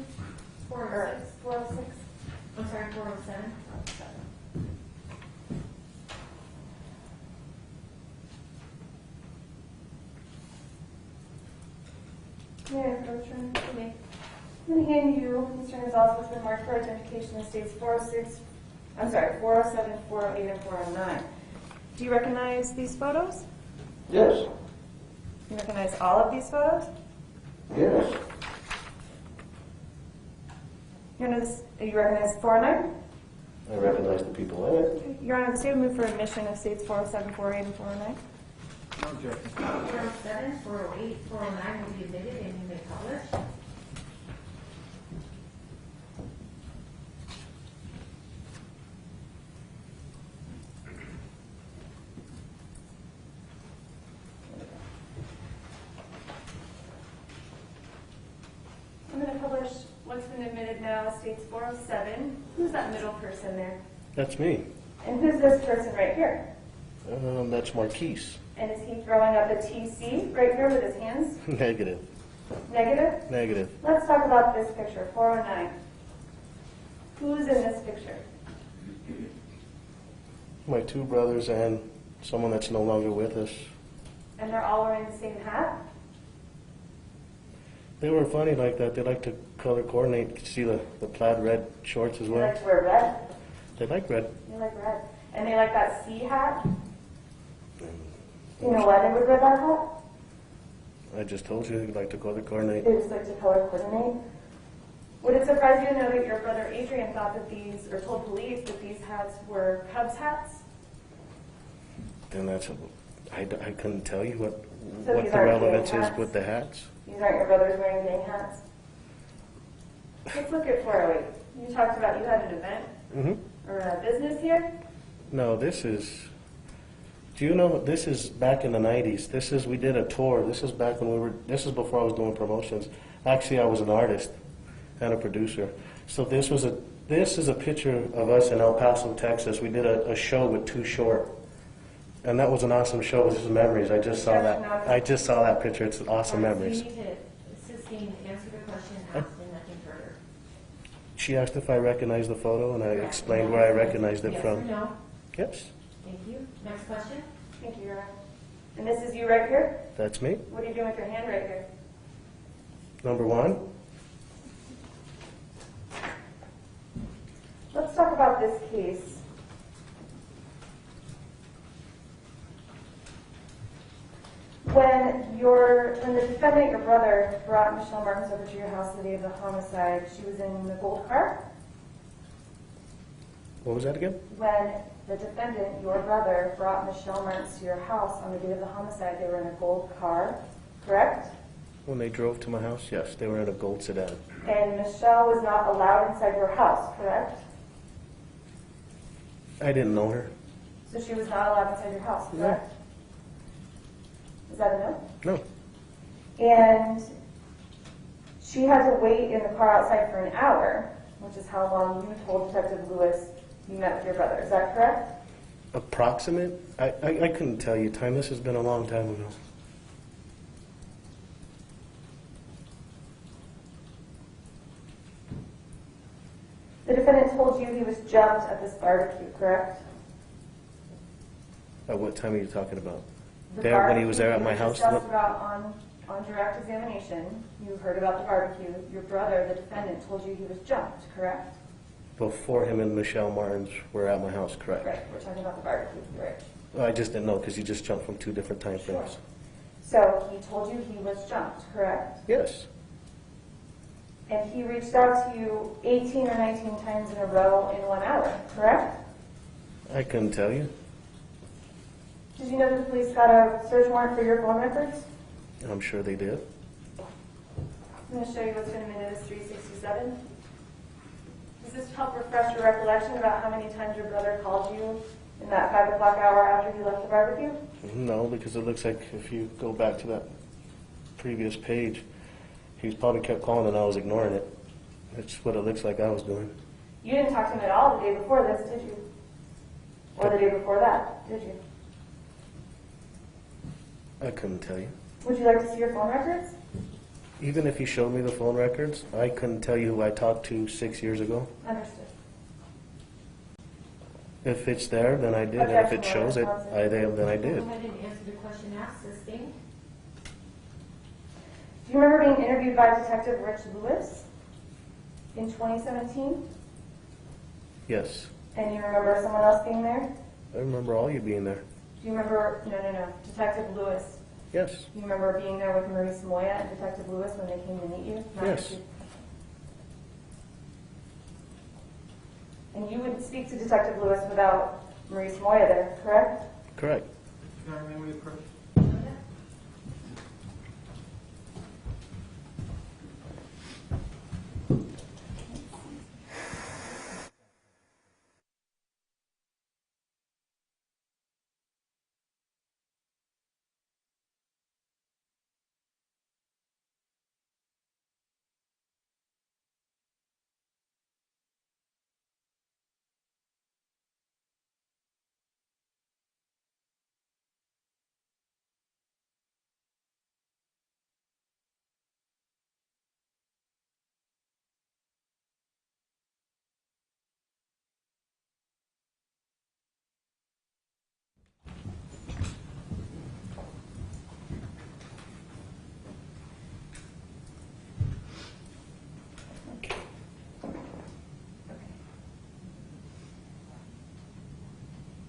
406. 406. I'm sorry, 407. May I approach her? Okay. I'm going to hand you Mr. Gonzales what's been marked for identification in states 407, 408, and 409. Do you recognize these photos? Yes. You recognize all of these photos? Yes. You recognize 409? I recognize the people in it. Your Honor, the state would move for admission of states 407, 408, and 409. No objection. 407, 408, 409 will be admitted and you may publish. I'm going to publish what's been admitted now, states 407. Who's that middle person there? That's me. And who's this person right here? That's Marquise. And is he throwing up a TC right here with his hands? Negative. Negative? Negative. Let's talk about this picture, 409. Who's in this picture? My two brothers and someone that's no longer with us. And they're all wearing the same hat? They were funny like that. They like to color coordinate. You can see the plaid red shorts as They well. like to wear red? They like red. They like red. And they like that C hat? Do you know why they would wear that hat? I just told you they like to color coordinate. They just like to color coordinate. Would it surprise you to know that your brother Adrian thought that these, or told police that these hats were Cubs hats? Then I couldn't tell you what So the these aren't relevance gang is hats? with the hats. These aren't your brothers wearing gang hats? Let's look at 408. You talked about you had an event or a business here? No, this is. Do you know this is back in the 90s? We did a tour. This is back when this is before I was doing promotions. Actually, I was an artist and a producer. So this is a picture of us in El Paso, Texas. We did a show with Too Short. And that was an awesome show. This is memories. I just saw that picture. It's awesome memories. You need to assist me and answer the question asked and nothing further. She asked if I recognized the photo, and I explained where I recognized it Yes from. or no? Yes, Thank you. Next question? Thank you, Your Honor. And this is you right here? that's me. What are you doing with your hand right here? Number one. Let's talk about this case. When the defendant, your brother, brought Michelle Martens over to your house the day of the homicide, she was in the gold car? What was that again? When the defendant, your brother, brought Michelle Martens to your house on the day of the homicide, they were in a gold car, correct? When they drove to my house, yes, they were in a gold sedan. And Michelle was not allowed inside your house, correct? I didn't know her. So she was not allowed inside your house, correct? Is that a no? No. And she had to wait in the car outside for an hour, which is how long you told Detective Lewis you met with your brother. Is that correct? Approximate? I couldn't tell you time. This has been a long time ago. The defendant told you he was jumped at this barbecue, correct? At what time are you talking about? The There, when he was there at my house? discussed about on direct examination, you heard about the barbecue. Your brother, the defendant, told you he was jumped, correct? Before him and Michelle Martens were at my house, correct? Right, we're talking about the barbecue, right? I just didn't know because you just jumped from two different time frames. Sure. So he told you he was jumped, correct? Yes. And he reached out to you 18 or 19 times in a row in 1 hour, correct? I couldn't tell you. Did you know that the police got a search warrant for your phone records? I'm sure they did. I'm going to show you what's been admitted as 367. Does this help refresh your recollection about how many times your brother called you in that 5 o'clock hour after he left the barbecue? No, because it looks like if you go back to that previous page, he's probably kept calling and I was ignoring it. That's what it looks like I was doing. You didn't talk to him at all the day before this, did you? Or the day before that, did you? I couldn't tell you. Would you like to see your phone records? Even if you showed me the phone records, I couldn't tell you who I talked to 6 years ago. Understood. If it's there, then I did. And if it shows it, then I did. Go ahead and answer the question asked, sustained. Do you remember being interviewed by Detective Rich Lewis in 2017? Yes. And you remember someone else being there? I remember all you being there. Do you remember, no, Detective Lewis. Yes. You remember being there with Maurice Moya and Detective Lewis when they came to meet you? Yes. And you wouldn't speak to Detective Lewis without Maurice Moya there, correct? Correct. Can I remember your question?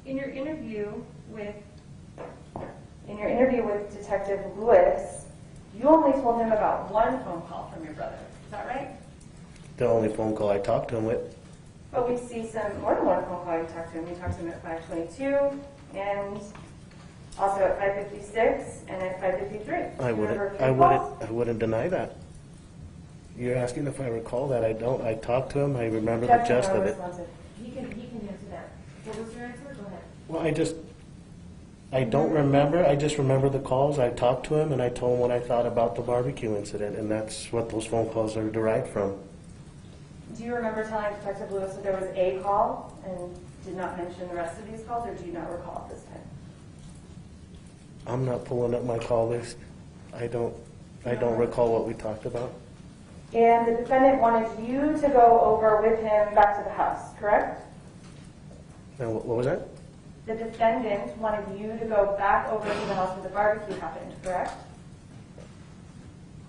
In your interview with Detective Lewis, you only told him about one phone call from your brother. Is that right? The only phone call I talked to him with. But we see some more than one phone call you talked to him. You talked to him at 5:22 and also at 5:56 and at 5:53. I wouldn't deny that. You're asking if I recall that. I don't. I talked to him. I remember the gist of it. He can answer that. What was your answer? Go ahead. Well, I don't remember. I just remember the calls. I talked to him and I told him what I thought about the barbecue incident, and that's what those phone calls are derived from. Do you remember telling Detective Lewis that there was a call and did not mention the rest of these calls, or do you not recall at this time? I'm not pulling up my call list. I don't recall what we talked about. And the defendant wanted you to go over with him back to the house, correct? And what was that? The defendant wanted you to go back over to the house where the barbecue happened, correct?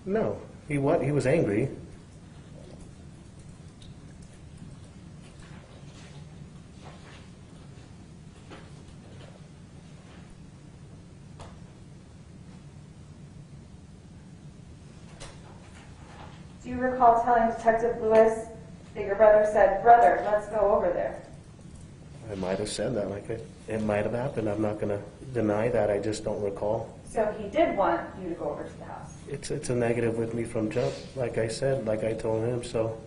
No. He was angry. Do you recall telling Detective Lewis that your brother said, "Brother, let's go over there"? I might have said that. It might have happened. I'm not going to deny that. I just don't recall. So he did want you to go over to the house. It's a negative with me from jump. Like I said, like I told him. So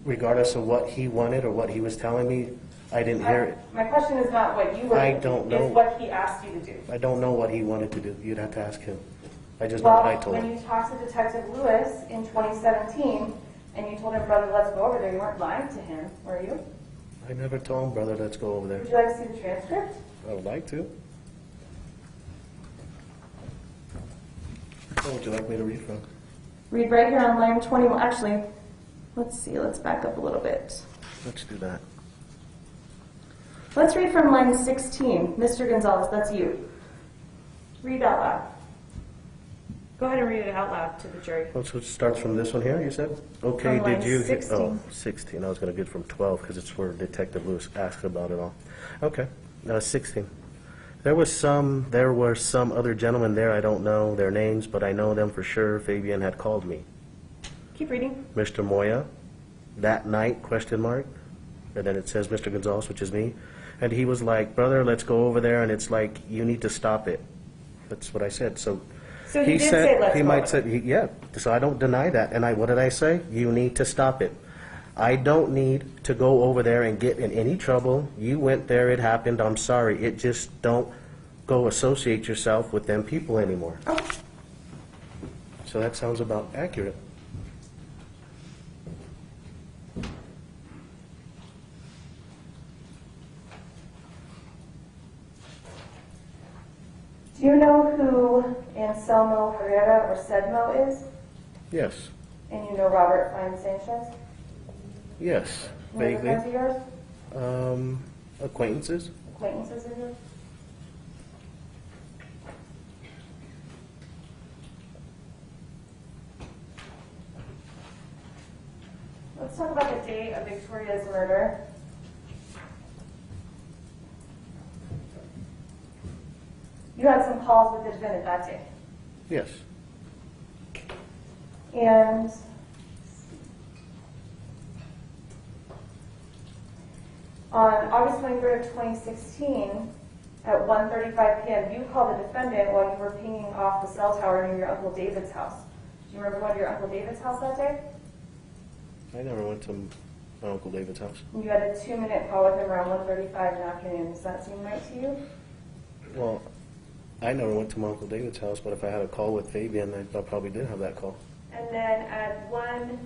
regardless of what he wanted or what he was telling me, I didn't hear it. My question is not what you were I don't know. It's what he asked you to do. I don't know what he wanted to do. You'd have to ask him. I just know what I told him. When you talked to Detective Lewis in 2017 and you told him, "Brother, let's go over there," you weren't lying to him, were you? I never told him, brother, let's go over there. Would you like to see the transcript? I would like to. What would you like me to read from? Read right here on line 21. Actually, let's see. Let's back up a little bit. Let's do that. Let's read from line 16. Mr. Gonzales, that's you. Read out loud. Go ahead and read it out loud to the jury. Oh, so it starts from this one here, you said? Okay, From line did you... 16. Oh, 16. I was going to get from 12 because it's where Detective Lewis asked about it all. Okay, 16. There were some other gentlemen there. I don't know their names, but I know them for sure. Fabian had called me. Keep reading. Mr. Moya, that night, question mark. And then it says Mr. Gonzales, which is me. And he was like, "Brother, let's go over there." And it's like, "You need to stop it." That's what I said. So he did say, "Let's he go might over." say, yeah. So I don't deny that. And what did I say? You need to stop it. I don't need to go over there and get in any trouble. You went there, it happened, I'm sorry. It just don't go associate yourself with them people anymore. Okay. So that sounds about accurate. Do you know who Anselmo Herrera or Sedmo is? Yes. And you know Robert Fine Sanchez? Yes. Were they friends of yours? Acquaintances. Acquaintances of yours? Let's talk about the date of Victoria's murder. You had some calls with the defendant that day. Yes. And on August 23rd of 2016, at 1:35 p.m., you called the defendant while you were pinging off the cell tower near your Uncle David's house. Do you remember going to your Uncle David's house that day? I never went to my Uncle David's house. You had a 2-minute call with him around 1:35 in the afternoon. Does that seem right to you? Well, I never went to my Uncle David's house, but if I had a call with Fabian, I probably did have that call. And then at let me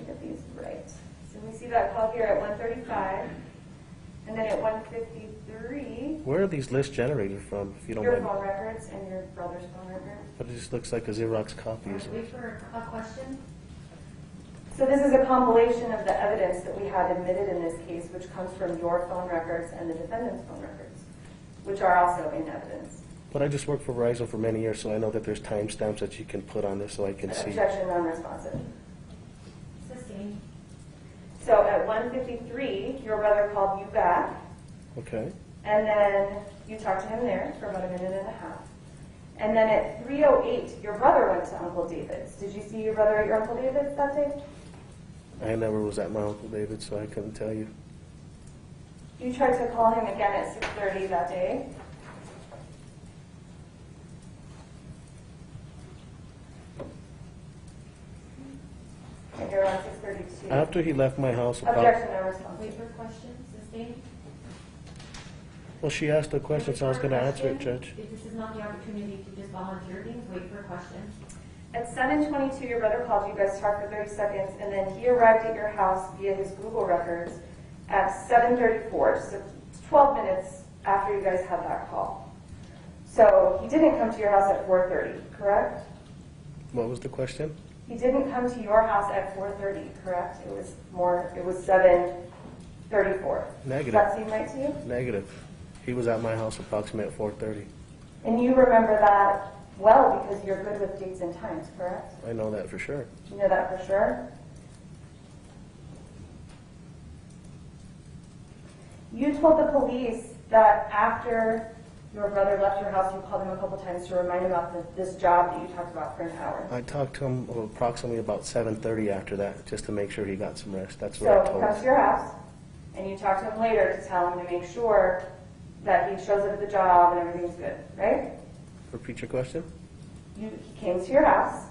get these right. So we see that call here at 1:35, and then at 1:53, Where are these lists generated from, if you don't your mind? phone records and your brother's phone records. But it just looks like a Xerox copy. Wait for a question. So this is a compilation of the evidence that we had admitted in this case, which comes from your phone records and the defendant's phone records, which are also in evidence. But I just worked for Verizon for many years, so I know that there's timestamps that you can put on this so I can see. Objection non-responsive. Sustained. So at 1:53, your brother called you back, Okay. and then you talked to him there for about a minute and a half. And then at 3:08, your brother went to Uncle David's. Did you see your brother at your Uncle David's that day? I never was at my Uncle David's, so I couldn't tell you. You tried to call him again at 6:30 that day. And you're on 6:32. After he left my house, Objection non-responsive. Wait for question. Sustained. well, she asked a question, so I was going to answer it, Judge. If this is not the opportunity to just volunteer things, wait for a question. At 7:22, your brother called you guys, talked for 30 seconds, and then he arrived at your house via his Google records at 7:34, so 12 minutes after you guys had that call. So he didn't come to your house at 4:30, correct? What was the question? He didn't come to your house at 4:30, correct? It was 7:34. Negative. Does that seem right to you? Negative. He was at my house approximately at 4:30. And you remember that well because you're good with dates and times, correct? I know that for sure. You know that for sure? You told the police that after your brother left your house, you called him a couple times to remind him about this job that you talked about for an hour. I talked to him approximately about 7:30 after that, just to make sure he got some rest. That's what So I he told comes to him. your house, and you talk to him later to tell him to make sure that he shows up at the job and everything's good, right? Repeat your question? He came to your house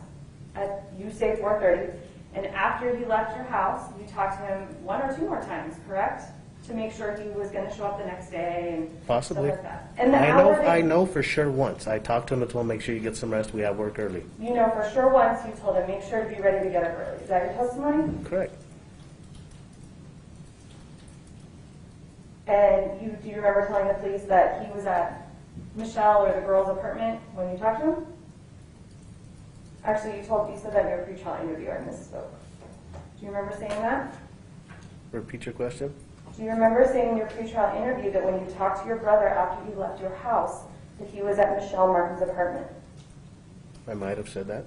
at, you say 4:30, and after he left your house, you talked to him 1 or 2 more times, correct? To make sure he was going to show up the next day and Possibly. stuff like that. And the hour that I know for sure once. I talked to him and told him, make sure you get some rest. We have work early. you know for sure once you told him, make sure to be ready to get up early. Is that your testimony? Correct. And do you remember telling the police that he was at Michelle or the girl's apartment when you talked to him? Actually, you said that in your pre-trial interview. I misspoke. Do you remember saying that? Repeat your question? Do you remember saying in your pre-trial interview that when you talked to your brother after he left your house, that he was at Michelle Martin's apartment? I might have said that.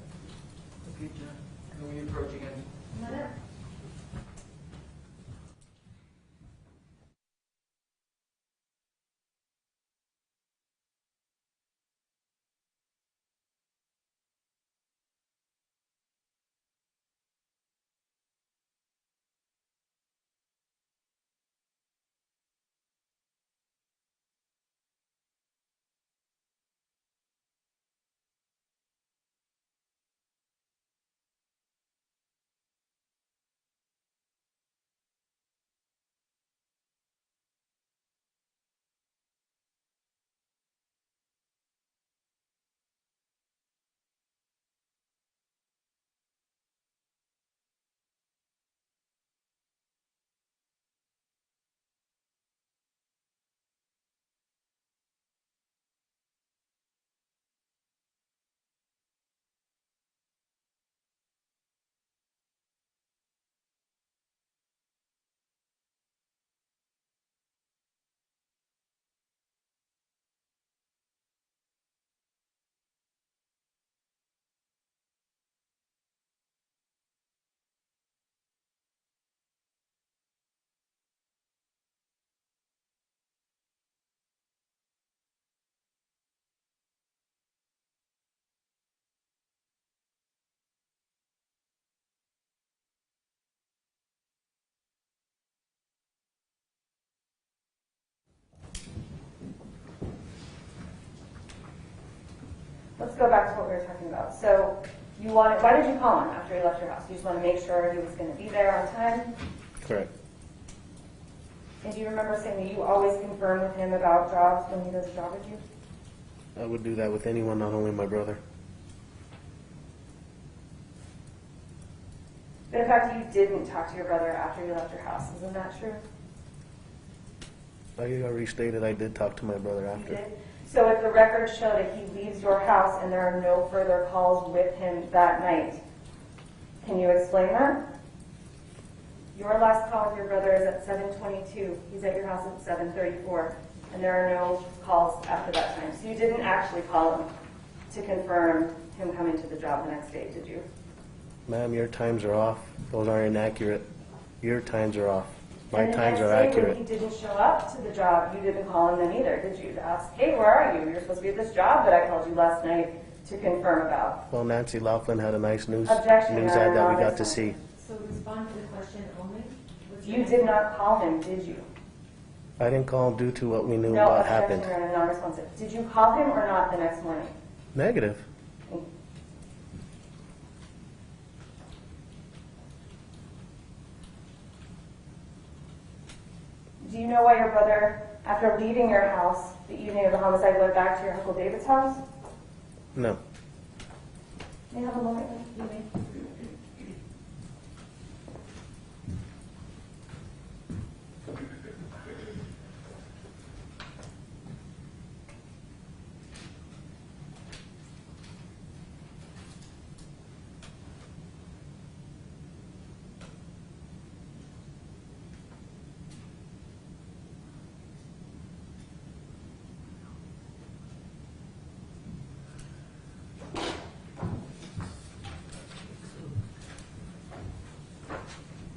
Okay, John, can we approach again? Another? let's go back to what we were talking about. So why did you call him after he left your house? You just want to make sure he was going to be there on time? Correct. And do you remember saying that you always confirm with him about jobs when he does a job with you? I would do that with anyone, not only my brother. But in fact, you didn't talk to your brother after you left your house. Isn't that true? I already stated I did talk to my brother You after. did? So if the records show that he leaves your house and there are no further calls with him that night, can you explain that? Your last call with your brother is at 7:22. He's at your house at 7:34. And there are no calls after that time. So you didn't actually call him to confirm him coming to the job the next day, did you? Ma'am, your times are off. Those are inaccurate. Your times are off. My And the times next are day accurate. when he didn't show up to the job, you didn't call him then either, did you? To ask, hey, where are you? You're supposed to be at this job that I called you last night to confirm about. Well, Nancy Laughlin had a nice news Objection, ad Your Honor, that we not got to this see. one. So respond to the question only. You did not call him, did you? I didn't call him due to what we knew No, what objection, happened. Your Honor, non-responsive. Did you call him or not the next morning? Negative. Do you know why your brother, after leaving your house the evening of the homicide, went back to your Uncle David's house? No. May I have a moment? You may.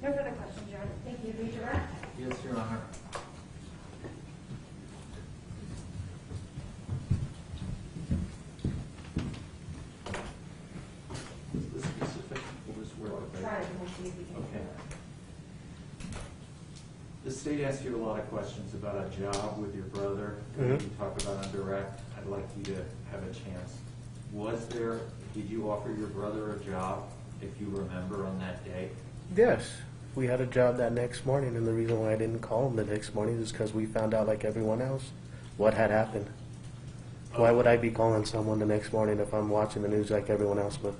No further questions, Your Honor. Thank you. Read your right. Yes, Your Honor. Is this specific? We'll just work with it. Try it and we'll see if we can. Okay. The state asked you a lot of questions about a job with your brother. Mhm. You talk about on direct. I'd like you to have a chance. Did you offer your brother a job, if you remember, on that day? Yes. We had a job that next morning, and the reason why I didn't call him the next morning is because we found out, like everyone else, what had happened. Why would I be calling someone the next morning if I'm watching the news like everyone else would?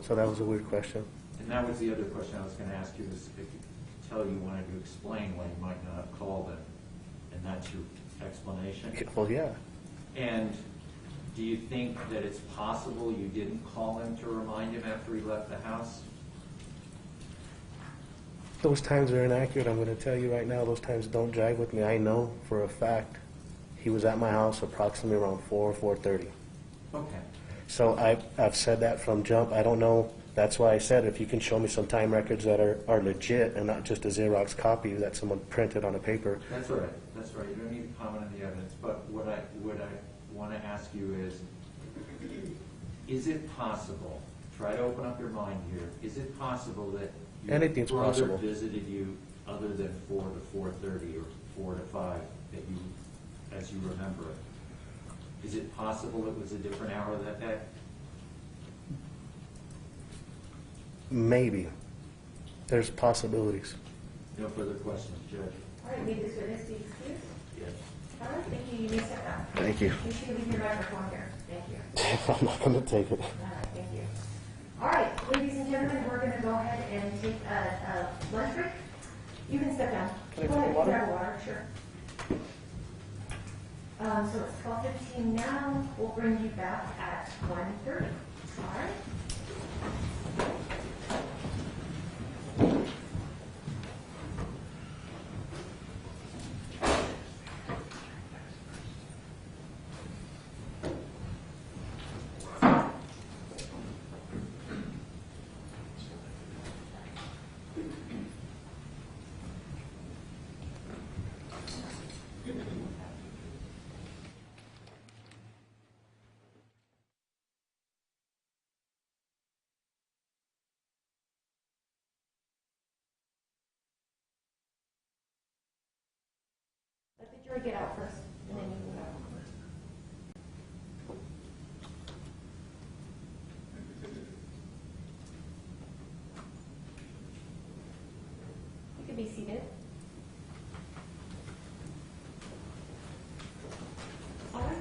So that was a weird question. And that was the other question I was going to ask you, is if you could tell you wanted to explain why you might not have called him, and that's your explanation? Well, yeah. And do you think that it's possible you didn't call him to remind him after he left the house? Those times are inaccurate. I'm going to tell you right now, those times don't jive with me. I know for a fact he was at my house approximately around 4 or 4:30. Okay. So I've said that from jump. I don't know. That's why I said if you can show me some time records that are legit and not just a Xerox copy that someone printed on a paper. That's all right. That's right. You don't need to comment on the evidence. But what I want to ask you is it possible, try to open up your mind here, is it possible that your Anything's brother possible. visited you other than 4 to 4:30 or 4 to 5 that you, as you remember it? Is it possible it was a different hour that day? Maybe. There's possibilities. No further questions, Judge. All right, leave this witness be excused. Yes. All right, thank you. You may step down. Thank you. You should leave your microphone here. Thank you. I'm not going to take it. All right, thank you. All right, ladies and gentlemen, we're going to go ahead and take a lunch break. You can step down. Can I Go take ahead, water? grab water, sure. So it's 12:15 now. We'll bring you back at 1:30. All right? Let the jury get out first, and then you can go. be seated. All right.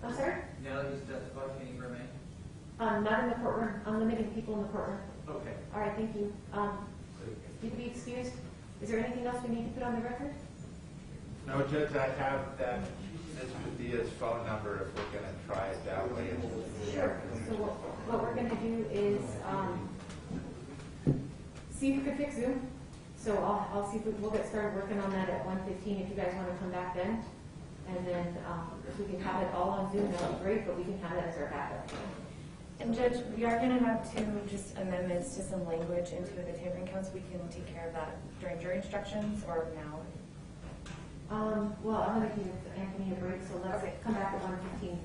I'm sorry? Now that he's testified, can he remain? Not in the courtroom. I'm limiting people in the courtroom. Okay. All right, thank you. You can be excused. Is there anything else we need to put on the record? No, Judge, I have that Mr. Diaz's phone number if we're going to try it that way. Sure. So what we're going to do is see if we can fix Zoom. So I'll see if we'll get started working on that at 1:15 if you guys want to come back then. And then if we can have it all on Zoom, that would be great, but we can have that as our backup. And Judge, we are going to have to just amendments to some language into the tampering counts. We can take care of that during jury instructions or now. Well, I'm going to give Anthony a break, so let's come back at 1:15.